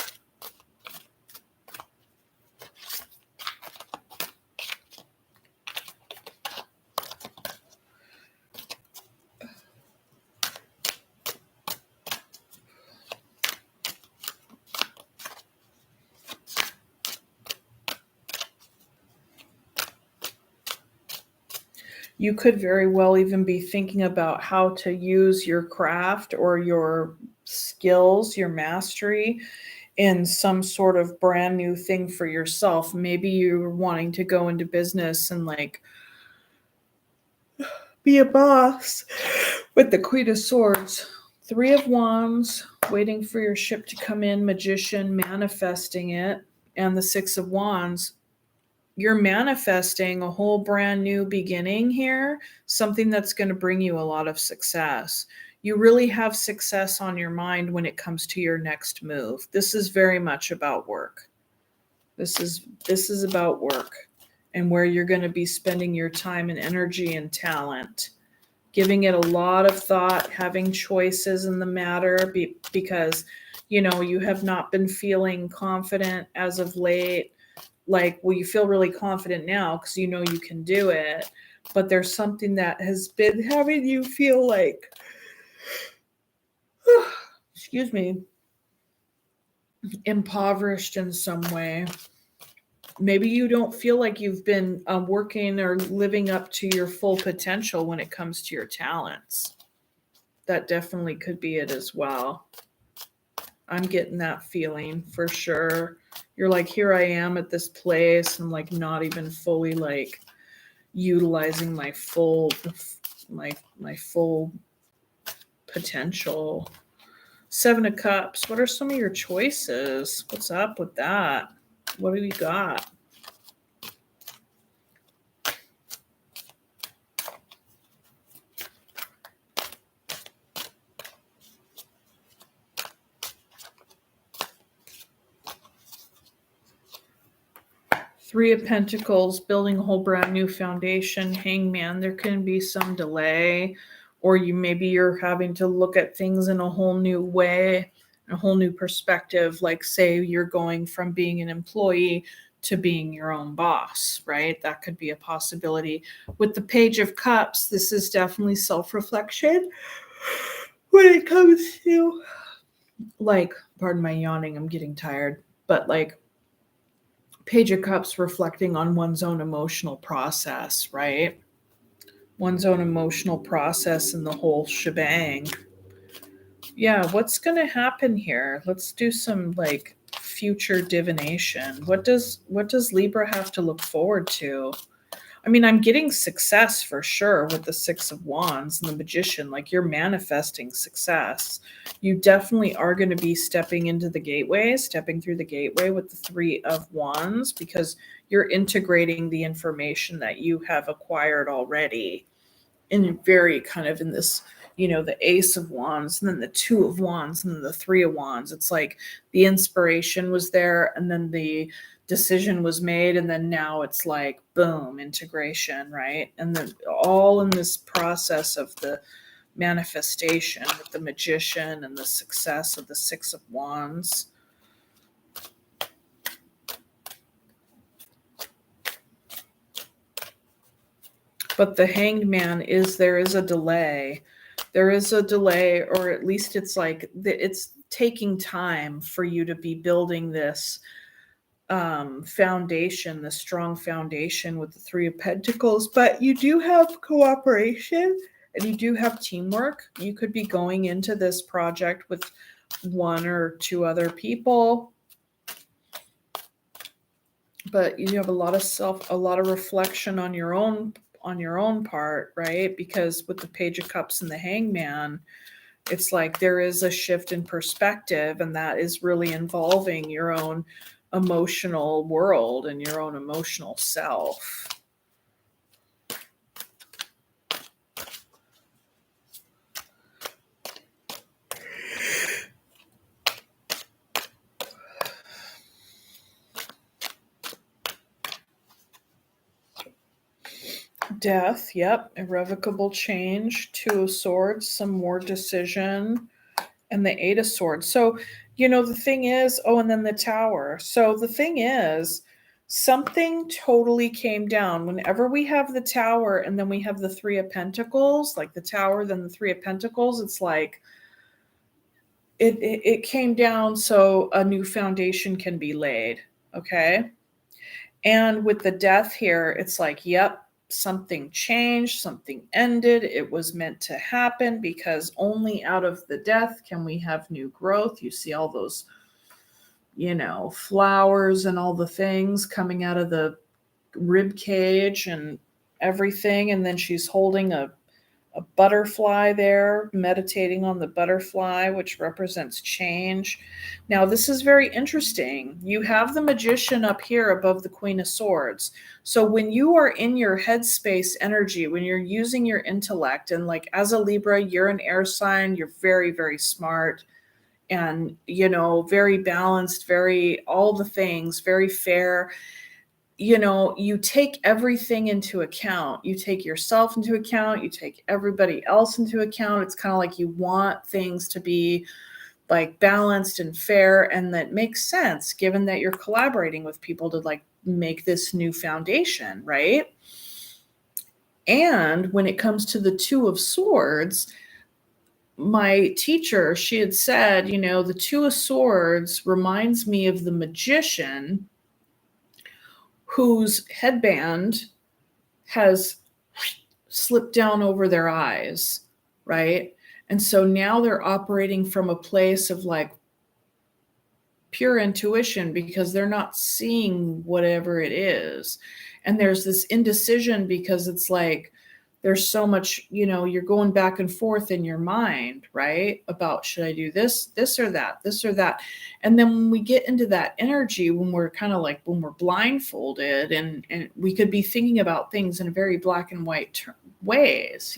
Speaker 1: You could very well even be thinking about how to use your craft or your skills, your mastery in some sort of brand new thing for yourself. Maybe you're wanting to go into business and like be a boss with the Queen of Swords. Three of Wands, waiting for your ship to come in, Magician, manifesting it, and the Six of Wands. You're manifesting a whole brand new beginning here, something that's going to bring you a lot of success. You really have success on your mind when it comes to your next move. This is very much about work. This is about work and where you're going to be spending your time and energy and talent, giving it a lot of thought, having choices in the matter, because you have not been feeling confident as of late. Like, well, you feel really confident now because you can do it, but there's something that has been having you feel like, excuse me, impoverished in some way. Maybe you don't feel like you've been working or living up to your full potential when it comes to your talents. That definitely could be it as well. I'm getting that feeling for sure. You're like, here I am at this place and like not even fully like utilizing my full potential. Seven of Cups. What are some of your choices? What's up with that? What do we got? Three of Pentacles, building a whole brand new foundation. Hangman, there can be some delay, or maybe you're having to look at things in a whole new way a whole new perspective. Like, say you're going from being an employee to being your own boss, right? That could be a possibility. With the Page of Cups, this is definitely self-reflection when it comes to, like, pardon my yawning, I'm getting tired, but like Page of Cups reflecting on one's own emotional process, right? One's own emotional process and the whole shebang. Yeah, what's going to happen here? Let's do some like future divination. What does Libra have to look forward to? I mean, I'm getting success for sure with the Six of Wands and the Magician. Like, you're manifesting success. You definitely are going to be stepping through the gateway with the Three of Wands, because you're integrating the information that you have acquired already in very kind of in this, the Ace of Wands and then the Two of Wands and then the Three of Wands. It's like the inspiration was there and then the decision was made, and then now it's like boom, integration, right? And then all in this process of the manifestation with the Magician and the success of the Six of Wands. But the Hanged Man there is a delay. There is a delay, or at least it's like it's taking time for you to be building this foundation, the strong foundation with the Three of Pentacles. But you do have cooperation and you do have teamwork. You could be going into this project with one or two other people, but you have a lot of reflection on your own part, right? Because with the Page of Cups and the Hangman, it's like there is a shift in perspective, and that is really involving your own emotional world and your own emotional self. Death, yep, irrevocable change. Two of Swords, some more decision, and the Eight of Swords. So, the thing is, and then the Tower. So the thing is, something totally came down. Whenever we have the Tower and then we have the Three of Pentacles, like the Tower, then the Three of Pentacles, it's like it came down so a new foundation can be laid, okay? And with the Death here, it's like, yep, something changed, something ended. It was meant to happen, because only out of the Death can we have new growth. You see all those, flowers and all the things coming out of the rib cage and everything. And then she's holding a butterfly there, meditating on the butterfly, which represents change. Now, this is very interesting. You have the Magician up here above the Queen of Swords. So when you are in your headspace energy, when you're using your intellect, and like as a Libra, you're an air sign, you're very, very smart and, very balanced, very all the things, very fair. You take everything into account. You take yourself into account. You take everybody else into account. It's kind of like you want things to be like balanced and fair, and that makes sense given that you're collaborating with people to like make this new foundation, right? And when it comes to the Two of Swords, my teacher, she had said, the Two of Swords reminds me of the Magician whose headband has slipped down over their eyes, right? And so now they're operating from a place of like pure intuition, because they're not seeing whatever it is. And there's this indecision because it's like there's so much, you're going back and forth in your mind, right? About should I do this or that? And then when we get into that energy, when we're kind of like, when we're blindfolded and we could be thinking about things in a very black and white ways,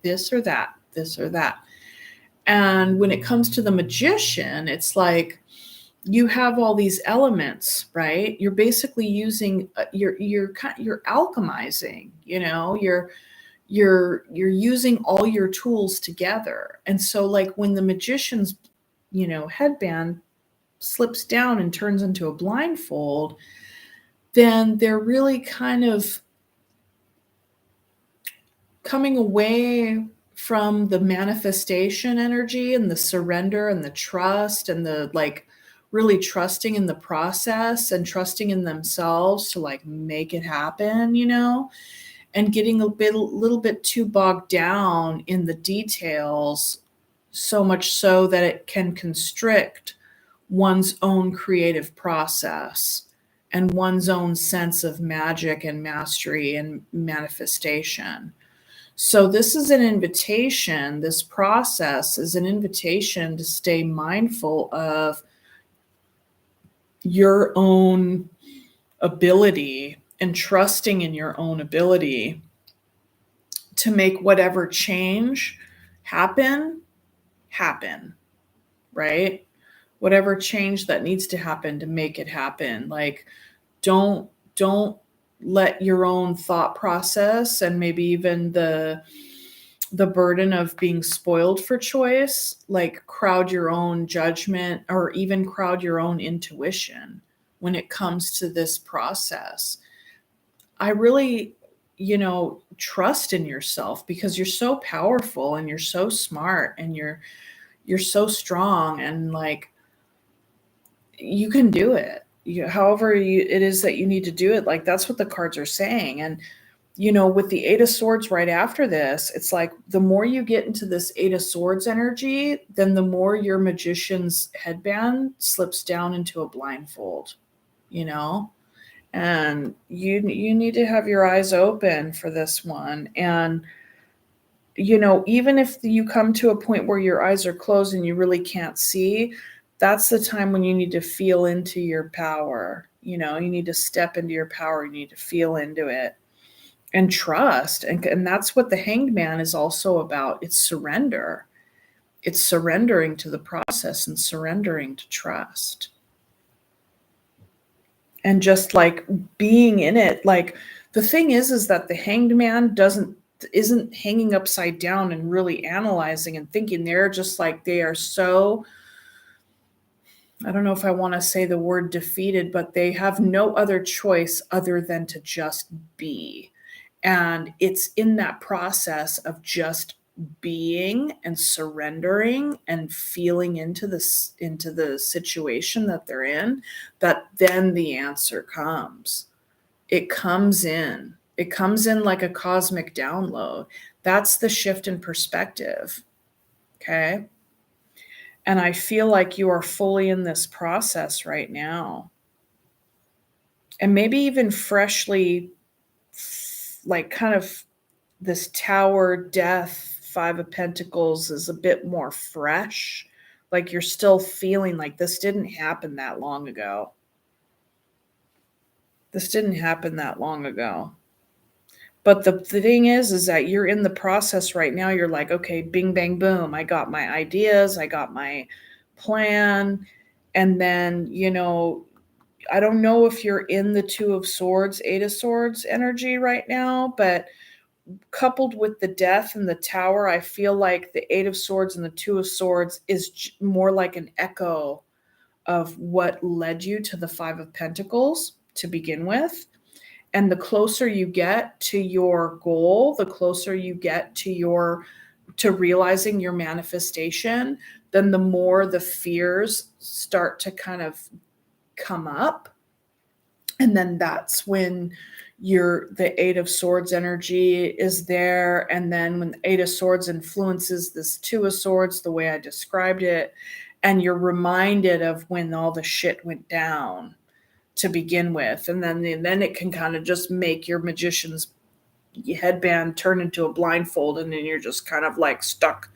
Speaker 1: this or that. And when it comes to the Magician, it's like, you have all these elements, right? You're basically using, you're alchemizing, you're using all your tools together. And so like when the Magician's headband slips down and turns into a blindfold, then they're really kind of coming away from the manifestation energy and the surrender and the trust and the like really trusting in the process and trusting in themselves to like make it happen, and getting little bit too bogged down in the details, so much so that it can constrict one's own creative process and one's own sense of magic and mastery and manifestation. So this is an invitation, this process is an invitation to stay mindful of your own ability and trusting in your own ability to make whatever change happen, right? Whatever change that needs to happen to make it happen. Like don't let your own thought process and maybe even the burden of being spoiled for choice like crowd your own judgment or even crowd your own intuition when it comes to this process. I really, trust in yourself because you're so powerful and you're so smart and you're so strong and like you can do it. However it is that you need to do it, like that's what the cards are saying. And with the Eight of Swords right after this, it's like the more you get into this Eight of Swords energy, then the more your magician's headband slips down into a blindfold, and you need to have your eyes open for this one. And even if you come to a point where your eyes are closed and you really can't see, that's the time when you need to feel into your power. You need to step into your power, you need to feel into it and trust. And that's what the Hanged Man is also about. It's surrender. It's surrendering to the process and surrendering to trust. And just like being in it. Like the thing is that the Hanged Man isn't hanging upside down and really analyzing and thinking. They're just like, they are so, I don't know if I want to say the word defeated, but they have no other choice other than to just be. And it's in that process of just being and surrendering and feeling into the situation that they're in, that then the answer comes. It comes in. It comes in like a cosmic download. That's the shift in perspective. Okay. And I feel like you are fully in this process right now. And maybe even freshly, like kind of this Tower, Death, Five of Pentacles is a bit more fresh. Like you're still feeling like this didn't happen that long ago. This didn't happen that long ago. But the thing is that you're in the process right now. You're like, okay, bing, bang, boom. I got my ideas. I got my plan. And then, I don't know if you're in the Two of Swords, Eight of Swords energy right now, but coupled with the Death and the Tower, I feel like the Eight of Swords and the Two of Swords is more like an echo of what led you to the Five of Pentacles to begin with. And the closer you get to your goal, the closer you get to realizing your manifestation, then the more the fears start to kind of come up. And then that's when the Eight of Swords energy is there. And then when the Eight of Swords influences this Two of Swords, the way I described it, and you're reminded of when all the shit went down to begin with. And then it can kind of just make your magician's headband turn into a blindfold. And then you're just kind of like stuck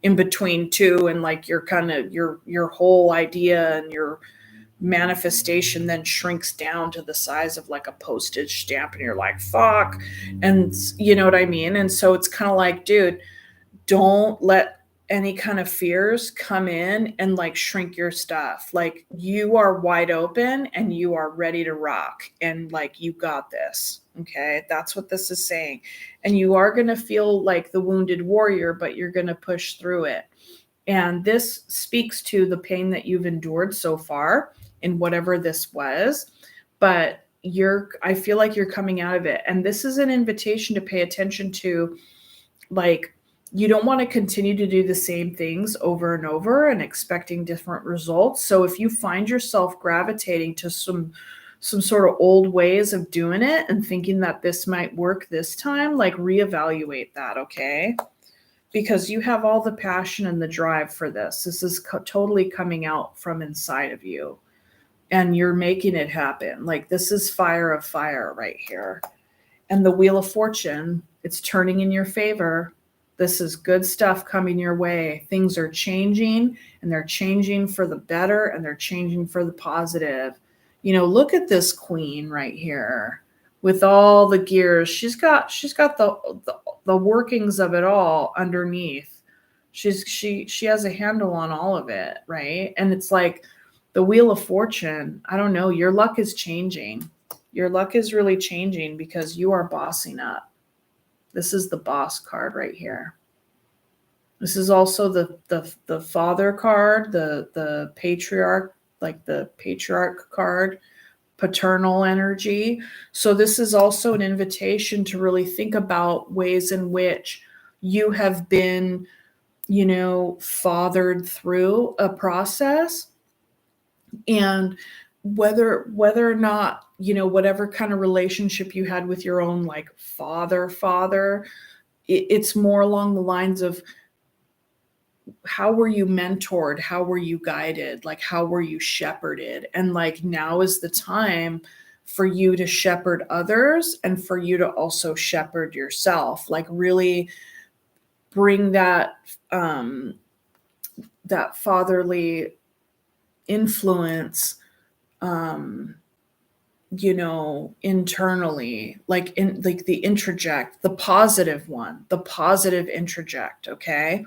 Speaker 1: in between two. And like you're kind of your whole idea and your manifestation then shrinks down to the size of like a postage stamp. And you're like, fuck. And you know what I mean? And so it's kind of like, dude, don't let any kind of fears come in and like shrink your stuff. Like you are wide open and you are ready to rock and like you got this. Okay, that's what this is saying. And you are going to feel like the wounded warrior, but you're going to push through it. And this speaks to the pain that you've endured so far in whatever this was. But I feel like you're coming out of it. And this is an invitation to pay attention to, like, you don't want to continue to do the same things over and over and expecting different results. So if you find yourself gravitating to some sort of old ways of doing it and thinking that this might work this time, like, reevaluate that, okay? Because you have all the passion and the drive for this. This is totally coming out from inside of you, and you're making it happen. Like, this is fire of fire right here. And the Wheel of Fortune, it's turning in your favor. This is good stuff coming your way. Things are changing, and they're changing for the better, and they're changing for the positive. You know, look at this queen right here with all the gears. She's got the workings of it all underneath. She has a handle on all of it, right? And it's like the Wheel of Fortune. I don't know, your luck is changing. Your luck is really changing because you are bossing up. This is the boss card right here. This is also the father card, the patriarch, like the patriarch card, paternal energy. So this is also an invitation to really think about ways in which you have been, you know, fathered through a process, and whether or not, you know, whatever kind of relationship you had with your own, like, father, it's more along the lines of, how were you mentored? How were you guided? Like, how were you shepherded? And, like, now is the time for you to shepherd others and for you to also shepherd yourself. Like, really bring that that fatherly influence, you know, internally, like the introject, the positive one, the positive introject. Okay.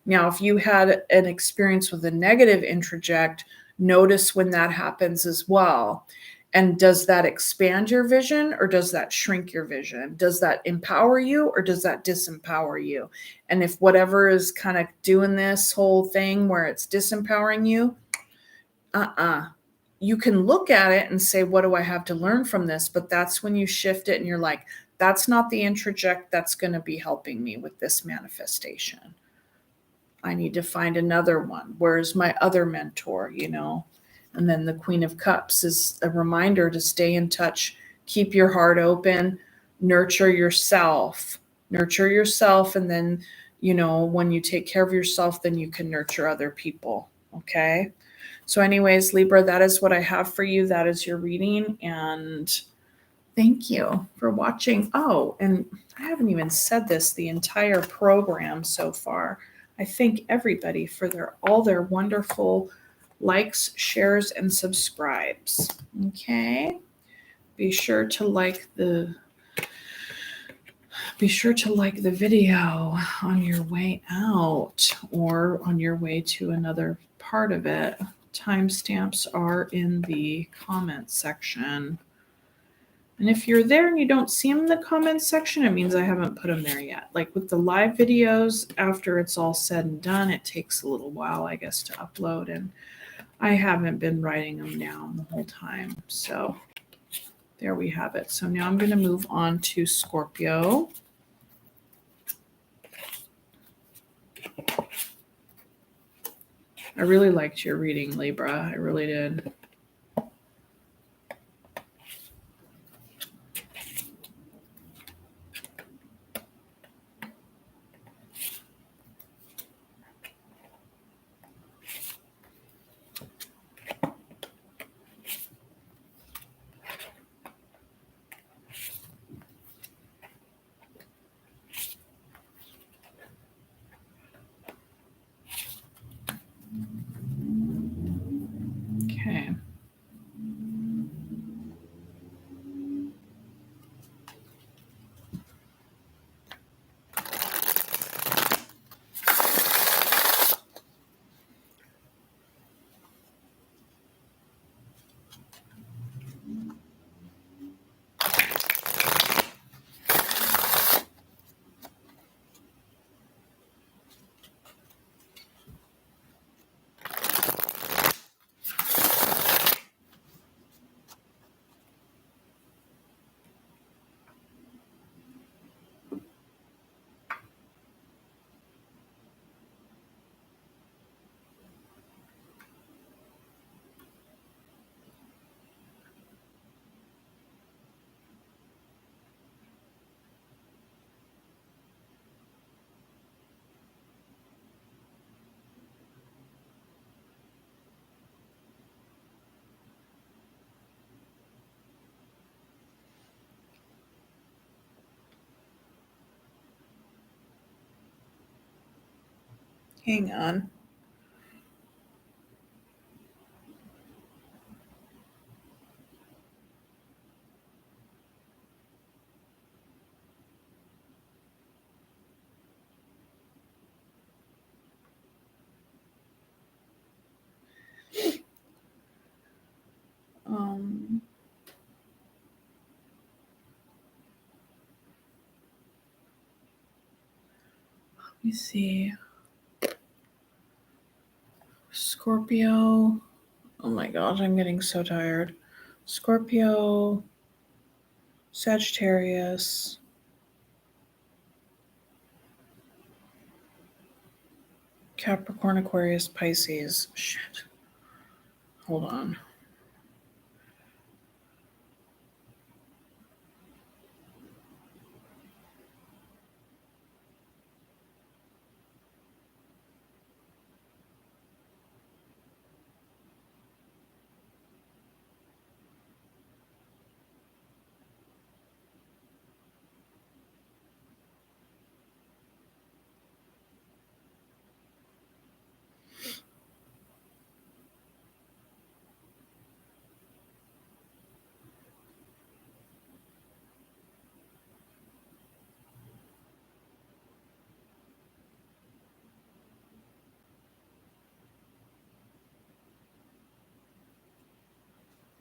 Speaker 1: Now, if you had an experience with a negative introject, notice when that happens as well. And does that expand your vision, or does that shrink your vision? Does that empower you, or does that disempower you? And if whatever is kind of doing this whole thing where it's disempowering you, you can look at it and say, what do I have to learn from this? But that's when you shift it and you're like, that's not the introject that's going to be helping me with this manifestation. I need to find another one. Where's my other mentor, you know? And then the Queen of Cups is a reminder to stay in touch, keep your heart open, nurture yourself. And then, you know, when you take care of yourself, then you can nurture other people. Okay. So anyways, Libra, that is what I have for you. That is your reading. And thank you for watching. Oh, and I haven't even said this the entire program so far. I thank everybody for all their wonderful likes, shares, and subscribes. Okay. Be sure to like the video on your way out or on your way to another part of it. Timestamps are in the comment section. And if you're there and you don't see them in the comments section, it means I haven't put them there yet. Like with the live videos, after it's all said and done, it takes a little while, I guess, to upload. And I haven't been writing them down the whole time. So there we have it. So now I'm going to move on to Scorpio. I really liked your reading, Libra. I really did. Okay. Hang on. Um, let me see. Scorpio. Oh my gosh, I'm getting so tired. Scorpio, Sagittarius, Capricorn, Aquarius, Pisces. Shit. Hold on.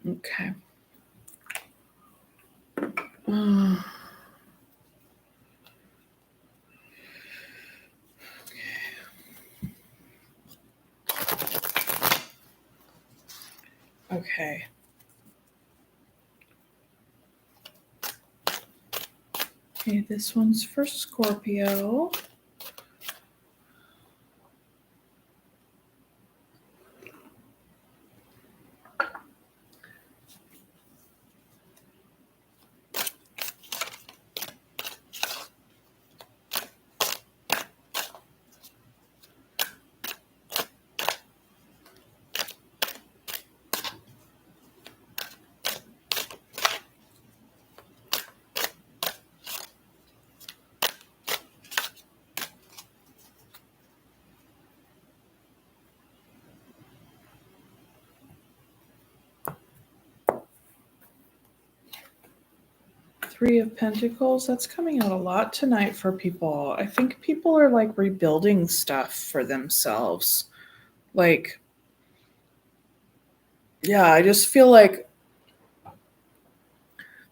Speaker 1: Okay. Okay. Okay, this one's for Scorpio. Three of Pentacles. That's coming out a lot tonight for people. I think people are like rebuilding stuff for themselves. Like, yeah, I just feel like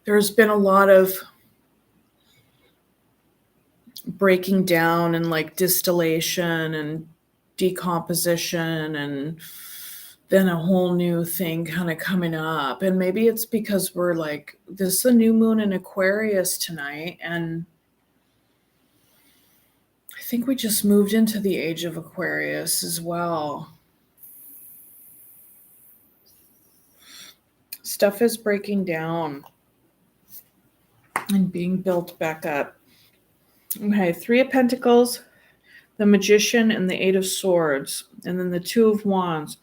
Speaker 1: there's been a lot of breaking down and like distillation and decomposition, and then a whole new thing kind of coming up. And maybe it's because we're like, this is a new moon in Aquarius tonight, and I think we just moved into the age of Aquarius as well. Stuff is breaking down and being built back up. Okay, Three of Pentacles, the Magician, and the Eight of Swords, and then the Two of Wands.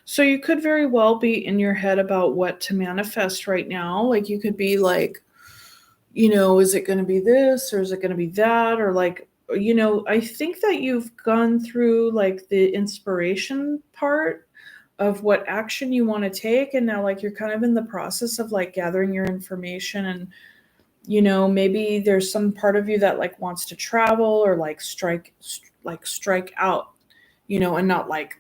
Speaker 1: So you could very well be in your head about what to manifest right now. Like you could be like, is it going to be this or is it going to be that? Or like, I think that you've gone through like the inspiration part of what action you want to take. And now like you're kind of in the process of like gathering your information, and maybe there's some part of you that like wants to travel or like strike out, and not like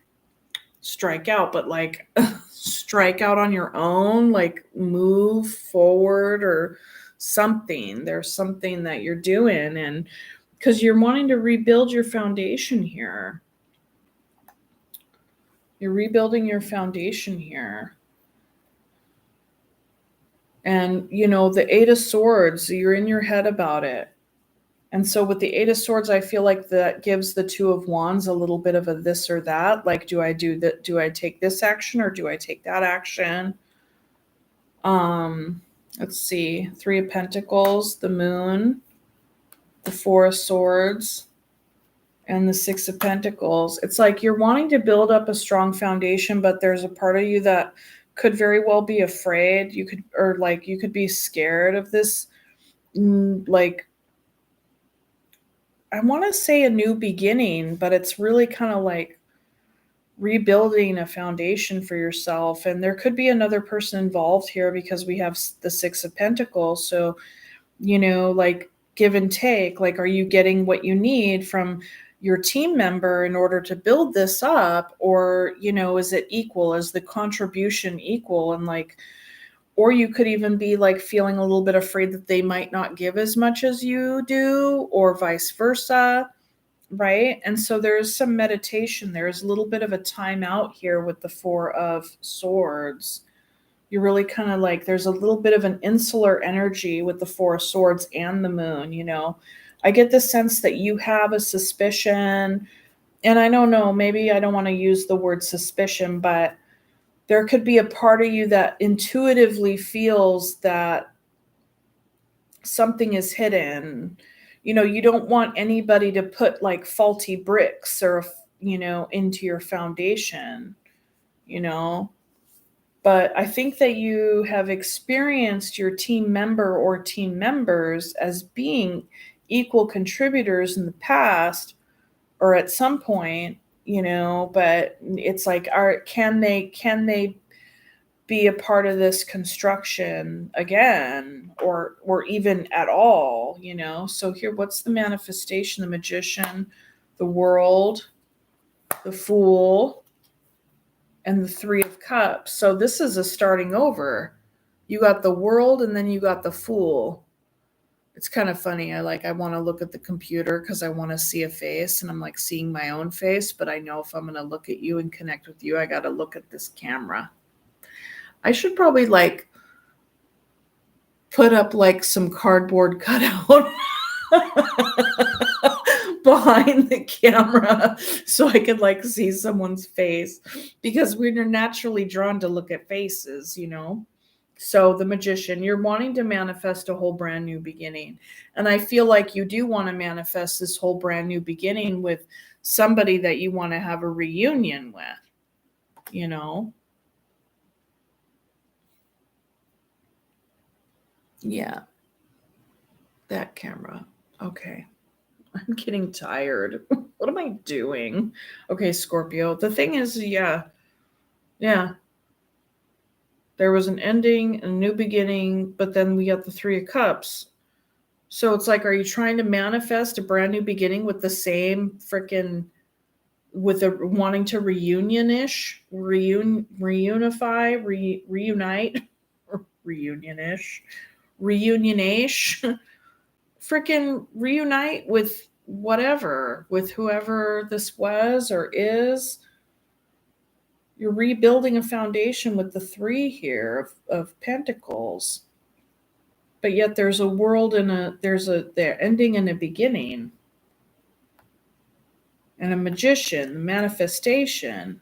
Speaker 1: strike out, but like strike out on your own, like move forward or something. There's something that you're doing, and because you're wanting to rebuild your foundation here. You're rebuilding your foundation here. And, the Eight of Swords, you're in your head about it. And so with the Eight of Swords, I feel like that gives the Two of Wands a little bit of a this or that. Like, do I do that? Do I take this action or do I take that action? Let's see. Three of Pentacles, the Moon, the Four of Swords, and the Six of Pentacles. It's like you're wanting to build up a strong foundation, but there's a part of you that could very well be afraid. You could be scared of this, like I want to say a new beginning, but it's really kind of like rebuilding a foundation for yourself. And there could be another person involved here because we have the Six of Pentacles. So, like give and take, like, are you getting what you need from your team member in order to build this up? Or, is it equal? Is the contribution equal? And like, or you could even be like feeling a little bit afraid that they might not give as much as you do, or vice versa. Right. And so there's some meditation. There's a little bit of a timeout here with the Four of Swords. You're really kind of like, there's a little bit of an insular energy with the Four of Swords and the moon. I get the sense that you have a suspicion, and I don't know, maybe I don't want to use the word suspicion, but there could be a part of you that intuitively feels that something is hidden. You don't want anybody to put like faulty bricks or, into your foundation, you know. But I think that you have experienced your team member or team members as being equal contributors in the past or at some point, but it's like, can they be a part of this construction again, or even at all? So here, what's the manifestation? The Magician, the World, the Fool, and the Three of Cups. So this is a starting over. You got the World and then you got the Fool. It's kind of funny. I want to look at the computer because I want to see a face, and I'm like seeing my own face, but I know if I'm going to look at you and connect with you, I got to look at this camera. I should probably like put up like some cardboard cutout behind the camera so I could like see someone's face, because we're naturally drawn to look at faces. So the Magician, you're wanting to manifest a whole brand new beginning. And I feel like you do want to manifest this whole brand new beginning with somebody that you want to have a reunion with. Yeah, that camera. Okay. I'm getting tired. What am I doing? Okay, Scorpio. The thing is, yeah. There was an ending, a new beginning, but then we got the Three of Cups. So it's like, are you trying to manifest a brand new beginning with the same freaking, with a wanting to reunion-ish, reunify, reunite, reunion-ish, reunion-ish, freaking reunite with whatever, with whoever this was or is. You're rebuilding a foundation with the three here of Pentacles. But yet there's a world and they're ending and a beginning. And a Magician, the manifestation.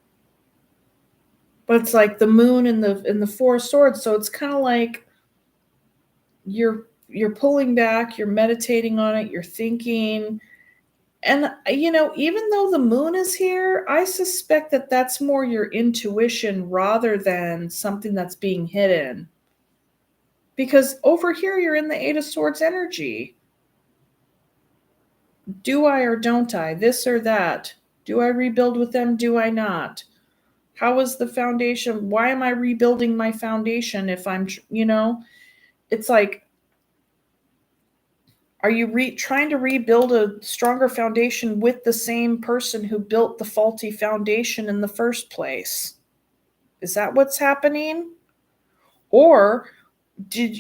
Speaker 1: But it's like the moon and the Four of Swords. So it's kind of like you're pulling back, you're meditating on it, you're thinking. And, even though the moon is here, I suspect that that's more your intuition rather than something that's being hidden. Because over here, you're in the Eight of Swords energy. Do I or don't I? This or that? Do I rebuild with them? Do I not? How is the foundation? Why am I rebuilding my foundation if it's like, are you trying to rebuild a stronger foundation with the same person who built the faulty foundation in the first place? Is that what's happening? Or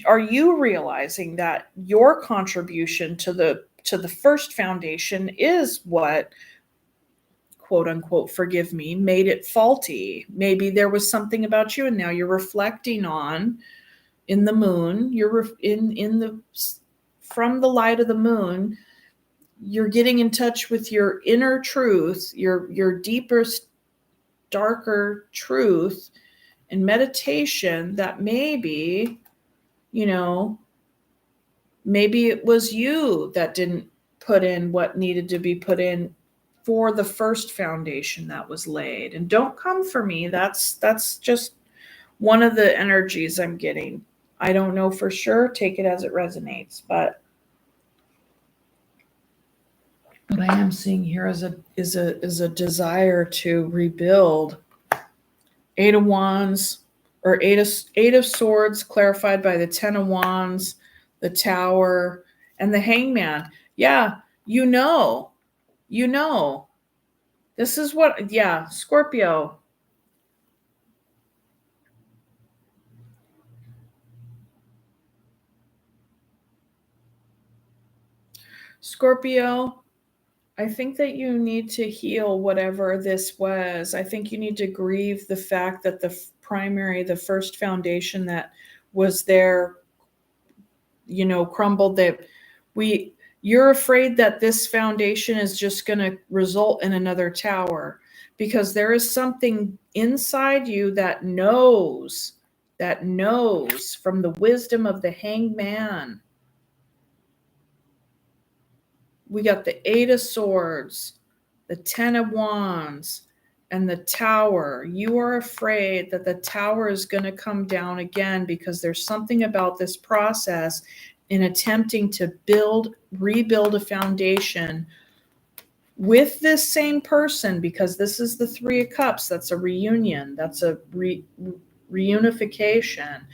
Speaker 1: are you realizing that your contribution to the first foundation is what, quote unquote, forgive me, made it faulty? Maybe there was something about you, and now you're reflecting on, in the moon, from the light of the moon, you're getting in touch with your inner truth, your deepest, darker truth in meditation, that maybe it was you that didn't put in what needed to be put in for the first foundation that was laid. And don't come for me. That's just one of the energies I'm getting. I don't know for sure. Take it as it resonates. But what I am seeing here is a desire to rebuild. Eight of Wands, or eight of Swords, clarified by the Ten of Wands, the Tower, and the Hangman. Yeah, you know. This is what, yeah, Scorpio. Scorpio, I think that you need to heal whatever this was. I think you need to grieve the fact that the first foundation that was there, crumbled. You're afraid that this foundation is just going to result in another tower, because there is something inside you that knows from the wisdom of the Hangman. We got the Eight of Swords, the Ten of Wands, and the Tower. You are afraid that the Tower is going to come down again, because there's something about this process in attempting to rebuild a foundation with this same person, because this is the Three of Cups. That's a reunion. That's a reunification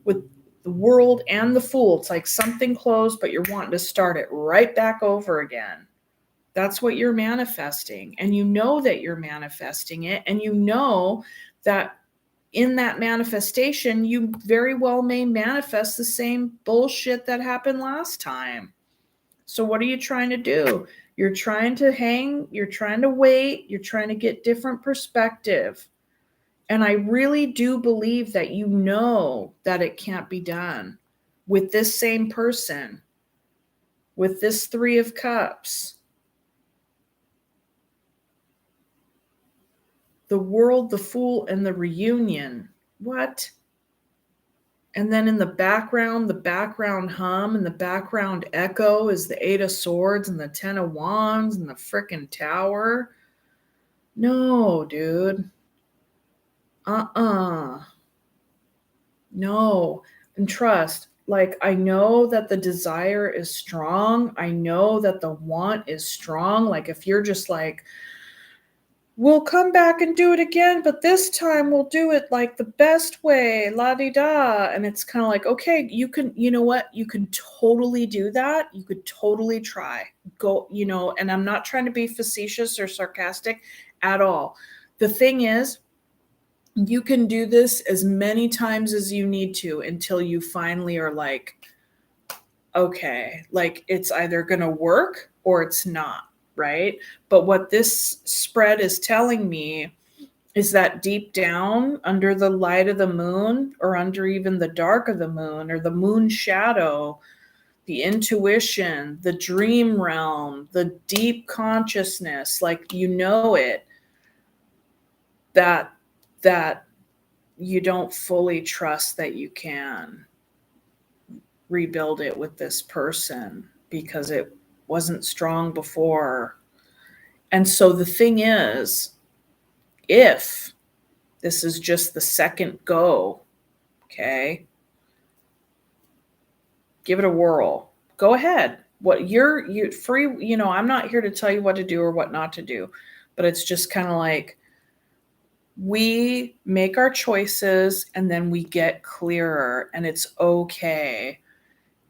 Speaker 1: with the World and the Fool. It's like something closed, but you're wanting to start it right back over again. That's what you're manifesting. And you know that you're manifesting it. And you know that in that manifestation, you very well may manifest the same bullshit that happened last time. So what are you trying to do? You're trying to hang, you're trying to wait, you're trying to get different perspective. And I really do believe that you know that it can't be done with this same person, with this Three of Cups. The World, the Fool, and the reunion. What? And then in the background hum and the background echo is the Eight of Swords and the Ten of Wands and the frickin' Tower. No, dude. No. And trust. Like, I know that the desire is strong. I know that the want is strong. Like, if you're just like, we'll come back and do it again, but this time we'll do it like the best way, la-di-da. And it's kind of like, okay, you know what? You can totally do that. You could totally try. Go, and I'm not trying to be facetious or sarcastic at all. The thing is, you can do this as many times as you need to until you finally are like, okay, like it's either going to work or it's not. Right? But what this spread is telling me is that deep down, under the light of the moon, or under even the dark of the moon, or the moon shadow, the intuition, the dream realm, the deep consciousness, like it, that you don't fully trust that you can rebuild it with this person because it wasn't strong before. And so the thing is, if this is just the second go, okay, give it a whirl. Go ahead. What you're free, I'm not here to tell you what to do or what not to do, but it's just kind of like, we make our choices and then we get clearer, and it's okay.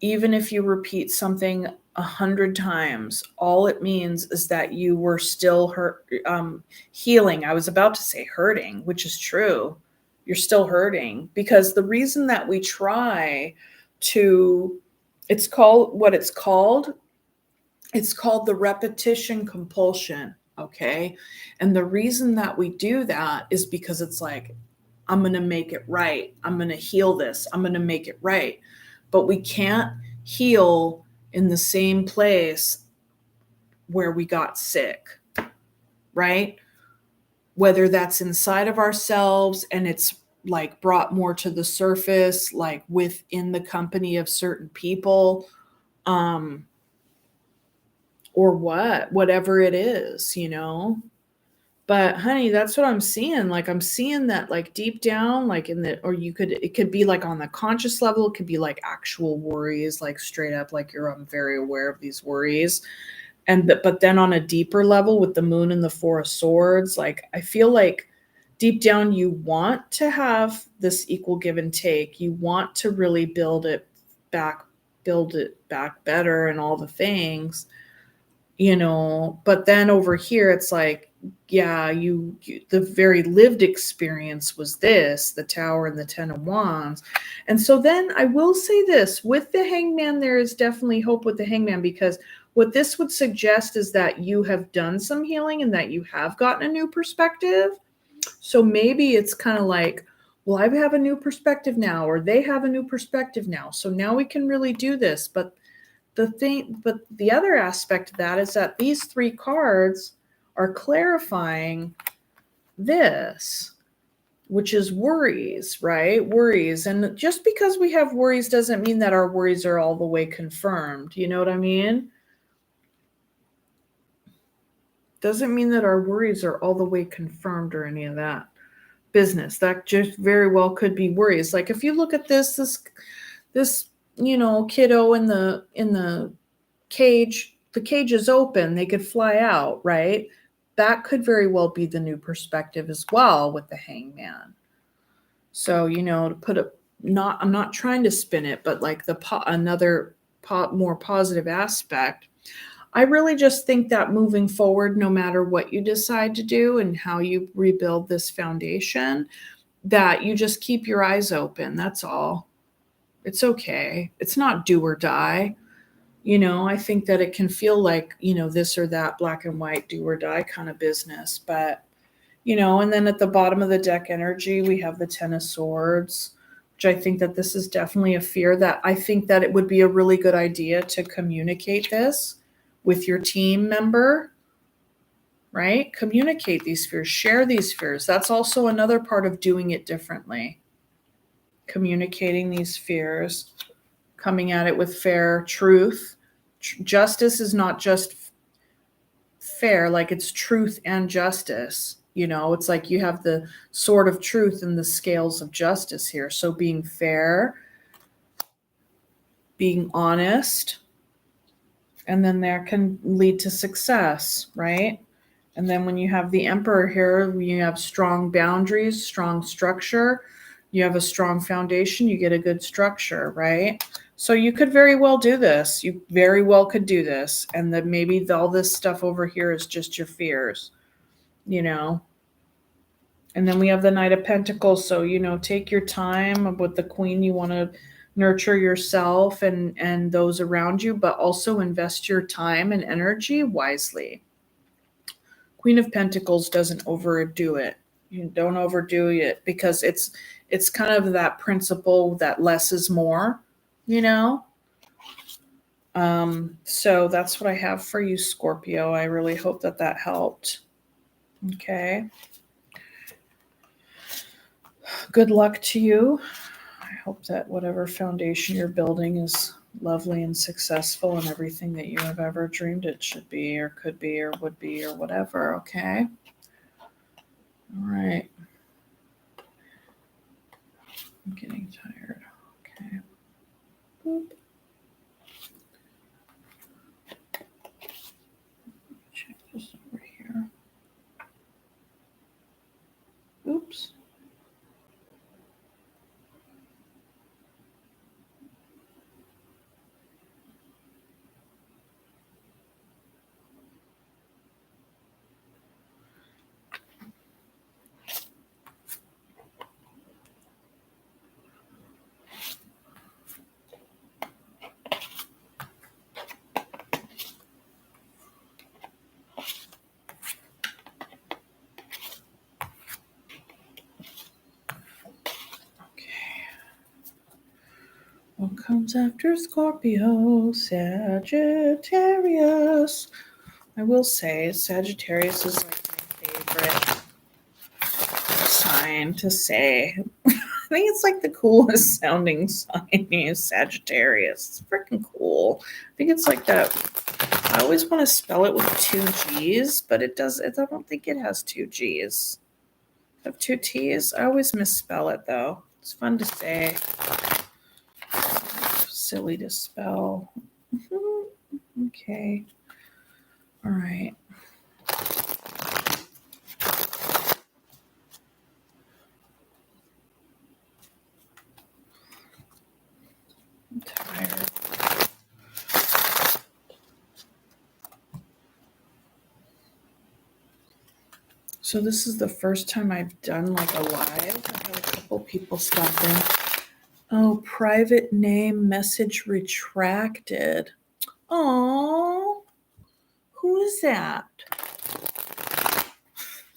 Speaker 1: Even if you repeat something 100 times, all it means is that you were still healing. I was about to say hurting, which is true. You're still hurting, because the reason that we try to, it's called the repetition compulsion. Okay. And the reason that we do that is because it's like, I'm going to make it right. I'm going to heal this. I'm going to make it right. But we can't heal in the same place where we got sick, right? Whether that's inside of ourselves and it's like brought more to the surface, like within the company of certain people, or whatever it is, But honey, that's what I'm seeing. Like, I'm seeing that like deep down, like it could be like on the conscious level, it could be like actual worries, like straight up, like I'm very aware of these worries. but then on a deeper level with the moon and the Four of Swords, like I feel like deep down you want to have this equal give and take. You want to really back build it back better and all the things, but then over here it's like, yeah, you the very lived experience was this, the Tower and the Ten of Wands. And so then I will say this, with the Hangman, there is definitely hope with the Hangman, because what this would suggest is that you have done some healing and that you have gotten a new perspective. So maybe it's kind of like, well, I have a new perspective now, or they have a new perspective now, so now we can really do this. But the other aspect of that is that these three cards are clarifying this, which is worries, right? Worries. And just because we have worries doesn't mean that our worries are all the way confirmed. You know what I mean? Doesn't mean that our worries are all the way confirmed or any of that business. That just very well could be worries. Like if you look at this kiddo in the cage, the cage is open, they could fly out, right? That could very well be the new perspective as well with the Hangman. So, to put I'm not trying to spin it, but like another more positive aspect, I really just think that moving forward, no matter what you decide to do and how you rebuild this foundation, that you just keep your eyes open. That's all. It's okay. It's not do or die. I think that it can feel like, this or that, black and white, do or die kind of business. But, and then at the bottom of the deck energy, we have the Ten of Swords, which I think that this is definitely a fear that I think that it would be a really good idea to communicate this with your team member, right? Communicate these fears, share these fears. That's also another part of doing it differently. Communicating these fears, coming at it with fair truth. Justice is not just fair, like it's truth and justice. It's like you have the sword of truth and the scales of justice here. So being fair, being honest, and then that can lead to success, right? And then when you have the Emperor here, you have strong boundaries, strong structure. You have a strong foundation, you get a good structure, right? So you could very well do this. You very well could do this. And then maybe all this stuff over here is just your fears, And then we have the Knight of Pentacles. So, take your time. With the Queen, you want to nurture yourself and those around you, but also invest your time and energy wisely. Queen of Pentacles doesn't overdo it. You don't overdo it, because it's kind of that principle that less is more, So that's what I have for you, Scorpio. I really hope that helped. Okay. Good luck to you. I hope that whatever foundation you're building is lovely and successful and everything that you have ever dreamed it should be or could be or would be or whatever. Okay. All right. I'm getting tired. Okay. Boop. Check this over here. Oops. What comes after Scorpio? Sagittarius. I will say Sagittarius is like my favorite sign to say. I think it's like the coolest sounding sign is Sagittarius. It's freaking cool. I think it's like that. I always want to spell it with 2 G's, but I don't think it has 2 G's. I have 2 T's. I always misspell it though. It's fun to say. Silly to spell. Okay. All right. I'm tired. So this is the first time I've done like a live. I've had a couple people stop in. Oh, private name message retracted. Oh, who is that?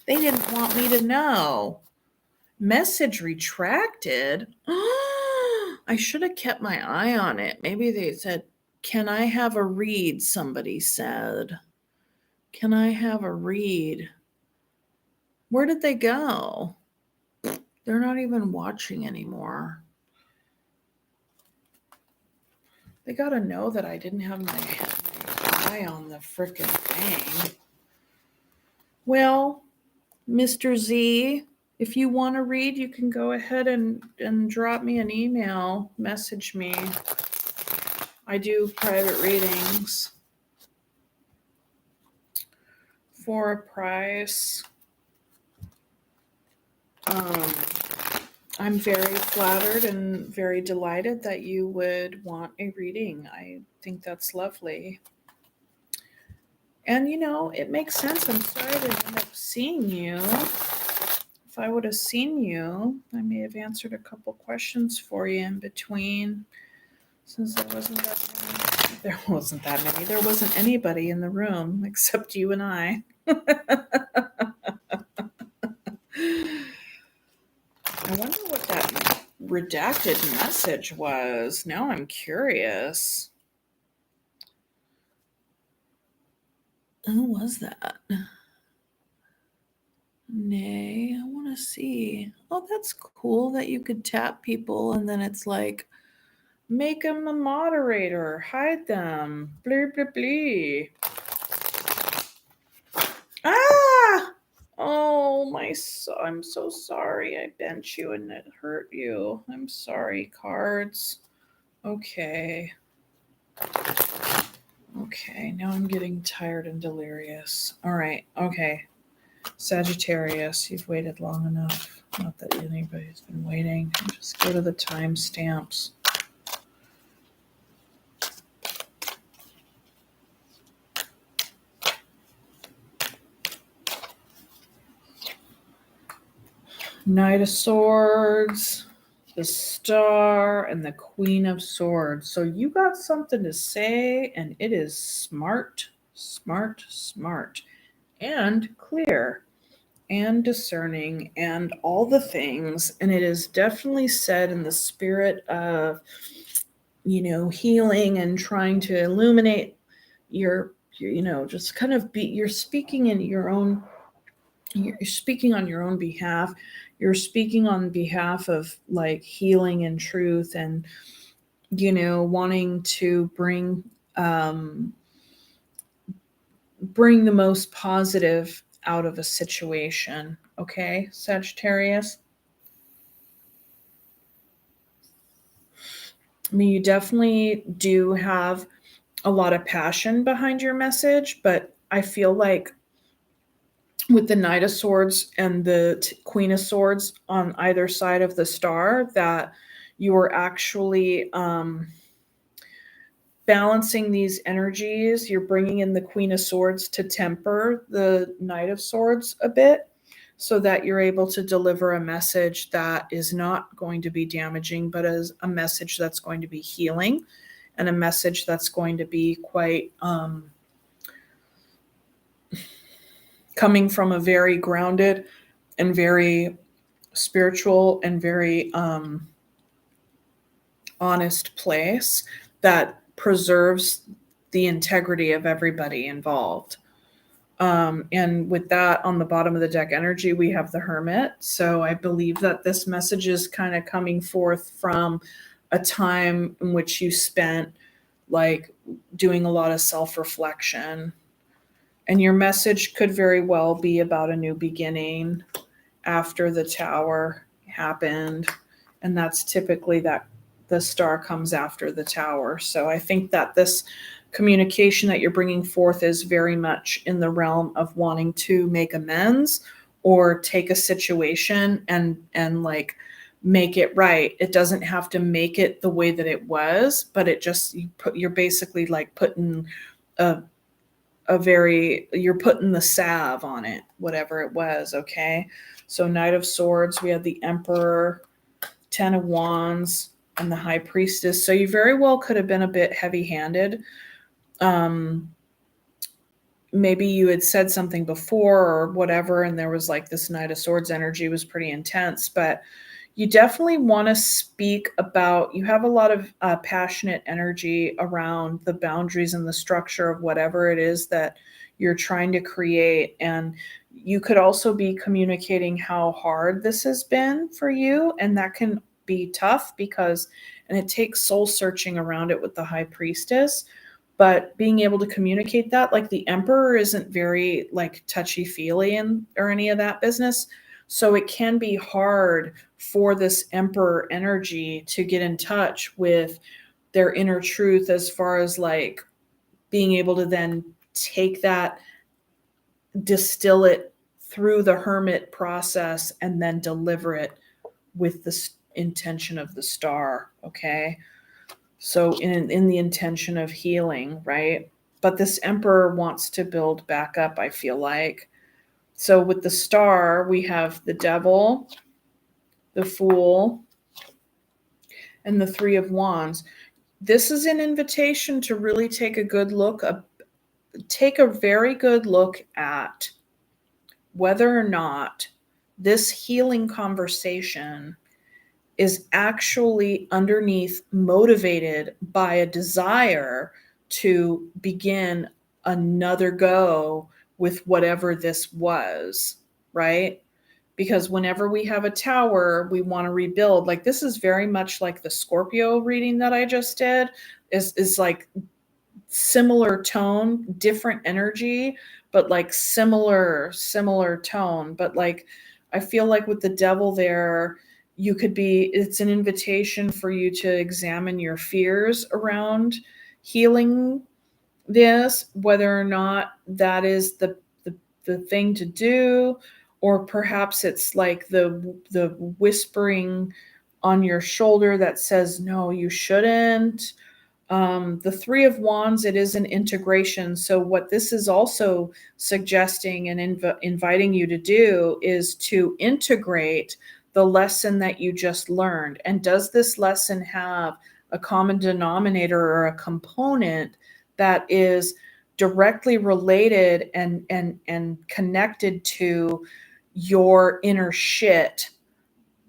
Speaker 1: They didn't want me to know. Message retracted? I should have kept my eye on it. Maybe they said, "Can I have a read?" Somebody said. Can I have a read? Where did they go? They're not even watching anymore. They got to know that I didn't have my eye on the frickin' thing. Well, Mr. Z, if you want to read, you can go ahead and drop me an email, message me. I do private readings for a price. I'm very flattered and very delighted that you would want a reading. I think that's lovely. And it makes sense. I'm sorry I didn't end up seeing you. If I would have seen you, I may have answered a couple questions for you in between. Since there wasn't that many. There wasn't anybody in the room except you and I. I wonder what that redacted message was. Now I'm curious. Who was that? Nay, I want to see. Oh, that's cool that you could tap people and then it's like, make them a moderator, hide them, blah, blah, blah. Ah! Oh, I'm so sorry I bent you and it hurt you. I'm sorry, cards. Okay. Okay, now I'm getting tired and delirious. All right, okay. Sagittarius, you've waited long enough. Not that anybody's been waiting. Just go to the timestamps. Knight of Swords, the Star, and the Queen of Swords. So you got something to say, and it is smart, smart, smart, and clear, and discerning, and all the things. And it is definitely said in the spirit of, healing and trying to illuminate your just kind of you're speaking in your own, you're speaking on your own behalf. You're speaking on behalf of like healing and truth and, wanting to bring the most positive out of a situation. Okay, Sagittarius? I mean, you definitely do have a lot of passion behind your message, but I feel like with the Knight of Swords and the Queen of Swords on either side of the star, that you are actually balancing these energies. You're bringing in the Queen of Swords to temper the Knight of Swords a bit so that you're able to deliver a message that is not going to be damaging, but as a message that's going to be healing and a message that's going to be quite coming from a very grounded and very spiritual and very honest place that preserves the integrity of everybody involved. And with that on the bottom of the deck energy, we have the Hermit. So I believe that this message is kind of coming forth from a time in which you spent like doing a lot of self-reflection. And your message could very well be about a new beginning after the Tower happened. And that's typically that the star comes after the Tower. So I think that this communication that you're bringing forth is very much in the realm of wanting to make amends or take a situation and like make it right. It doesn't have to make it the way that it was, but it just you're basically like putting a you're putting the salve on it, whatever it was, okay? So Knight of Swords, we had the Emperor, Ten of Wands, and the High Priestess. So you very well could have been a bit heavy-handed. Maybe you had said something before or whatever, and there was like this Knight of Swords energy was pretty intense, but you definitely want to speak about, you have a lot of passionate energy around the boundaries and the structure of whatever it is that you're trying to create. And you could also be communicating how hard this has been for you. And that can be tough because, and it takes soul searching around it with the High Priestess. But being able to communicate that, like the Emperor isn't very like touchy-feely or any of that business. So it can be hard for this Emperor energy to get in touch with their inner truth, as far as like being able to then take that, distill it through the Hermit process, and then deliver it with the intention of the Star. Okay. So in the intention of healing, right? But this Emperor wants to build back up, I feel like. So with the Star, we have the Devil, the Fool, and the Three of Wands. This is an invitation to really take a good look, take a very good look at whether or not this healing conversation is actually underneath motivated by a desire to begin another go with whatever this was, right? Because whenever we have a Tower, we want to rebuild. Like this is very much like the Scorpio reading that I just did, is like similar tone, different energy, but like similar tone. But like I feel like with the Devil there, you could be, it's an invitation for you to examine your fears around healing this, whether or not that is the thing to do, or perhaps it's like the whispering on your shoulder that says no, you shouldn't. The Three of Wands, it is an integration. So what this is also suggesting and inviting you to do is to integrate the lesson that you just learned. And does this lesson have a common denominator or a component that is directly related and connected to your inner shit,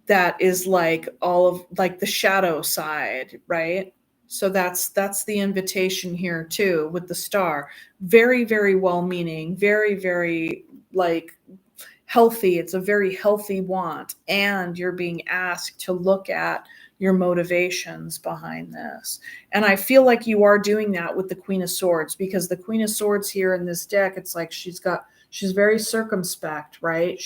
Speaker 1: that is like all of like the shadow side, right? So that's the invitation here too with the Star. Very, very well-meaning, very, very like healthy. It's a very healthy want. And you're being asked to look at your motivations behind this. And I feel like you are doing that with the Queen of Swords, because the Queen of Swords here in this deck, it's like she's very circumspect, right?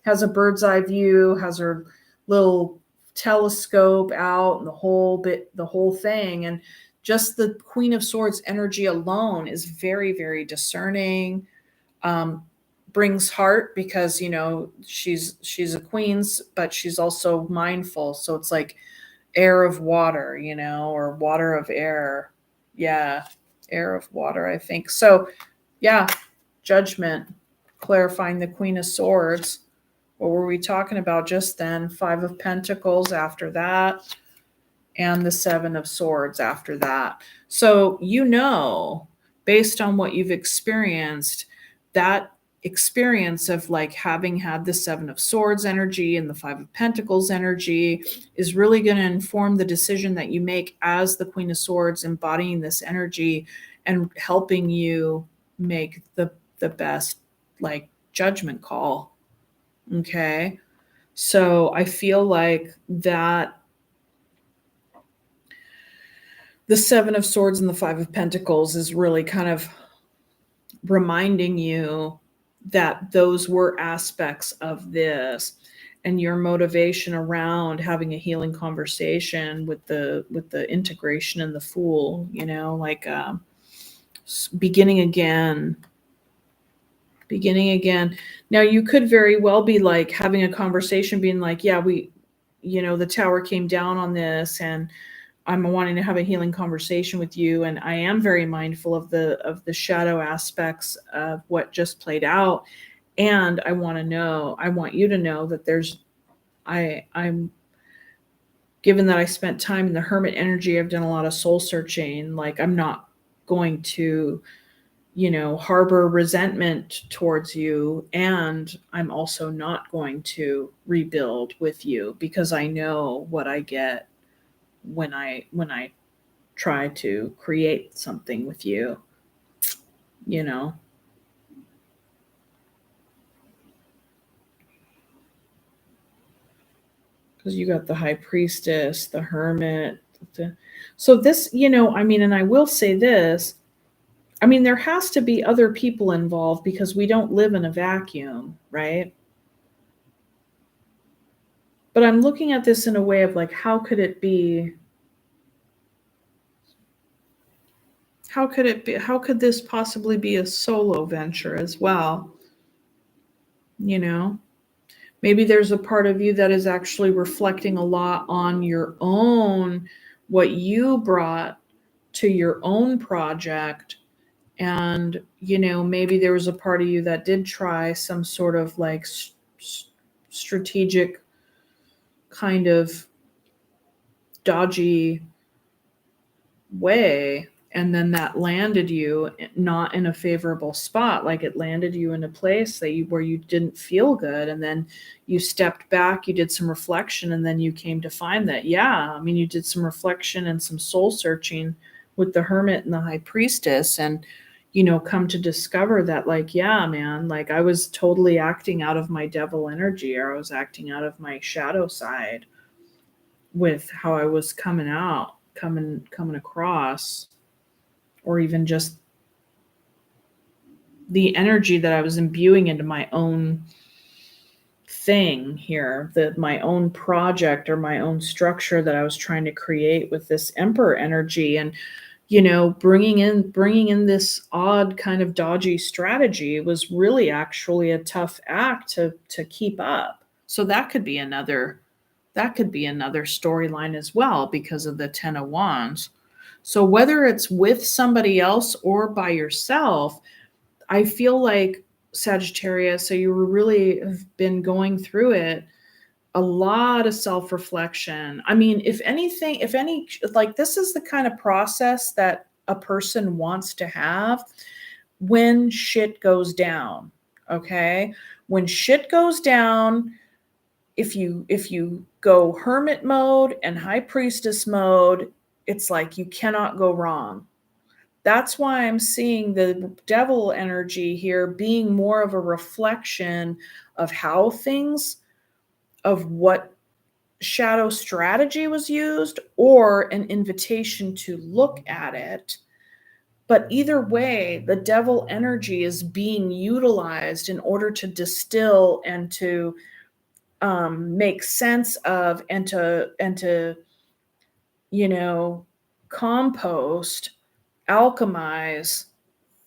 Speaker 1: Has a bird's eye view, has her little telescope out and the whole thing. And just the Queen of Swords energy alone is very, very discerning. Brings heart because, you know, she's a queen's, but she's also mindful. So it's like air of water, you know, or water of air. Yeah, air of water, I think. So yeah, Judgment, clarifying the Queen of Swords. What were we talking about just then? Five of Pentacles after that, and the Seven of Swords after that. So, you know, based on what you've experienced, that experience of like having had the Seven of Swords energy and the Five of Pentacles energy is really going to inform the decision that you make as the Queen of Swords, embodying this energy and helping you make the best like judgment call. Okay. So I feel like that the Seven of Swords and the Five of Pentacles is really kind of reminding you that those were aspects of this, and your motivation around having a healing conversation with the integration and the Fool, you know, like beginning again. Beginning again. Now, you could very well be like having a conversation, being like, yeah, the tower came down on this, and I'm wanting to have a healing conversation with you. And I am very mindful of the shadow aspects of what just played out. And I want you to know that I'm given that I spent time in the hermit energy, I've done a lot of soul searching. Like, I'm not going to, harbor resentment towards you. And I'm also not going to rebuild with you, because I know what I get when I try to create something with you, you know. Because you got the high priestess, the hermit. So this, and I will say this, there has to be other people involved, because we don't live in a vacuum, right? But I'm looking at this in a way of like, how could it be? How could it be? How could this possibly be a solo venture as well? You know, maybe there's a part of you that is actually reflecting a lot on your own, what you brought to your own project. And, maybe there was a part of you that did try some sort of like strategic kind of dodgy way, and then that landed you not in a favorable spot. Like, it landed you in a place where you didn't feel good, and then you stepped back, you did some reflection, and then you came to find that, you did some reflection and some soul searching with the hermit and the high priestess, and come to discover that, like, yeah, man, like, I was totally acting out of my devil energy, or I was acting out of my shadow side with how I was coming across, or even just the energy that I was imbuing into my own thing here, my own project or my own structure that I was trying to create with this emperor energy. And bringing in this odd kind of dodgy strategy was really actually a tough act to keep up. So that could be another storyline as well, because of the 10 of Wands. So whether it's with somebody else or by yourself, I feel like, Sagittarius, so you really have been going through it, a lot of self-reflection. If anything, like, this is the kind of process that a person wants to have when shit goes down. Okay? When shit goes down, if you go hermit mode and high priestess mode, it's like you cannot go wrong. That's why I'm seeing the devil energy here being more of a reflection of how things, of what shadow strategy was used, or an invitation to look at it. But either way, the devil energy is being utilized in order to distill and to make sense of, and to compost, alchemize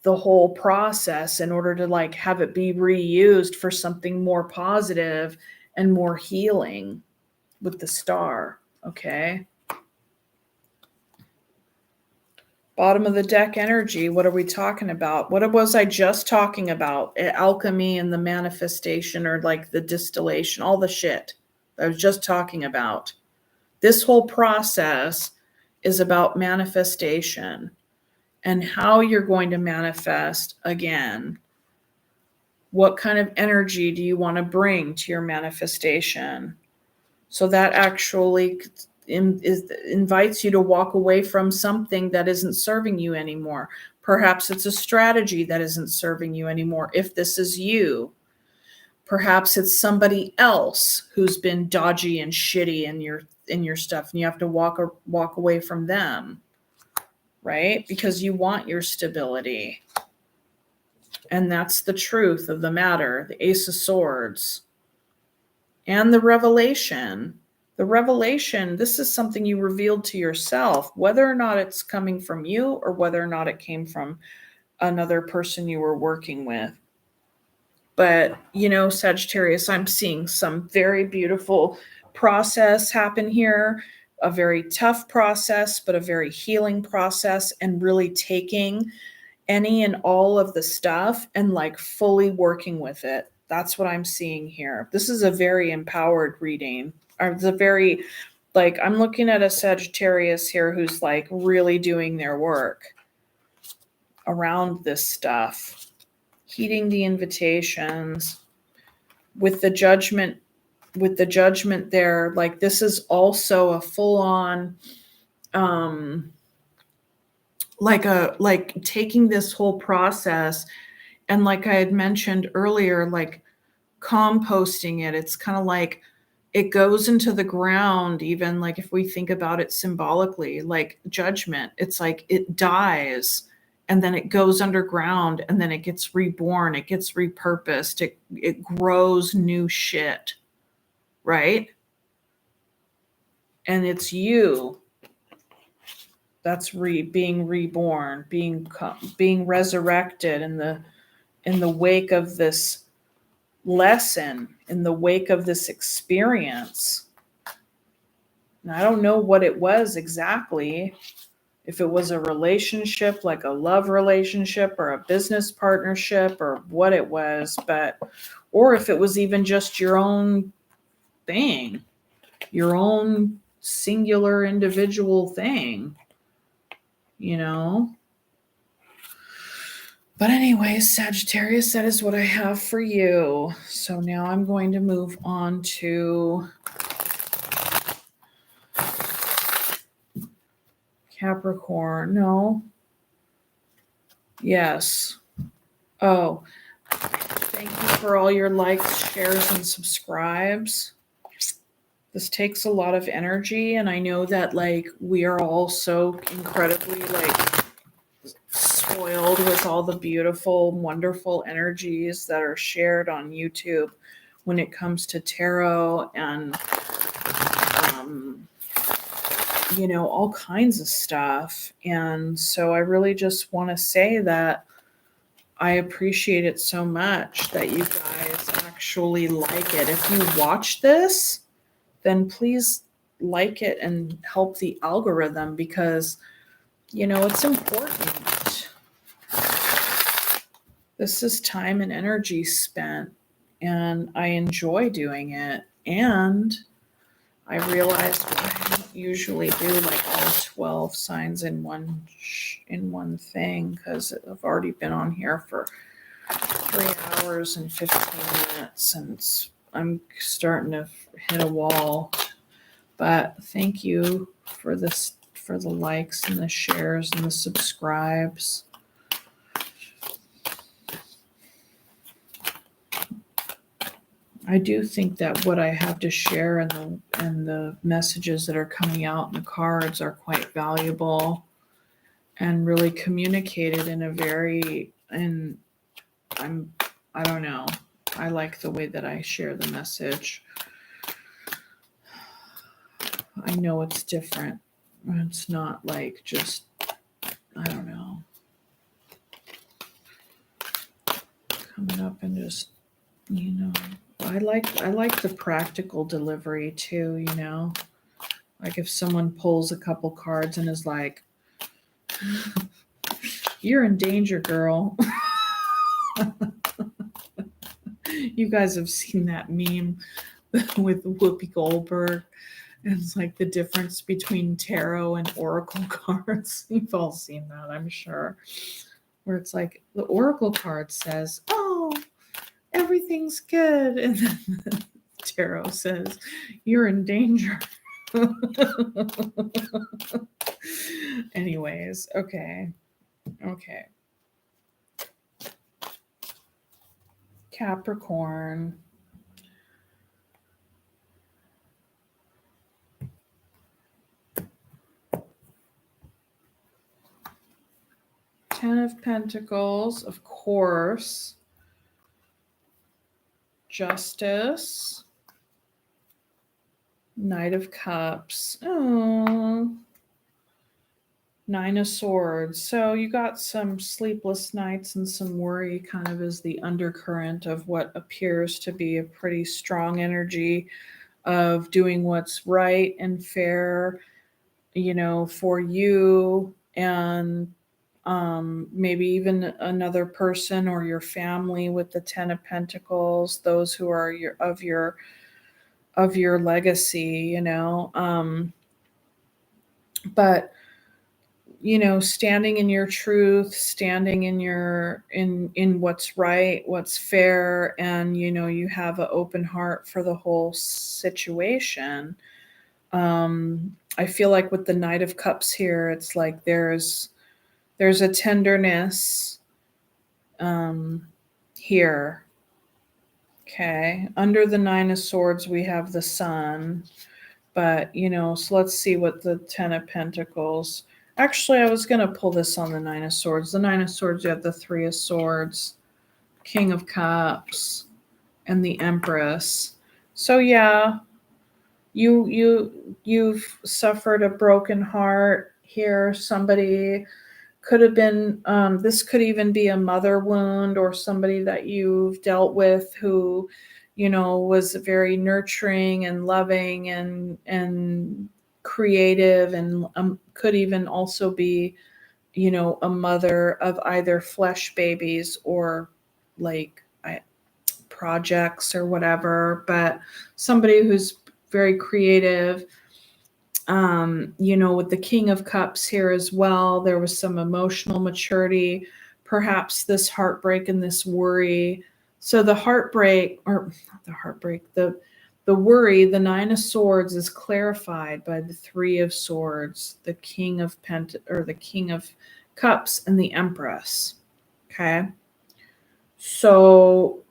Speaker 1: the whole process in order to, like, have it be reused for something more positive and more healing with the star. Okay. Bottom of the deck energy. What are we talking about? What was I just talking about? Alchemy and the manifestation, or like the distillation, all the shit I was just talking about. This whole process is about manifestation and how you're going to manifest again. What kind of energy do you want to bring to your manifestation? So that actually invites you to walk away from something that isn't serving you anymore. Perhaps it's a strategy that isn't serving you anymore. If this is you, perhaps it's somebody else who's been dodgy and shitty in your stuff, and you have to walk away from them, right? Because you want your stability. And that's the truth of the matter. The Ace of Swords and the revelation. The revelation, this is something you revealed to yourself, whether or not it's coming from you or whether or not it came from another person you were working with. But, you know, Sagittarius, I'm seeing some very beautiful process happen here, a very tough process, but a very healing process, and really taking any and all of the stuff and like fully working with it. That's what I'm seeing here. This is a very empowered reading. Or it's a very, like, I'm looking at a Sagittarius here who's like really doing their work around this stuff, heeding the invitations with the judgment there. Like, this is also a full-on like taking this whole process, and like I had mentioned earlier, like composting it. It's kind of like it goes into the ground, even like if we think about it symbolically, like judgment, it's like it dies and then it goes underground and then it gets reborn, it gets repurposed, it grows new shit, right? And it's you that's being reborn, being resurrected in the wake of this lesson, in the wake of this experience. And I don't know what it was exactly, if it was a relationship, like a love relationship or a business partnership or what it was, but, or if it was even just your own thing, your own singular individual thing, you know? But anyways, Sagittarius, that is what I have for you. So now I'm going to move on to Capricorn. No. Yes. Oh, thank you for all your likes, shares, and subscribes. This takes a lot of energy, and I know that like we are all so incredibly like spoiled with all the beautiful, wonderful energies that are shared on YouTube when it comes to tarot and you know, all kinds of stuff. And so I really just want to say that I appreciate it so much that you guys actually like it. If you watch this, then please like it and help the algorithm, because, you know, it's important. This is time and energy spent, and I enjoy doing it. And I realized I don't usually do like all 12 signs in one thing, because I've already been on here for 3 hours and 15 minutes, and I'm starting to hit a wall. But thank you for this, for the likes and the shares and the subscribes. I do think that what I have to share and the messages that are coming out in the cards are quite valuable and really communicated in a very, and I don't know. I like the way that I share the message. I know it's different. It's not like just, I don't know, coming up and just, you know, I like the practical delivery too, you know. Like if someone pulls a couple cards and is like, "You're in danger, girl." You guys have seen that meme with Whoopi Goldberg. It's like the difference between tarot and oracle cards. You've all seen that, I'm sure. Where it's like the oracle card says, "Oh, everything's good," and then the tarot says, "You're in danger." Anyways, okay. Capricorn. Ten of Pentacles, of course. Justice. Knight of Cups. Oh. Nine of Swords. So you got some sleepless nights and some worry kind of as the undercurrent of what appears to be a pretty strong energy of doing what's right and fair, for you and maybe even another person or your family with the Ten of Pentacles, those who are of your legacy, but standing in your truth, standing in what's right, what's fair, and you have an open heart for the whole situation. I feel like with the Knight of Cups here, it's like there's a tenderness here. Okay. Under the Nine of Swords, we have the Sun. But, so let's see what the Ten of Pentacles. Actually, I was going to pull this on the Nine of Swords. The Nine of Swords, you have the Three of Swords, King of Cups, and the Empress. So yeah, you've suffered a broken heart here. Somebody could have been, this could even be a mother wound or somebody that you've dealt with who was very nurturing and loving and creative, and could even also be a mother of either flesh babies or like projects or whatever, but somebody who's very creative. With the King of Cups here as well, there was some emotional maturity, perhaps this heartbreak and this worry. So the heartbreak, or not the heartbreak, the worry, the Nine of Swords is clarified by the Three of Swords, the King of the King of Cups, and the Empress. Okay. So,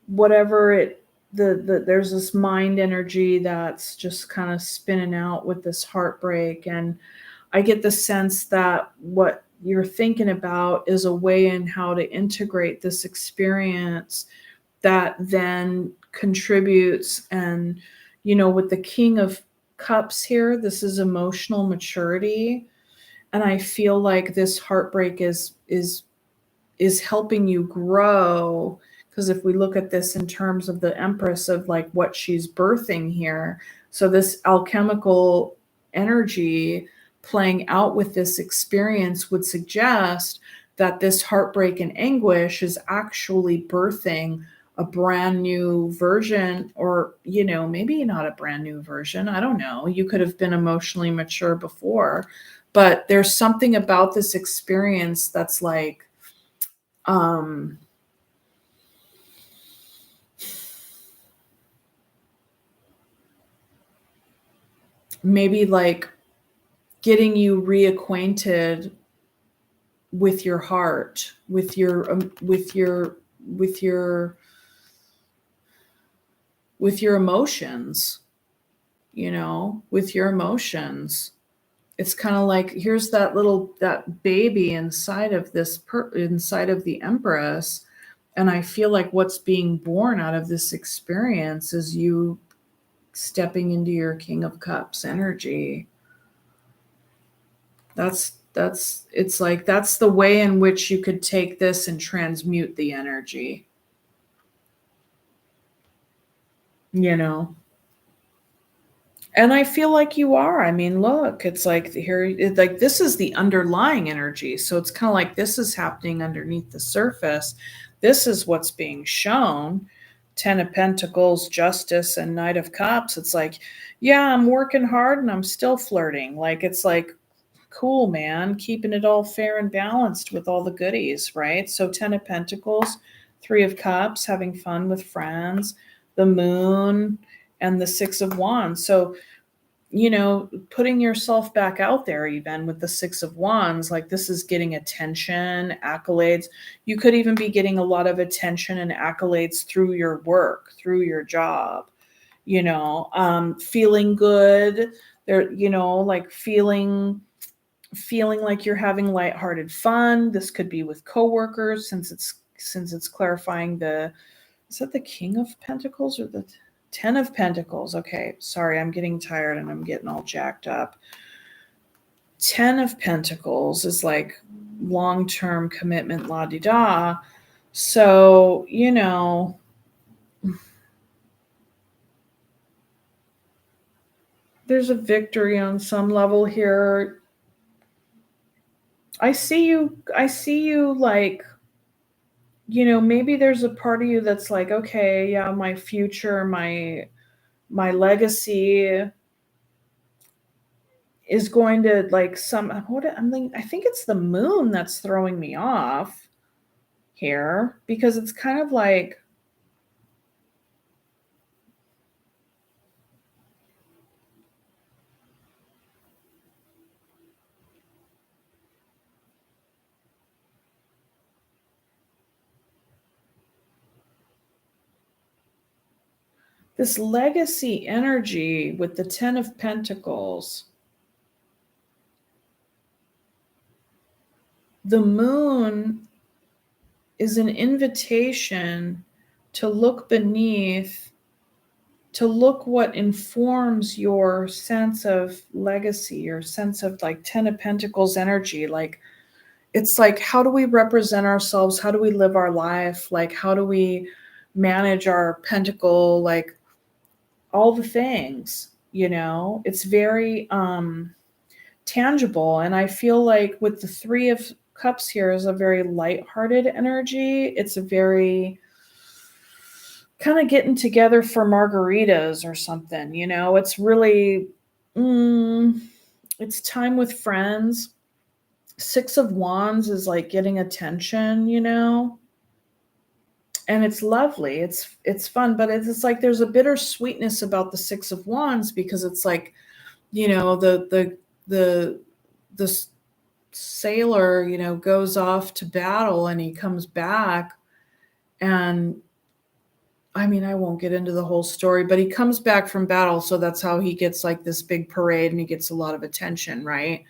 Speaker 1: whatever there's this mind energy that's just kind of spinning out with this heartbreak, and I get the sense that what you're thinking about is a way in how to integrate this experience that then contributes. And with the King of Cups here, this is emotional maturity, and I feel like this heartbreak is helping you grow. Because if we look at this in terms of the Empress, of like what she's birthing here, so this alchemical energy playing out with this experience would suggest that this heartbreak and anguish is actually birthing a brand new version, or maybe not a brand new version, I don't know, you could have been emotionally mature before, but there's something about this experience that's like maybe like getting you reacquainted with your heart, with your emotions, with your emotions. It's kind of like, here's that baby inside of inside of the Empress, and I feel like what's being born out of this experience is you stepping into your King of Cups energy. It's like that's the way in which you could take this and transmute the energy. And I feel like you are. I mean, look, it's like here, like this is the underlying energy. So it's kind of like this is happening underneath the surface. This is what's being shown. Ten of Pentacles, Justice, and Knight of Cups. It's like, yeah, I'm working hard and I'm still flirting. Like, it's like, cool, man, keeping it all fair and balanced with all the goodies, right? So Ten of Pentacles, Three of Cups, having fun with friends, the Moon, and the Six of Wands. So, putting yourself back out there, even with the Six of Wands, like this is getting attention, accolades. You could even be getting a lot of attention and accolades through your work, through your job, feeling good there, like feeling like you're having lighthearted fun. This could be with coworkers, since it's clarifying is that the King of Pentacles or the Ten of Pentacles? Okay, sorry, I'm getting tired and I'm getting all jacked up. Ten of Pentacles is like long-term commitment, la di da. So, there's a victory on some level here. I see you like, maybe there's a part of you that's like, okay, yeah, my future, my legacy is going to like I think it's the moon that's throwing me off here, because it's kind of like this legacy energy with the 10 of Pentacles. The moon is an invitation to look beneath, to look what informs your sense of legacy, your sense of like 10 of Pentacles energy. Like, it's like, how do we represent ourselves? How do we live our life? Like, how do we manage our pentacle? Like, all the things, it's very tangible. And I feel like with the Three of Cups here is a very lighthearted energy. It's a very kind of getting together for margaritas or something, it's really, it's time with friends. Six of Wands is like getting attention, and it's lovely. It's fun, but it's like there's a bittersweetness about the Six of Wands, because it's like, the sailor, goes off to battle and he comes back, and I mean, I won't get into the whole story, but he comes back from battle, so that's how he gets like this big parade and he gets a lot of attention, right?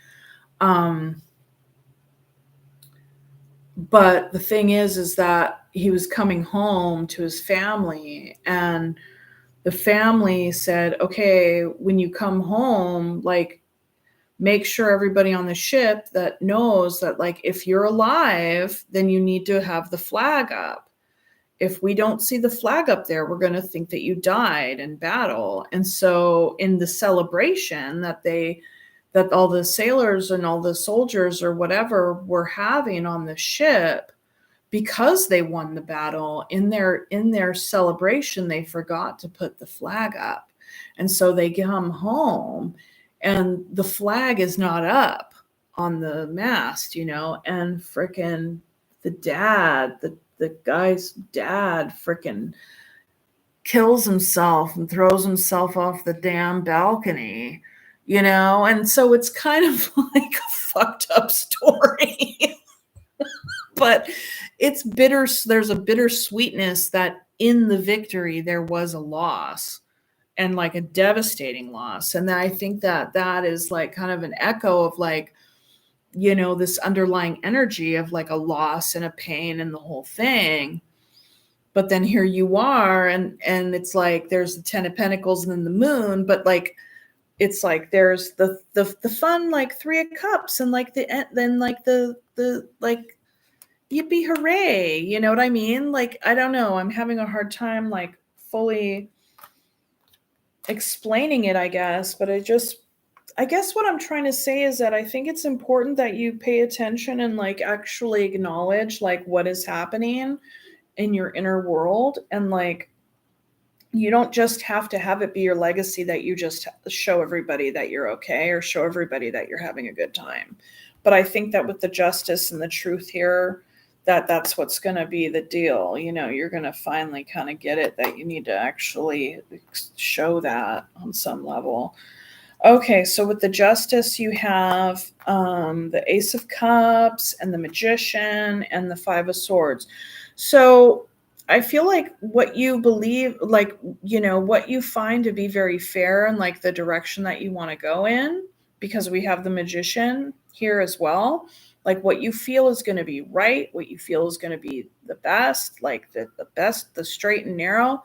Speaker 1: But the thing is that he was coming home to his family, and the family said, okay, when you come home, like, make sure everybody on the ship that knows that, like, if you're alive, then you need to have the flag up. If we don't see the flag up there, we're going to think that you died in battle. And so in the celebration that all the sailors and all the soldiers or whatever were having on the ship, because they won the battle, in their celebration, they forgot to put the flag up. And so they come home and the flag is not up on the mast, and frickin' the guy's dad frickin' kills himself and throws himself off the damn balcony, and so it's kind of like a fucked up story. But it's bitter. There's a bittersweetness that in the victory there was a loss, and like a devastating loss. And I think that is like kind of an echo of like, this underlying energy of like a loss and a pain and the whole thing. But then here you are, and it's like there's the Ten of Pentacles and then the moon, but like it's like there's the fun like Three of Cups, and like then like the like yippee hooray, you know what I mean? Like, I don't know, I'm having a hard time like fully explaining it, I guess. But I guess what I'm trying to say is that I think it's important that you pay attention and like actually acknowledge like what is happening in your inner world. And like, you don't just have to have it be your legacy that you just show everybody that you're okay, or show everybody that you're having a good time. But I think that with the justice and the truth here, that's what's going to be the deal. You're going to finally kind of get it, that you need to actually show that on some level. Okay, so with the Justice, you have the Ace of Cups and the Magician and the Five of Swords. So I feel like what you believe, like, what you find to be very fair and like the direction that you want to go in, because we have the Magician here as well. Like, what you feel is going to be right, what you feel is going to be the best, like the best, the straight and narrow,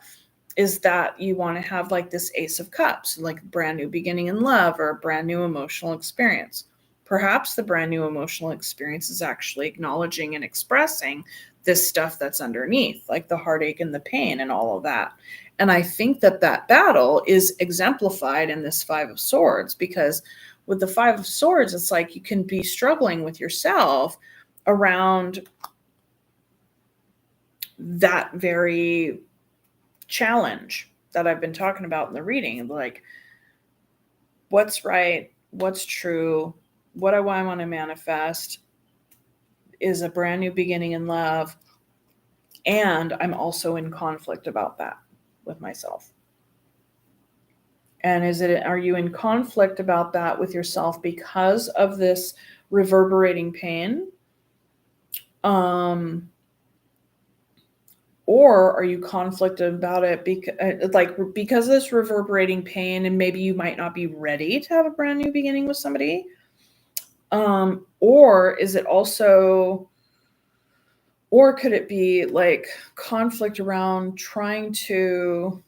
Speaker 1: is that you want to have like this Ace of Cups, like a brand new beginning in love or a brand new emotional experience. perhaps the brand new emotional experience is actually acknowledging and expressing this stuff that's underneath, like the heartache and the pain and all of that. And I think that that battle is exemplified in this Five of Swords, because with the Five of Swords, it's like you can be struggling with yourself around that very challenge that I've been talking about in the reading. Like, what's right? What's true? What do I want to manifest? Is a brand new beginning in love. And I'm also in conflict about that with myself. And are you in conflict about that with yourself because of this reverberating pain? Or are you conflicted about it because of this reverberating pain, and maybe you might not be ready to have a brand new beginning with somebody? Or is it also, or could it be like conflict around trying to,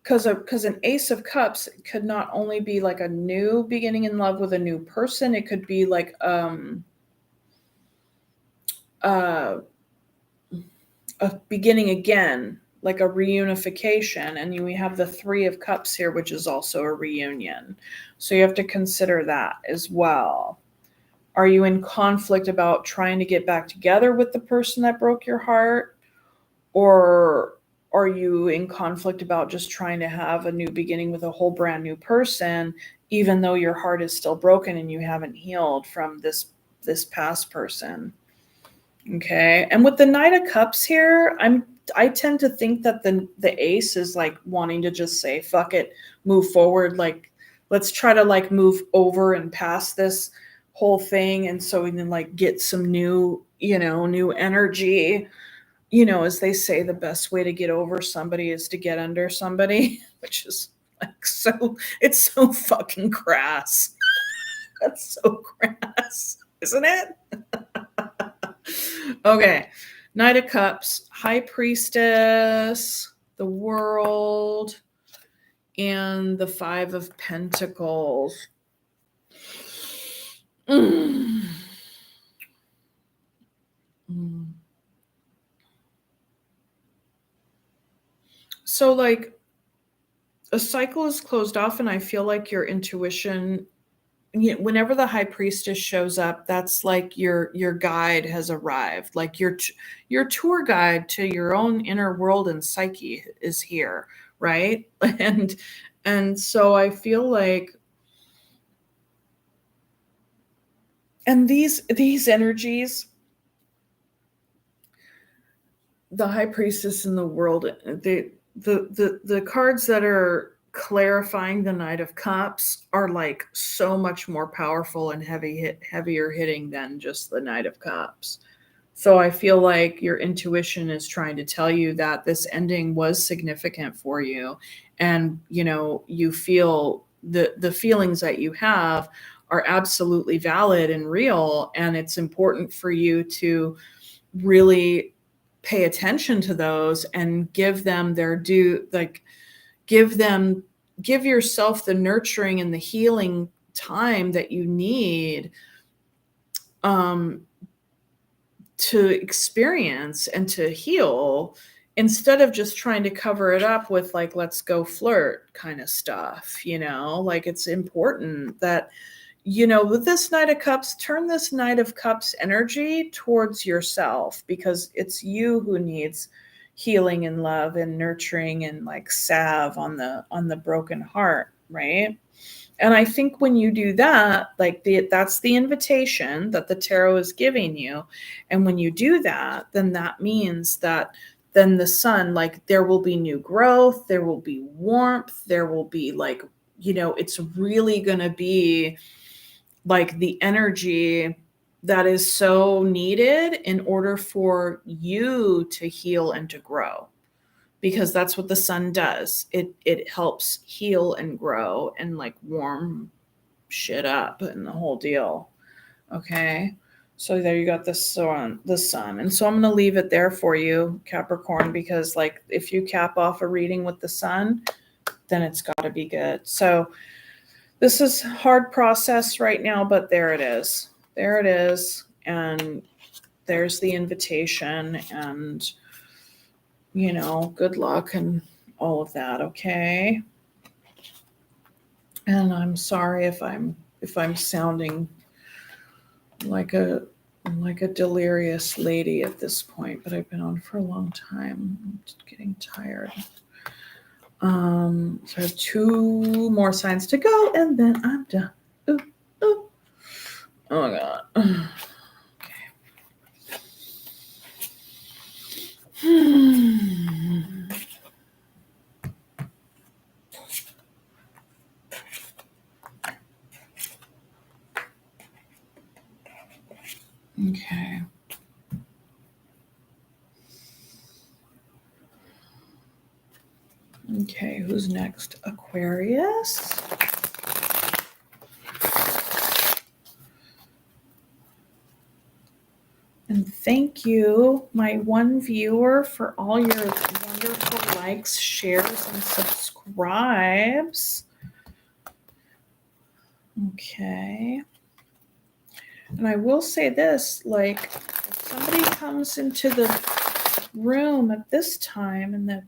Speaker 1: because an Ace of Cups could not only be like a new beginning in love with a new person, it could be like a beginning again, like a reunification. And we have the Three of Cups here, which is also a reunion. So you have to consider that as well. Are you in conflict about trying to get back together with the person that broke your heart? Or are you in conflict about just trying to have a new beginning with a whole brand new person, even though your heart is still broken and you haven't healed from this past person? Okay. And with the Knight of Cups here, I tend to think that the Ace is like wanting to just say, fuck it, move forward. Like, let's try to like move over and past this whole thing. And so we can like get some new energy. As they say, the best way to get over somebody is to get under somebody, which is like it's so fucking crass. That's so crass, isn't it? Okay. Knight of Cups, High Priestess, the World, and the Five of Pentacles. Mm. Mm. So like a cycle is closed off, and I feel like your intuition, whenever the High Priestess shows up, that's like your guide has arrived. Like your tour guide to your own inner world and psyche is here, right? And so I feel like, and these energies, the High Priestess in the World, the cards that are clarifying the Knight of Cups are like so much more powerful and heavier hitting than just the Knight of Cups. So I feel like your intuition is trying to tell you that this ending was significant for you, and you feel the feelings that you have are absolutely valid and real, and it's important for you to really pay attention to those and give them their due. Like, give yourself the nurturing and the healing time that you need to experience and to heal, instead of just trying to cover it up with like, let's go flirt kind of stuff. Like, it's important that with this Knight of Cups, turn this Knight of Cups energy towards yourself, because it's you who needs healing and love and nurturing and like salve on the broken heart, right? And I think when you do that, like that's the invitation that the tarot is giving you. And when you do that, then that means that then the sun, like, there will be new growth, there will be warmth, there will be like, it's really going to be like the energy that is so needed in order for you to heal and to grow, because that's what the sun does. It helps heal and grow and like warm shit up and the whole deal. Okay. So there you got the sun. And so I'm going to leave it there for you, Capricorn, because like if you cap off a reading with the sun, then it's got to be good. So This is hard process right now, but there it is. There it is. And there's the invitation, and, you know, good luck and all of that. Okay. And I'm sorry if I'm sounding like a delirious lady at this point, but I've been on for a long time. I'm just getting tired. So I have 2 more signs to go, and then I'm done. Ooh, ooh. Oh my God. Okay. Okay, who's next? Aquarius. And thank you, my one viewer, for all your wonderful likes, shares, and subscribes. Okay. And I will say this, like, if somebody comes into the room at this time and the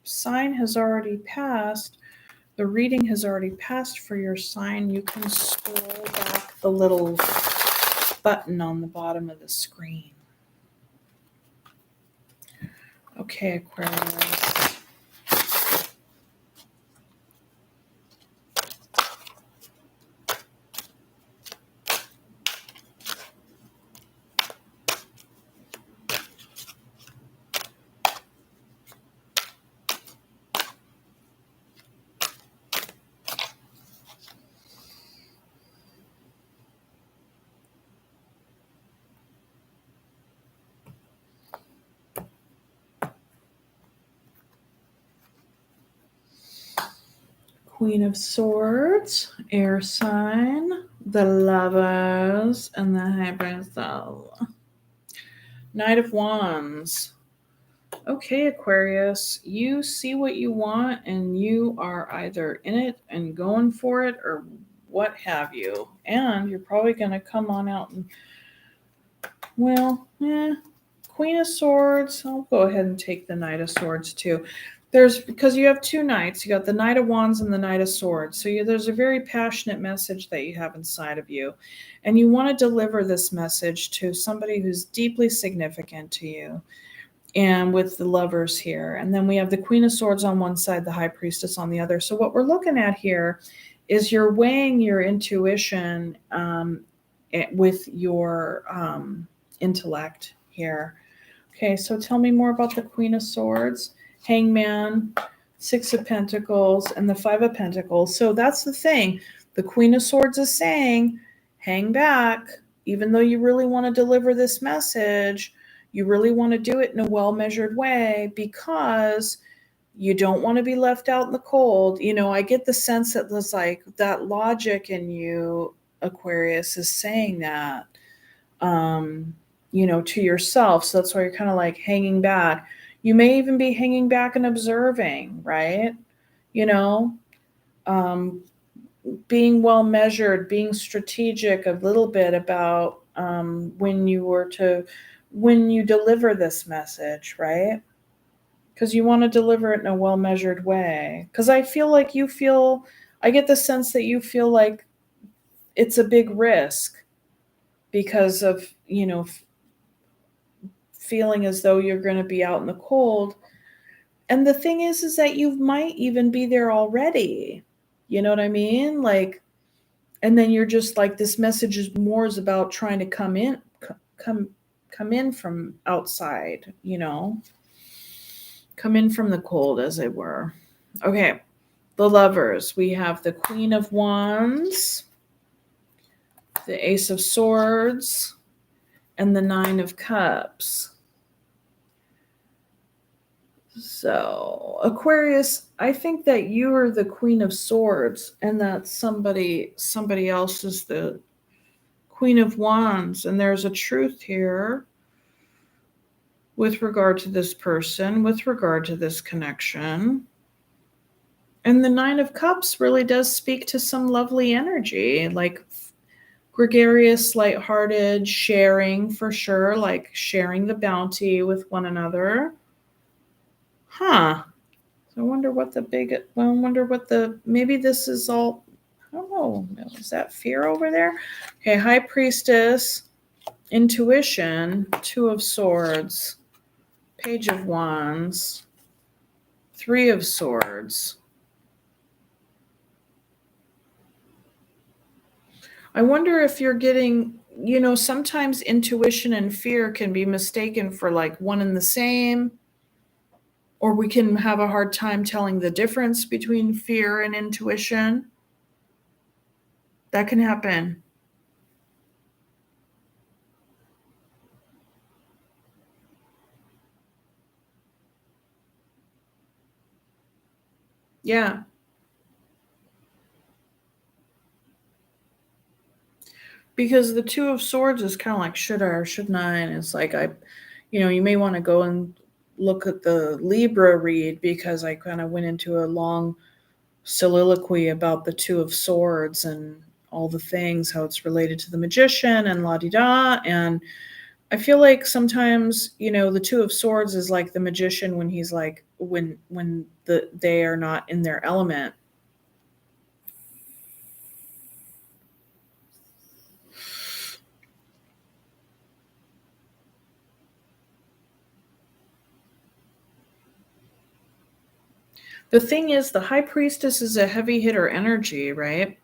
Speaker 1: sign has already passed, the reading has already passed for your sign, you can scroll back the little button on the bottom of the screen. Okay, Aquarius. Queen of Swords, air sign, the Lovers, and the High Priestess. Knight of Wands. Okay, Aquarius, you see what you want and you are either in it and going for it or what have you. And you're probably going to come on out and, well, Queen of Swords. I'll go ahead and take the Knight of Swords too. Because you have 2 knights, you got the Knight of Wands and the Knight of Swords. So there's a very passionate message that you have inside of you. And you want to deliver this message to somebody who's deeply significant to you. And with the Lovers here. And then we have the Queen of Swords on one side, the High Priestess on the other. So what we're looking at here is you're weighing your intuition with your intellect here. Okay, so tell me more about the Queen of Swords. Hangman, 6 of Pentacles, and the 5 of Pentacles. So that's the thing. The Queen of Swords is saying, hang back. Even though you really want to deliver this message, you really want to do it in a well-measured way because you don't want to be left out in the cold. You know, I get the sense that there's like that logic in you, Aquarius, is saying that, you know, to yourself. So that's why you're kind of like hanging back. You may even be hanging back and observing, right? You know, being well measured, being strategic a little bit about when you deliver this message, right? Because you want to deliver it in a well measured way. Because I get the sense that you feel like it's a big risk because of, you know, feeling as though you're going to be out in the cold. And the thing is that you might even be there already. You know what I mean? Like, and then you're just like, this message is about trying to come in from outside, you know, come in from the cold, as it were. Okay. The Lovers. We have the Queen of Wands, the Ace of Swords, and the 9 of Cups. So, Aquarius, I think that you are the Queen of Swords and that somebody else is the Queen of Wands. And there's a truth here with regard to this person, with regard to this connection. And the Nine of Cups really does speak to some lovely energy, like gregarious, lighthearted, sharing for sure, like sharing the bounty with one another. Huh. So I wonder what maybe this is all, I don't know, is that fear over there? Okay, High Priestess, intuition, Two of Swords, Page of Wands, Three of Swords. I wonder if you're getting, sometimes intuition and fear can be mistaken for like one and the same, or we can have a hard time telling the difference between fear and intuition. That can happen. Yeah. Because the Two of Swords is kind of like, should I or shouldn't I? And it's like, you may want to go and look at the Libra read, because I kind of went into a long soliloquy about the Two of Swords and all the things, how it's related to the Magician and la di da. And I feel like sometimes, the Two of Swords is like the Magician when he's like, when they are not in their element. The thing is, the High Priestess is a heavy hitter energy, right?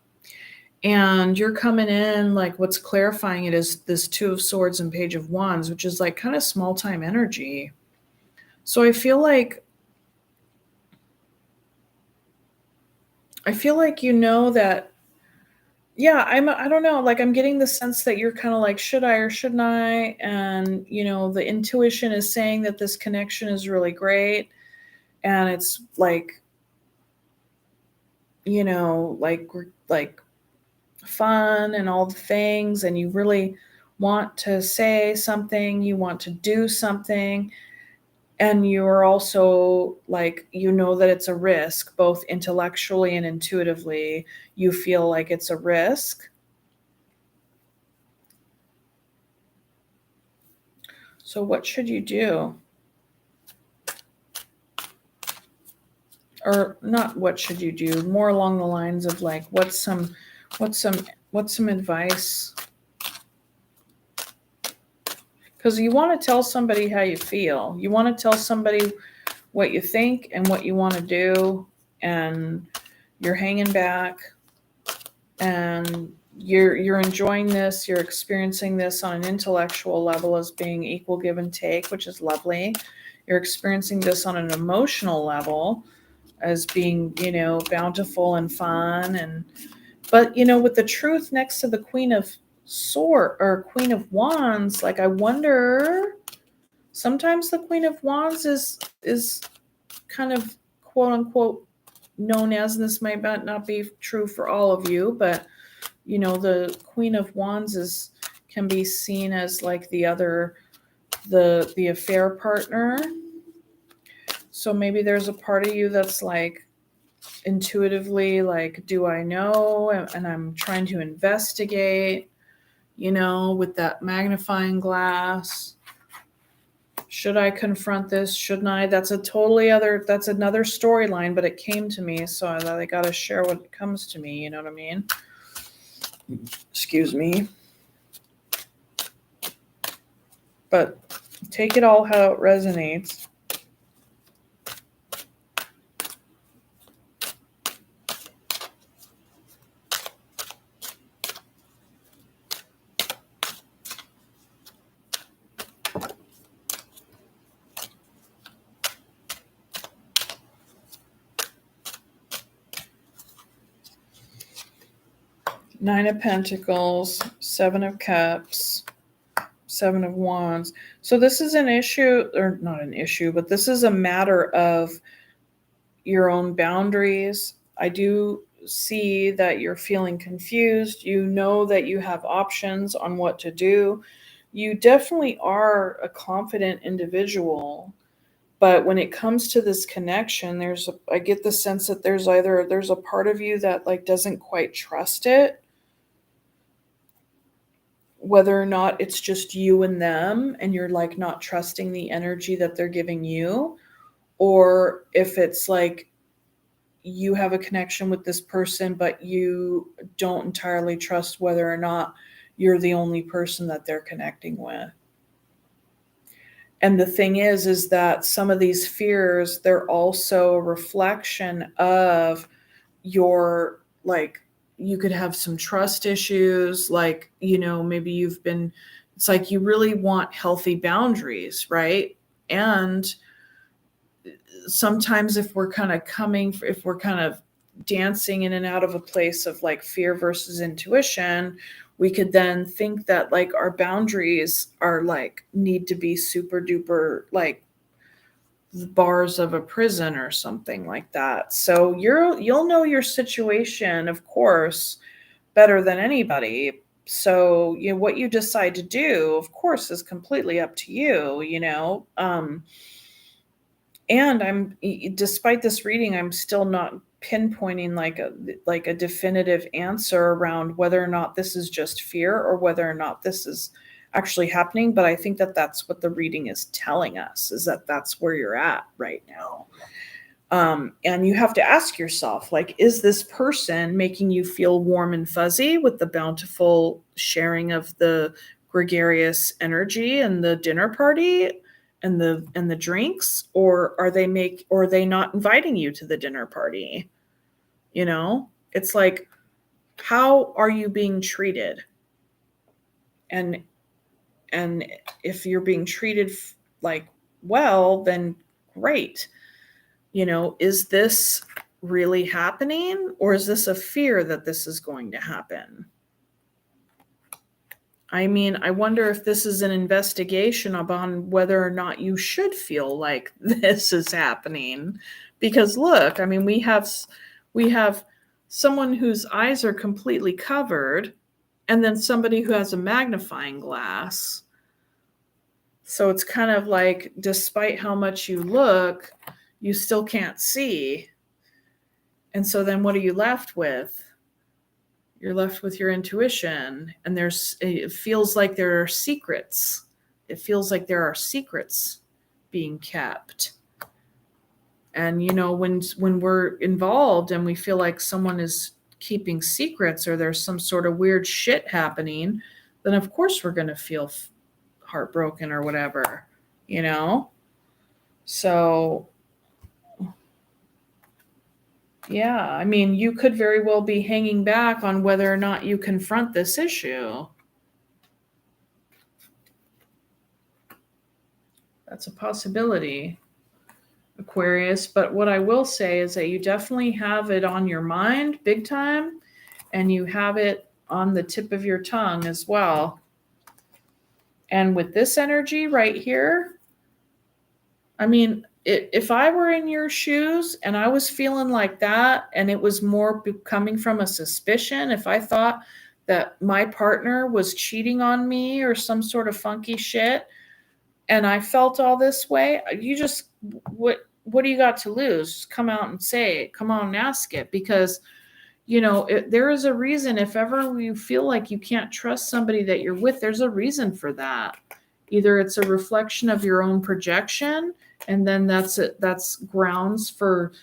Speaker 1: And you're coming in, like, what's clarifying it is this Two of Swords and Page of Wands, which is like kind of small time energy. So I feel like that, yeah, I don't know, like I'm getting the sense that you're kind of like, should I or shouldn't I? And the intuition is saying that this connection is really great, and it's like, like fun and all the things, and you really want to say something, you want to do something, and you're also like, that it's a risk, both intellectually and intuitively. You feel like it's a risk. So what should you do? Or not, what should you do? More along the lines of like, what's some what's some advice? Because you want to tell somebody how you feel. You want to tell somebody what you think and what you want to do, and you're hanging back, and you're enjoying this, you're experiencing this on an intellectual level as being equal give and take, which is lovely. You're experiencing this on an emotional level as being, bountiful and fun. And but with the Truth next to the Queen of Sword or Queen of Wands, like I wonder, sometimes the Queen of Wands is kind of, quote unquote, known as, and this might not be true for all of you, but the Queen of Wands can be seen as like the affair partner. So maybe there's a part of you that's like, intuitively, like, do I know? And I'm trying to investigate, with that magnifying glass. Should I confront this? Shouldn't I? That's another storyline, but it came to me, so I thought I got to share what comes to me. You know what I mean? Excuse me. But take it all how it resonates. Nine of Pentacles, Seven of Cups, Seven of Wands. So this is an issue, or not an issue, but this is a matter of your own boundaries. I do see that you're feeling confused. You know that you have options on what to do. You definitely are a confident individual. But when it comes to this connection, I get the sense that there's a part of you that like doesn't quite trust it, whether or not it's just you and them and you're like not trusting the energy that they're giving you, or if it's like you have a connection with this person, but you don't entirely trust whether or not you're the only person that they're connecting with. And the thing is that some of these fears, they're also a reflection of your, like, you could have some trust issues, like, maybe it's like you really want healthy boundaries, right? And sometimes if we're kind of dancing in and out of a place of like fear versus intuition, we could then think that like our boundaries are like need to be super duper like the bars of a prison or something like that. So you'll know your situation, of course, better than anybody. So what you decide to do, of course, is completely up to you. And despite this reading, I'm still not pinpointing like a definitive answer around whether or not this is just fear or whether or not this is actually happening. But I think that that's what the reading is telling us, is that that's where you're at right now. And you have to ask yourself, like, is this person making you feel warm and fuzzy with the bountiful sharing of the gregarious energy and the dinner party and the drinks, or are they not inviting you to the dinner party? It's like, how are you being treated? And if you're being treated like well, then great. Is this really happening, or is this a fear that this is going to happen? I mean, I wonder if this is an investigation upon whether or not you should feel like this is happening. Because look, I mean, we have someone whose eyes are completely covered, and then somebody who has a magnifying glass. So it's kind of like, despite how much you look, you still can't see. And so then what are you left with? You're left with your intuition, and it feels like there are secrets. It feels like there are secrets being kept. And when we're involved and we feel like someone is keeping secrets, or there's some sort of weird shit happening, then of course we're going to feel heartbroken or whatever, So yeah, I mean, you could very well be hanging back on whether or not you confront this issue. That's a possibility, Aquarius. But what I will say is that you definitely have it on your mind big time, and you have it on the tip of your tongue as well. And with this energy right here, I mean, if I were in your shoes and I was feeling like that, and it was more coming from a suspicion, if I thought that my partner was cheating on me or some sort of funky shit, and I felt all this way, what do you got to lose? Just come out and say it. Come on and ask it, because there is a reason. If ever you feel like you can't trust somebody that you're with, there's a reason for that. Either it's a reflection of your own projection, and then that's grounds for,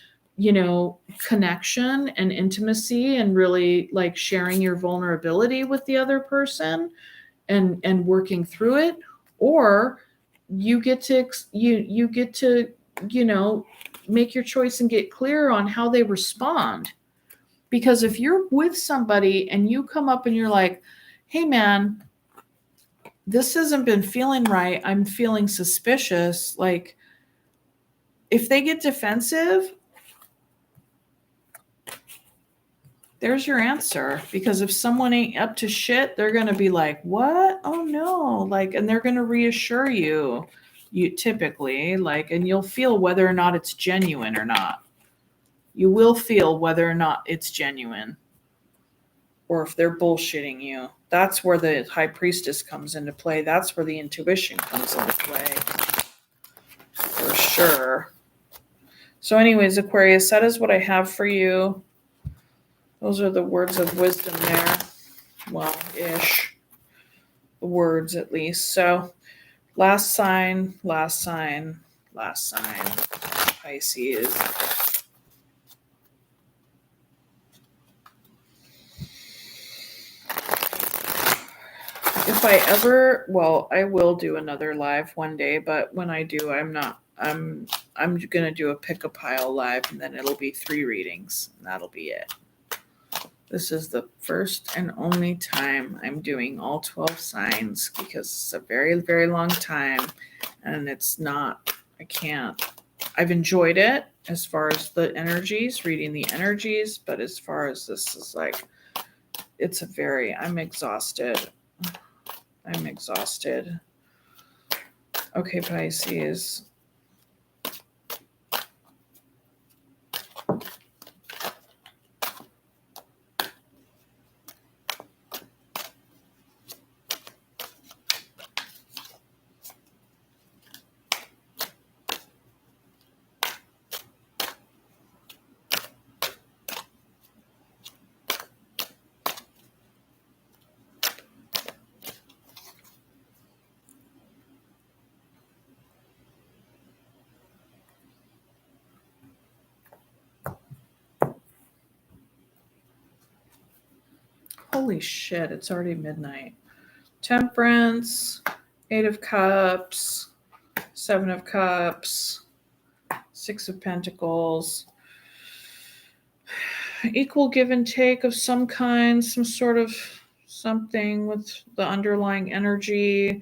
Speaker 1: connection and intimacy, and really like sharing your vulnerability with the other person and working through it. Or you get to make your choice and get clear on how they respond. Because if you're with somebody and you come up and you're like, hey man, this hasn't been feeling right, I'm feeling suspicious, like, if they get defensive, there's your answer. Because if someone ain't up to shit, they're going to be like, what? Oh no. Like, and they're going to reassure you typically, like, and you'll feel whether or not it's genuine or not. You will feel whether or not it's genuine, or if they're bullshitting you. That's where the high priestess comes into play. That's where the intuition comes into play. for sure. So anyways, Aquarius, that is what I have for you. Those are the words of wisdom there. Well, ish. Words at least. So last sign, Pisces. If I ever, well, I will do another live one day, but when I do, I'm gonna do a pick a pile live, and then it'll be 3 readings, and that'll be it. This is the first and only time I'm doing all 12 signs because it's a very, very long time, and it's not, I can't. I've enjoyed it as far as the energies, reading the energies, but as far as this is like, I'm exhausted. Okay, Pisces. Holy shit, it's already midnight. Temperance, 8 of Cups, 7 of Cups, 6 of Pentacles. Equal give and take of some kind, some sort of something with the underlying energy.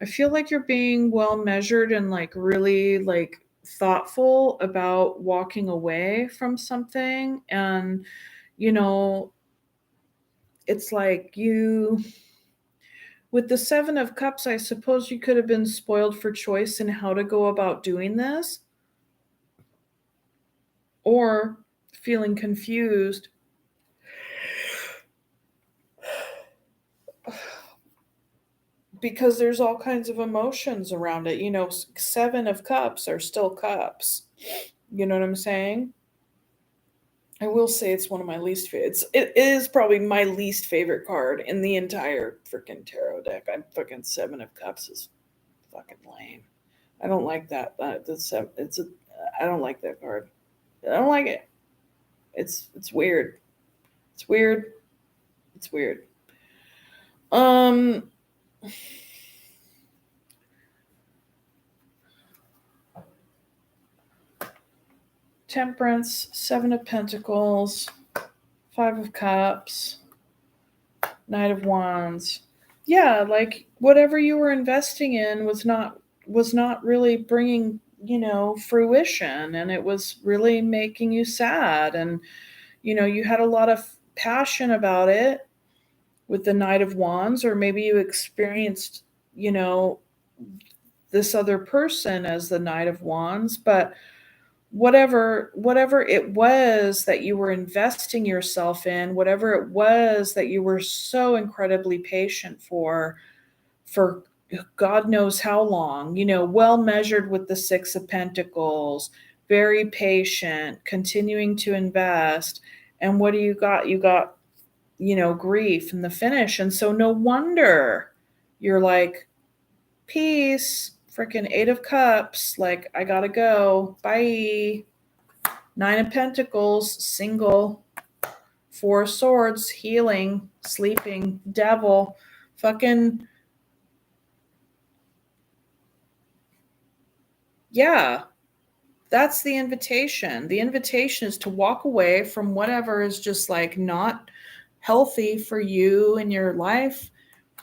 Speaker 1: I feel like you're being well measured and like really like thoughtful about walking away from something. And, you know, it's like with the 7 of Cups, I suppose you could have been spoiled for choice in how to go about doing this, or feeling confused because there's all kinds of emotions around it. 7 of Cups are still cups. You know what I'm saying? I will say it's one of my least favorites. It is probably my least favorite card in the entire freaking tarot deck. I'm fucking 7 of Cups is fucking lame. I don't like that. I don't like that card. I don't like it. It's weird. It's weird. It's weird. Temperance, 7 of Pentacles, 5 of Cups, Knight of Wands. Yeah, like whatever you were investing in was not really bringing, fruition, and it was really making you sad, and you had a lot of passion about it with the Knight of Wands, or maybe you experienced, this other person as the Knight of Wands, but whatever it was that you were investing yourself in, whatever it was that you were so incredibly patient for God knows how long, well measured with the 6 of Pentacles, very patient, continuing to invest. And what do you got? You got, grief in the finish. And so no wonder you're like, peace, freaking 8 of Cups, like, I gotta go, bye. 9 of Pentacles, single. 4 of Swords, healing, sleeping, devil, fucking, yeah. That's the invitation. The invitation is to walk away from whatever is just like not healthy for you in your life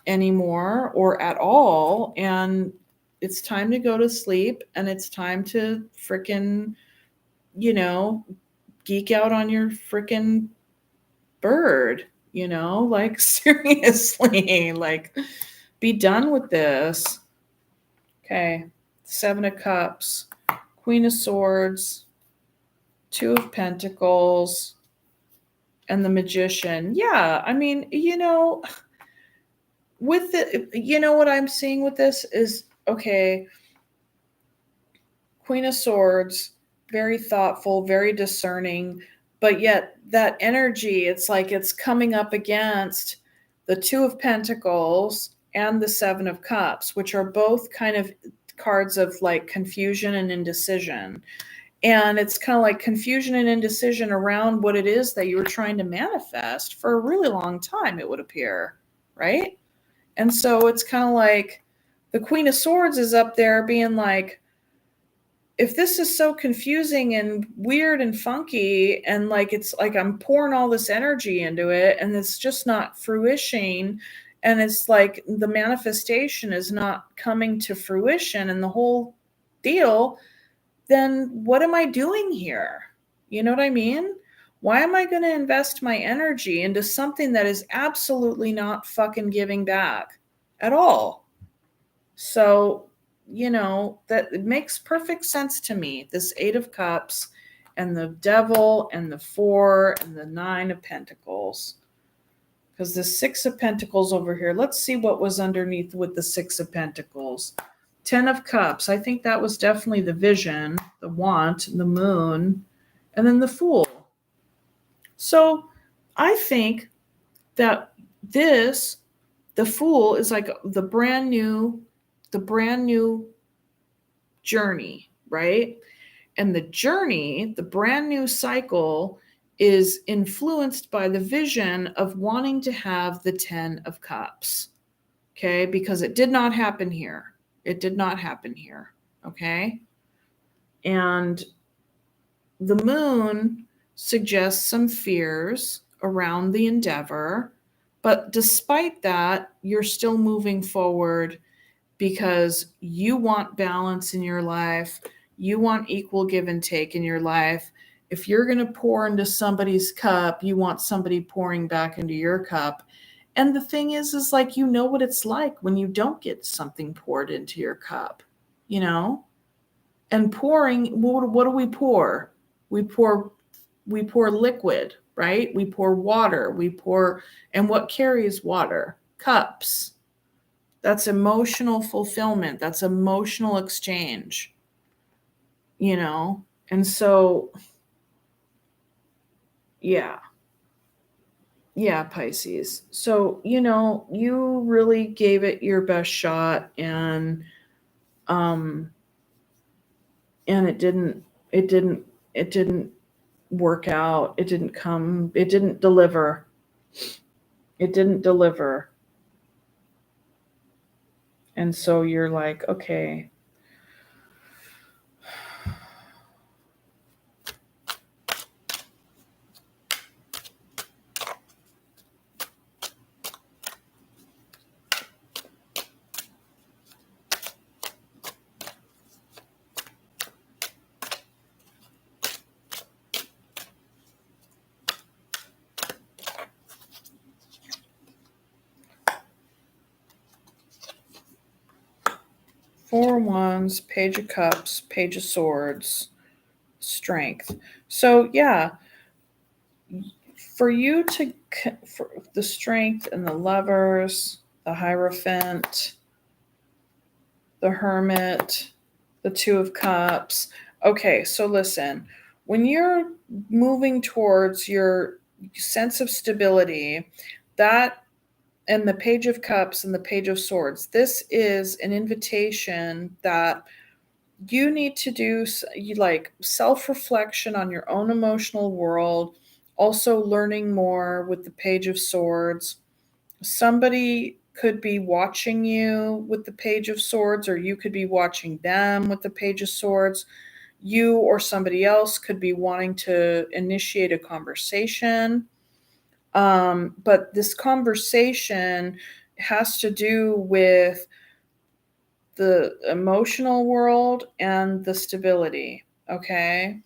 Speaker 1: anymore or at all. And it's time to go to sleep, and it's time to freaking, geek out on your freaking bird, like seriously, like be done with this. Okay. 7 of Cups, Queen of Swords, 2 of Pentacles, and the Magician. Yeah, I mean, with the, what I'm seeing with this is, okay, Queen of Swords, very thoughtful, very discerning, but yet that energy, it's like it's coming up against the Two of Pentacles and the Seven of Cups, which are both kind of cards of like confusion and indecision. And it's kind of like confusion and indecision around what it is that you were trying to manifest for a really long time, it would appear, right? And so it's kind of like the Queen of Swords is up there being like, if this is so confusing and weird and funky, and like it's like I'm pouring all this energy into it and it's just not fruition, and it's like the manifestation is not coming to fruition and the whole deal, then what am I doing here? You know what I mean? Why am I going to invest my energy into something that is absolutely not fucking giving back at all? So, that it makes perfect sense to me. This Eight of Cups and the Devil and the Four and the Nine of Pentacles. Because the Six of Pentacles over here, let's see what was underneath with the Six of Pentacles. 10 of Cups, I think that was definitely the vision, the want, the moon, and then the Fool. So I think that the Fool is like the brand new journey, right? And the journey, the brand new cycle, is influenced by the vision of wanting to have the 10 of Cups, okay? Because it did not happen here. It did not happen here, okay? And the moon suggests some fears around the endeavor, but despite that, you're still moving forward because you want balance in your life. You want equal give and take in your life. If you're going to pour into somebody's cup, you want somebody pouring back into your cup. And the thing is like, you know what it's like when you don't get something poured into your cup, and pouring, what do we pour? We pour liquid, right? We pour water, and what carries water? Cups. That's emotional fulfillment. That's emotional exchange, And so, yeah. Yeah, Pisces. So, you really gave it your best shot, um and it didn't work out. It didn't deliver. It didn't deliver. And so you're like, okay. Four of Wands, Page of Cups, Page of Swords, Strength. So yeah, for the Strength and the Lovers, the Hierophant, the Hermit, the Two of Cups. Okay, so listen, when you're moving towards your sense of stability, that and the Page of Cups and the Page of Swords, this is an invitation that you need to do like self-reflection on your own emotional world, also learning more with the Page of Swords. Somebody could be watching you with the Page of Swords, or you could be watching them with the Page of Swords. You or somebody else could be wanting to initiate a conversation. But this conversation has to do with the emotional world and the stability, okay?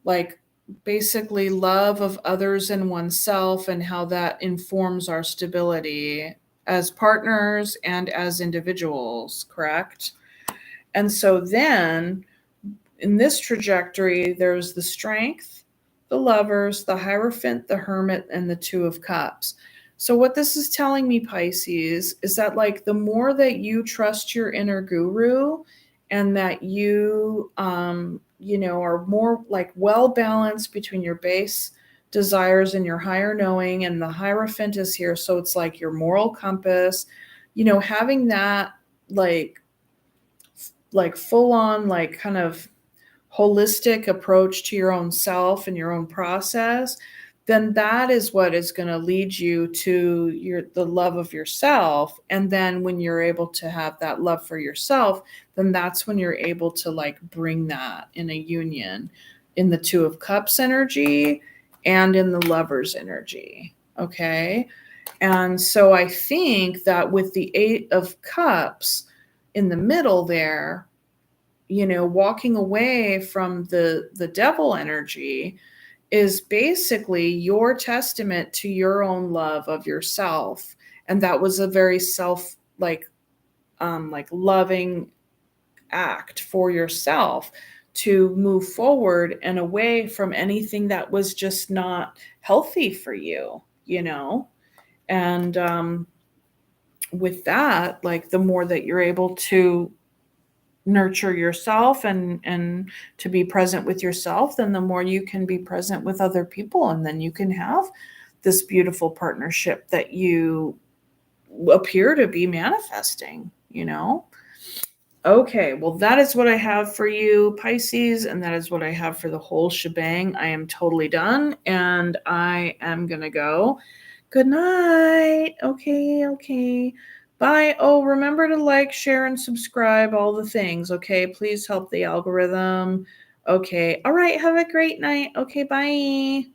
Speaker 1: Like basically love of others and oneself and how that informs our stability as partners and as individuals, correct? And so then in this trajectory, there's the Strength, the Lovers, the Hierophant, the Hermit, and the Two of Cups. So what this is telling me, Pisces, is that like the more that you trust your inner guru and that you, are more like well balanced between your base desires and your higher knowing. And the Hierophant is here. So it's like your moral compass, having that like, full on, like kind of holistic approach to your own self and your own process, then that is what is going to lead you to the love of yourself. And then when you're able to have that love for yourself, then that's when you're able to like bring that in a union in the Two of Cups energy and in the Lover's energy. Okay. And so I think that with the Eight of Cups in the middle there, walking away from the devil energy is basically your testament to your own love of yourself. And that was a very self like loving act for yourself to move forward and away from anything that was just not healthy for you. And with that, like the more that you're able to nurture yourself and to be present with yourself, then the more you can be present with other people, and then you can have this beautiful partnership that you appear to be manifesting. Okay, well, that is what I have for you, Pisces, and that is what I have for the whole shebang. I am totally done, and I am gonna go. Good night. Okay. Bye. Oh, remember to like, share, and subscribe, all the things. Okay, please help the algorithm. Okay. All right. Have a great night. Okay, bye.